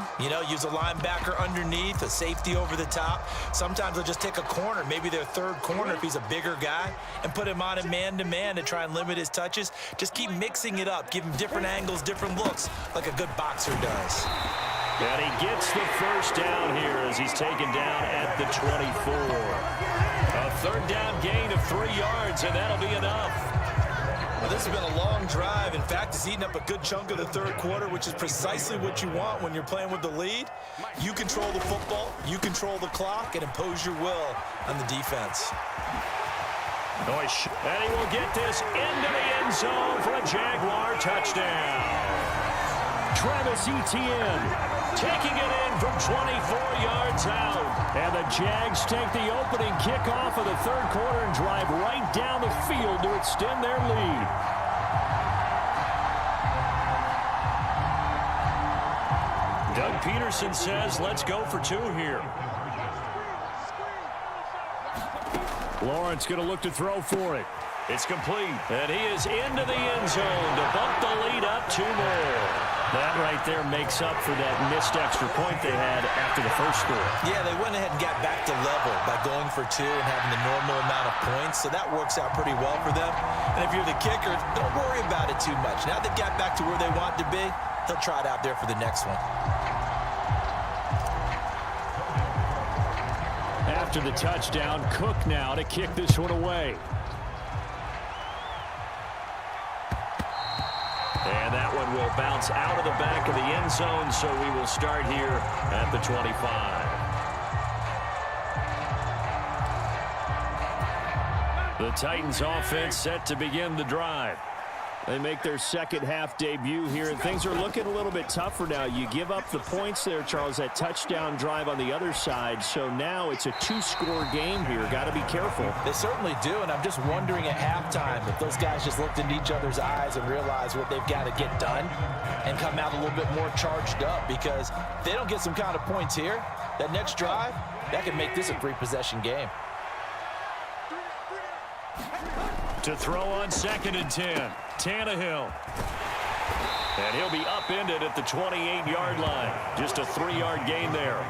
use a linebacker underneath, a safety over the top. Sometimes they'll just take a corner, maybe their 3rd corner if he's a bigger guy, and put him on a man-to-man to try and limit his touches. Just keep mixing it up, give him different angles, different looks, like a good boxer does. And he gets the first down here as he's taken down at the 24. A 3rd down gain of 3 yards, and that'll be enough. Well, this has been a long drive. In fact, it's eaten up a good chunk of the 3rd quarter, which is precisely what you want when you're playing with the lead. You control the football, you control the clock, and impose your will on the defense. And he will get this into the end zone for a Jaguar touchdown. Travis Etienne taking it in from 24 yards out. And the Jags take the opening kickoff of the 3rd quarter and drive right down the field to extend their lead. Doug Peterson says, let's go for 2 here. Lawrence going to look to throw for it. It's complete. And he is into the end zone to bump the lead up 2 more. That right there makes up for that missed extra point they had after the first score. Yeah, they went ahead and got back to level by going for 2 and having the normal amount of points, so that works out pretty well for them. And if you're the kicker, don't worry about it too much. Now they got back to where they want to be, they'll try it out there for the next one. After the touchdown, Cook now to kick this one away. And that one will bounce out of the back of the end zone, so we will start here at the 25. The Titans offense set to begin the drive. They make their second half debut here, and things are looking a little bit tougher now. You give up the points there, Charles, that touchdown drive on the other side. So now it's a 2-score game here. Got to be careful. They certainly do, and I'm just wondering at halftime if those guys just looked into each other's eyes and realized what they've got to get done and come out a little bit more charged up, because if they don't get some kind of points here, that next drive, that could make this a 3-possession game. To throw on 2nd and 10. Tannehill. And he'll be upended at the 28-yard line. Just a 3-yard gain there.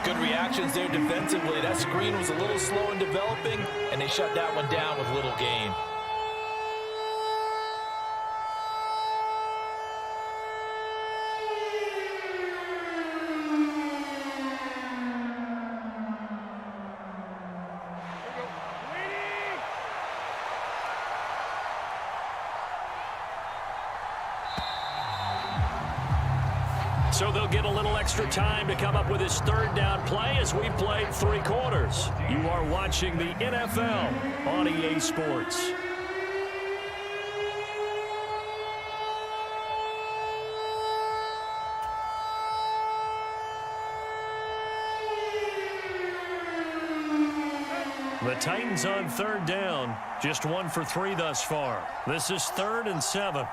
Good reactions there defensively. That screen was a little slow in developing, and they shut that one down with little gain. So they'll get a little extra time to come up with his 3rd down play as we've played 3 quarters. You are watching the NFL on EA Sports. The Titans on 3rd down, just 1 for 3 thus far. This is 3rd and 7.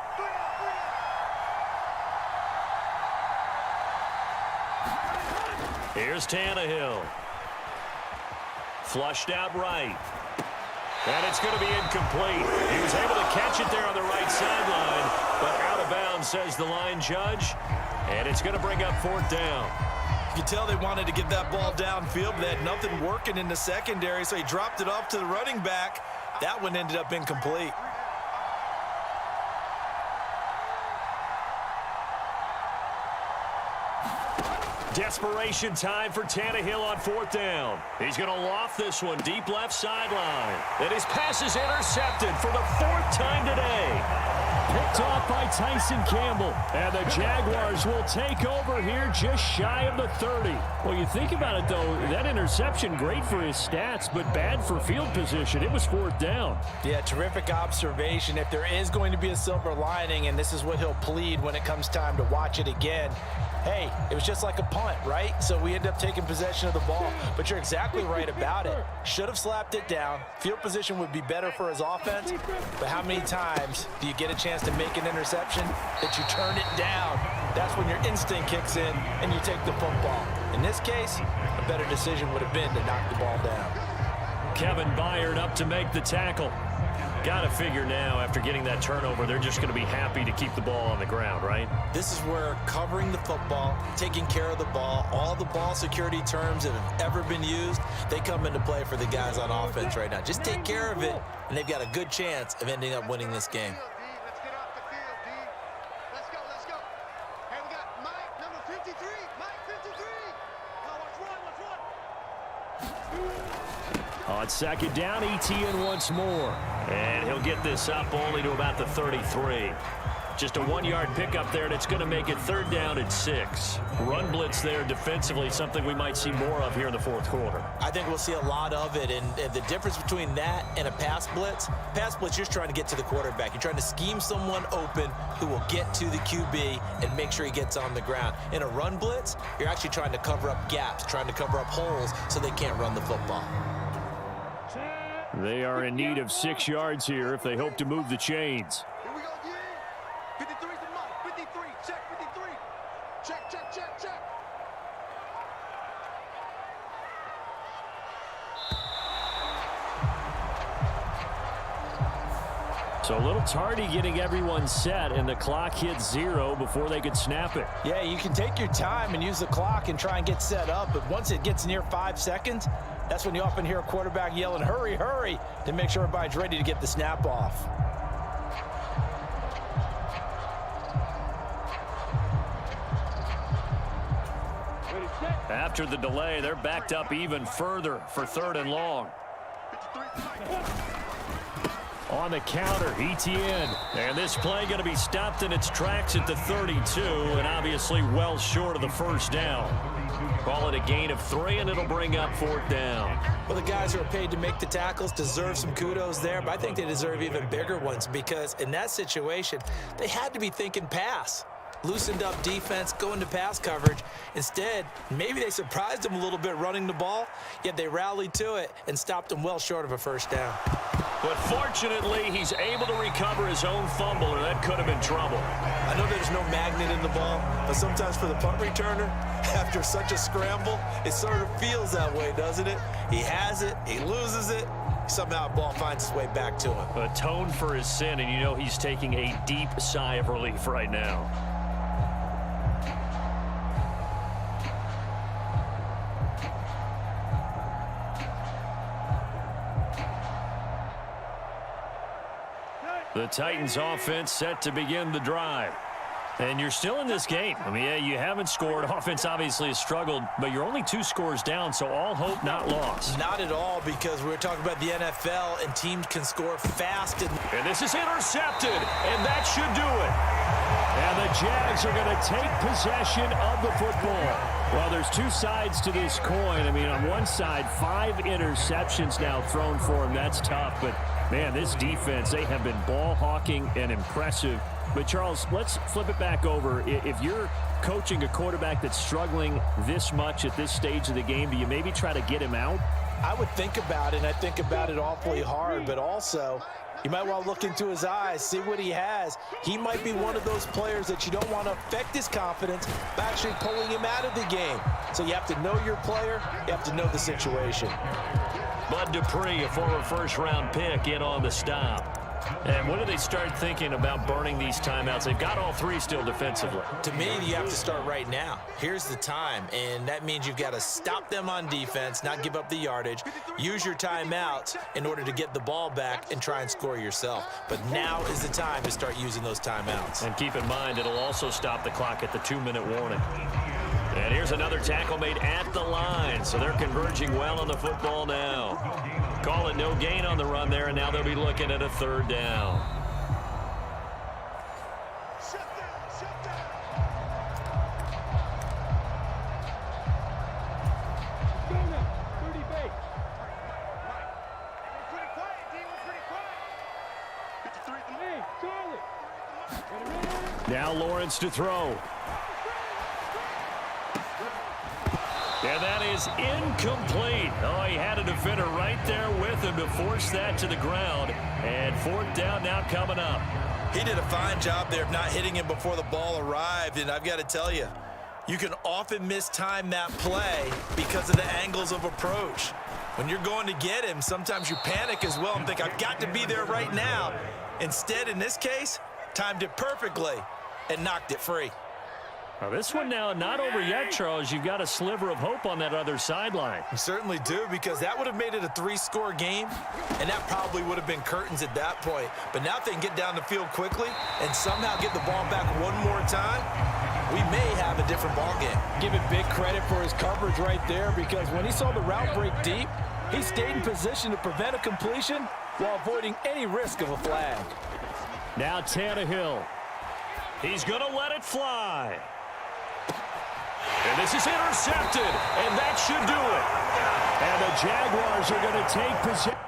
Here's Tannehill. Flushed out right. And it's going to be incomplete. He was able to catch it there on the right sideline, but out of bounds, says the line judge. And it's going to bring up 4th down. You can tell they wanted to get that ball downfield, but they had nothing working in the secondary, so he dropped it off to the running back. That one ended up incomplete. Desperation time for Tannehill on 4th down. He's going to loft this one deep left sideline. And his pass is intercepted for the 4th time today. Picked off by Tyson Campbell. And the Jaguars will take over here just shy of the 30. Well, you think about it, though, that interception, great for his stats, but bad for field position. It was 4th down. Yeah, terrific observation. If there is going to be a silver lining, and this is what he'll plead when it comes time to watch it again, hey, it was just like a punt, right? So we end up taking possession of the ball. But you're exactly right about it. Should have slapped it down. Field position would be better for his offense. But how many times do you get a chance to make an interception that you turn it down? That's when your instinct kicks in and you take the football. In this case, a better decision would have been to knock the ball down. Kevin Byard up to make the tackle. Got to figure now, after getting that turnover, they're just going to be happy to keep the ball on the ground, right? This is where covering the football, taking care of the ball, all the ball security terms that have ever been used, they come into play for the guys on offense right now. Just take care of it, and they've got a good chance of ending up winning this game. On 2nd down, Etienne once more. And he'll get this up only to about the 33. Just a 1-yard pickup there, and it's going to make it 3rd down and 6. Run blitz there defensively, something we might see more of here in the 4th quarter. I think we'll see a lot of it, and the difference between that and a pass blitz, you're just trying to get to the quarterback. You're trying to scheme someone open who will get to the QB and make sure he gets on the ground. In a run blitz, you're actually trying to cover up gaps, trying to cover up holes so they can't run the football. They are in need of 6 yards here if they hope to move the chains. Here we go, yeah. 53's the mark. 53. Check 53. Check, check, check, check. So a little tardy getting everyone set, and the clock hit 0 before they could snap it. Yeah, you can take your time and use the clock and try and get set up, but once it gets near 5 seconds, that's when you often hear a quarterback yelling, hurry, hurry, to make sure everybody's ready to get the snap off. After the delay, they're backed up even further for 3rd and long. On the counter, Etienne. And this play going to be stopped in its tracks at the 32, and obviously well short of the 1st down. Call it a gain of 3, and it'll bring up 4th down. Well, the guys who are paid to make the tackles deserve some kudos there, but I think they deserve even bigger ones because in that situation, they had to be thinking pass. Loosened up defense, going to pass coverage. Instead, maybe they surprised him a little bit running the ball, yet they rallied to it and stopped him well short of a 1st down. But fortunately, he's able to recover his own fumble, or that could have been trouble. I know there's no magnet in the ball, but sometimes for the punt returner, after such a scramble, it sort of feels that way, doesn't it? He has it, he loses it, somehow the ball finds its way back to him. Atone for his sin, and you know he's taking a deep sigh of relief right now. The Titans offense set to begin the drive. And you're still in this game. I mean, yeah, you haven't scored. Offense obviously has struggled, but you're only 2 scores down, so all hope not lost. Not at all, because we're talking about the NFL, and teams can score fast. And this is intercepted, and that should do it. And the Jags are going to take possession of the football. Well, there's 2 sides to this coin. I mean, on one side, 5 interceptions now thrown for him. That's tough, but, man, this defense, they have been ball hawking and impressive. But, Charles, let's flip it back over. If you're coaching a quarterback that's struggling this much at this stage of the game, do you maybe try to get him out? I would think about it, and I think about it awfully hard. But also, you might want to look into his eyes, see what he has. He might be one of those players that you don't want to affect his confidence by actually pulling him out of the game. So you have to know your player. You have to know the situation. Bud Dupree, a former first-round pick, in on the stop. And when do they start thinking about burning these timeouts? They've got all 3 still defensively. To me, you have to start right now. Here's the time, and that means you've got to stop them on defense, not give up the yardage, use your timeouts in order to get the ball back and try and score yourself. But now is the time to start using those timeouts. And keep in mind, it'll also stop the clock at the 2-minute warning. And here's another tackle made at the line, so they're converging well on the football now. Call it no gain on the run there, and now they'll be looking at a 3rd down. Now Lawrence to throw. And that is incomplete. Oh, he had a defender right there with him to force that to the ground. And 4th down now coming up. He did a fine job there of not hitting him before the ball arrived. And I've got to tell you, you can often mistime that play because of the angles of approach. When you're going to get him, sometimes you panic as well and think, I've got to be there right now. Instead, in this case, timed it perfectly and knocked it free. Well, this one now not over yet, Charles. You've got a sliver of hope on that other sideline. You certainly do, because that would have made it a 3-score game, and that probably would have been curtains at that point. But now if they can get down the field quickly and somehow get the ball back one more time, we may have a different ball game. Give it big credit for his coverage right there, because when he saw the route break deep, he stayed in position to prevent a completion while avoiding any risk of a flag. Now Tannehill. He's going to let it fly. And this is intercepted, and that should do it. And the Jaguars are going to take possession.